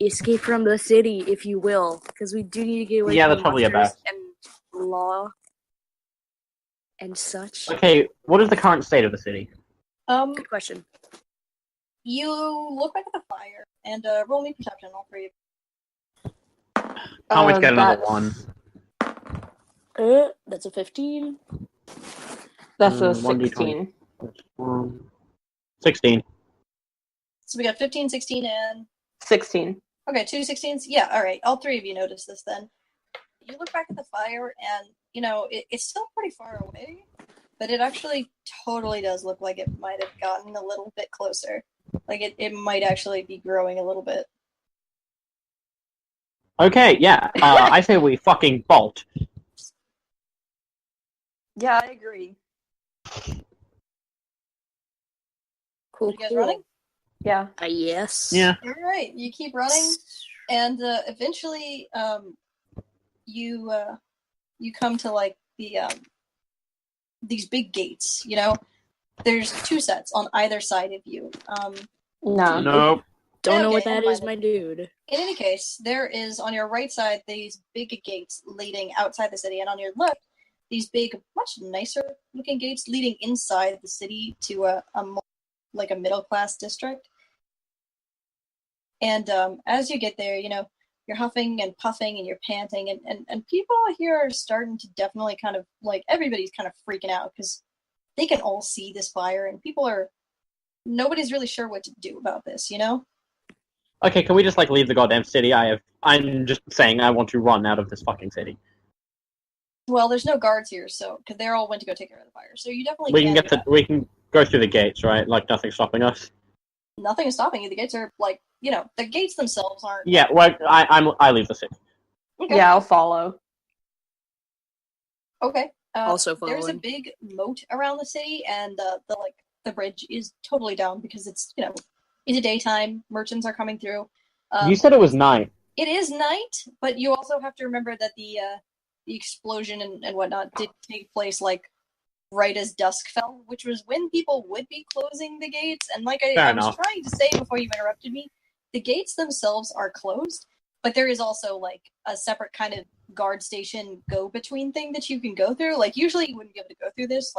Speaker 4: escape from the city, if you will, because we do need to get away
Speaker 5: Yeah,
Speaker 4: from
Speaker 5: that's probably
Speaker 4: monsters and law and such.
Speaker 5: Okay, what is the current state of the city?
Speaker 4: Good question.
Speaker 1: You look back at the fire and roll me perception, all three of you.
Speaker 5: Can't get another
Speaker 3: that's-
Speaker 5: one.
Speaker 4: That's a 15.
Speaker 3: That's a
Speaker 5: 1d20.
Speaker 3: 16.
Speaker 5: 16.
Speaker 1: So we got 15, 16, and
Speaker 3: 16.
Speaker 1: Okay, 2 16s? Yeah, alright. All three of you notice this then. You look back at the fire, and, it's still pretty far away, but it actually totally does look like it might have gotten a little bit closer. Like, it might actually be growing a little bit.
Speaker 5: Okay, yeah. I say we fucking bolt.
Speaker 3: Yeah, I agree.
Speaker 4: Cool.
Speaker 1: You guys running?
Speaker 3: Yeah.
Speaker 4: Yes.
Speaker 5: Yeah.
Speaker 1: Alright, you keep running, and eventually, you come to, like, these big gates, There's 2 sets on either side of you.
Speaker 3: No.
Speaker 5: Nope.
Speaker 4: Don't know
Speaker 1: Okay,
Speaker 4: what that
Speaker 1: never
Speaker 4: is,
Speaker 1: mind.
Speaker 4: my dude.
Speaker 1: In any case, there is on your right side these big gates leading outside the city, and on your left, these big, much nicer looking gates leading inside the city to a middle class district. And as you get there, you're huffing and puffing and you're panting, and people here are starting to definitely kind of, like, everybody's kind of freaking out because they can all see this fire, and nobody's really sure what to do about this,
Speaker 5: Okay, can we just, leave the goddamn city? I'm just saying I want to run out of this fucking city.
Speaker 1: Well, there's no guards here, because they all went to go take care of the fire. So you definitely
Speaker 5: We can go through the gates, right? Like, nothing's stopping us.
Speaker 1: Nothing is stopping you. The gates are, the gates themselves aren't...
Speaker 5: Yeah, well, I leave the city.
Speaker 1: Okay.
Speaker 3: Yeah, I'll follow.
Speaker 1: Okay.
Speaker 4: Also
Speaker 1: There's a
Speaker 4: following.
Speaker 1: big moat around the city, and the bridge is totally down because it's, in the daytime, merchants are coming through.
Speaker 5: You said it was night.
Speaker 1: It is night, but you also have to remember that the explosion and whatnot did take place, right as dusk fell, which was when people would be closing the gates. And I was trying to say before you interrupted me, the gates themselves are closed, but there is also, a separate kind of guard station go-between thing that you can go through. Usually you wouldn't be able to go through this.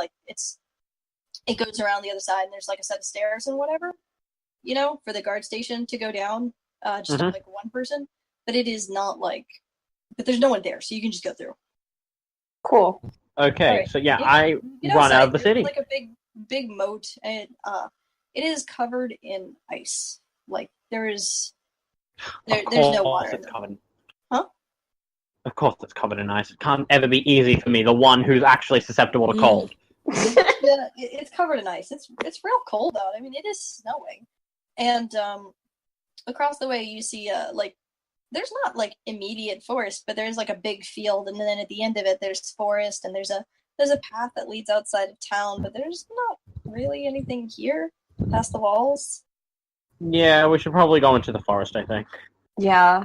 Speaker 1: It goes around the other side, and there's, a set of stairs and whatever, for the guard station to go down, just to, one person. But it is not, but there's no one there, so you can just go through.
Speaker 3: Cool.
Speaker 5: Okay,
Speaker 1: Right.
Speaker 5: so yeah, I run out of the city.
Speaker 1: There's, a big moat, and it is covered in ice. There's no water.
Speaker 5: It's covered.
Speaker 1: Huh?
Speaker 5: Of course it's covered in ice. It can't ever be easy for me, the one who's actually susceptible to cold.
Speaker 1: Yeah, it's covered in ice. It's real cold out. I mean, it is snowing. And across the way you see there's not immediate forest, but there's a big field, and then at the end of it there's forest, and there's a path that leads outside of town, but there's not really anything here past the walls.
Speaker 5: Yeah, we should probably go into the forest, I think.
Speaker 3: Yeah.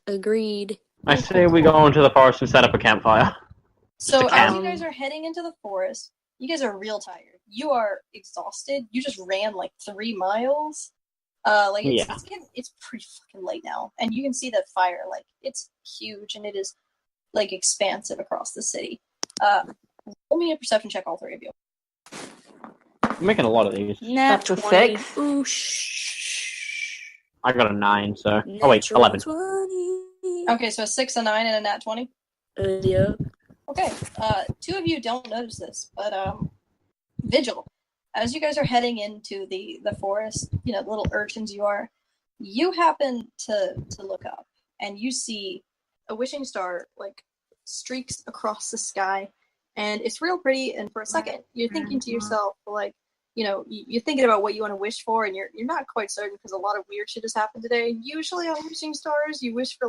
Speaker 4: Agreed.
Speaker 5: I say we go into the forest and set up a campfire.
Speaker 1: So
Speaker 5: Just a
Speaker 1: as
Speaker 5: camp.
Speaker 1: you guys are heading into the forest, you guys are real tired. You are exhausted. You just ran 3 miles. It's pretty fucking late now, and you can see the fire. It's huge, and it is expansive across the city. Roll me a perception check, all 3 of you.
Speaker 5: I'm making a lot of these.
Speaker 4: Nat
Speaker 3: That's a
Speaker 4: 20.
Speaker 3: 6.
Speaker 4: Ooh,
Speaker 5: I got a 9, so... Oh wait,
Speaker 4: Natural
Speaker 5: 11.
Speaker 4: 20.
Speaker 1: Okay, so a 6, a 9, and a nat 20.
Speaker 4: Yeah.
Speaker 1: Okay, 2 of you don't notice this, but Vigil, as you guys are heading into the forest, little urchins you are, you happen to look up, and you see a wishing star streaks across the sky, and it's real pretty. And for a second, you're thinking to yourself, you're thinking about what you want to wish for, and you're not quite certain because a lot of weird shit has happened today. Usually on wishing stars, you wish for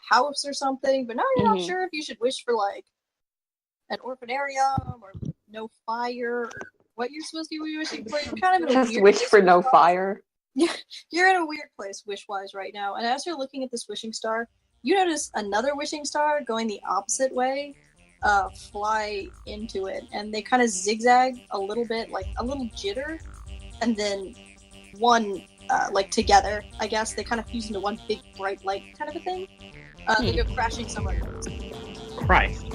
Speaker 1: house or something, but now you're not sure if you should wish for an orphanarium or no fire or what you're supposed to be wishing for. You're kind of in a
Speaker 3: Just
Speaker 1: weird
Speaker 3: wish
Speaker 1: place
Speaker 3: for no fire.
Speaker 1: You're in a weird place wish-wise right now, and as you're looking at this wishing star, you notice another wishing star going the opposite way fly into it, and they kind of zigzag a little bit, a little jitter, and then one together, I guess they kind of fuse into one big bright light kind of a thing. They go crashing somewhere.
Speaker 5: Christ.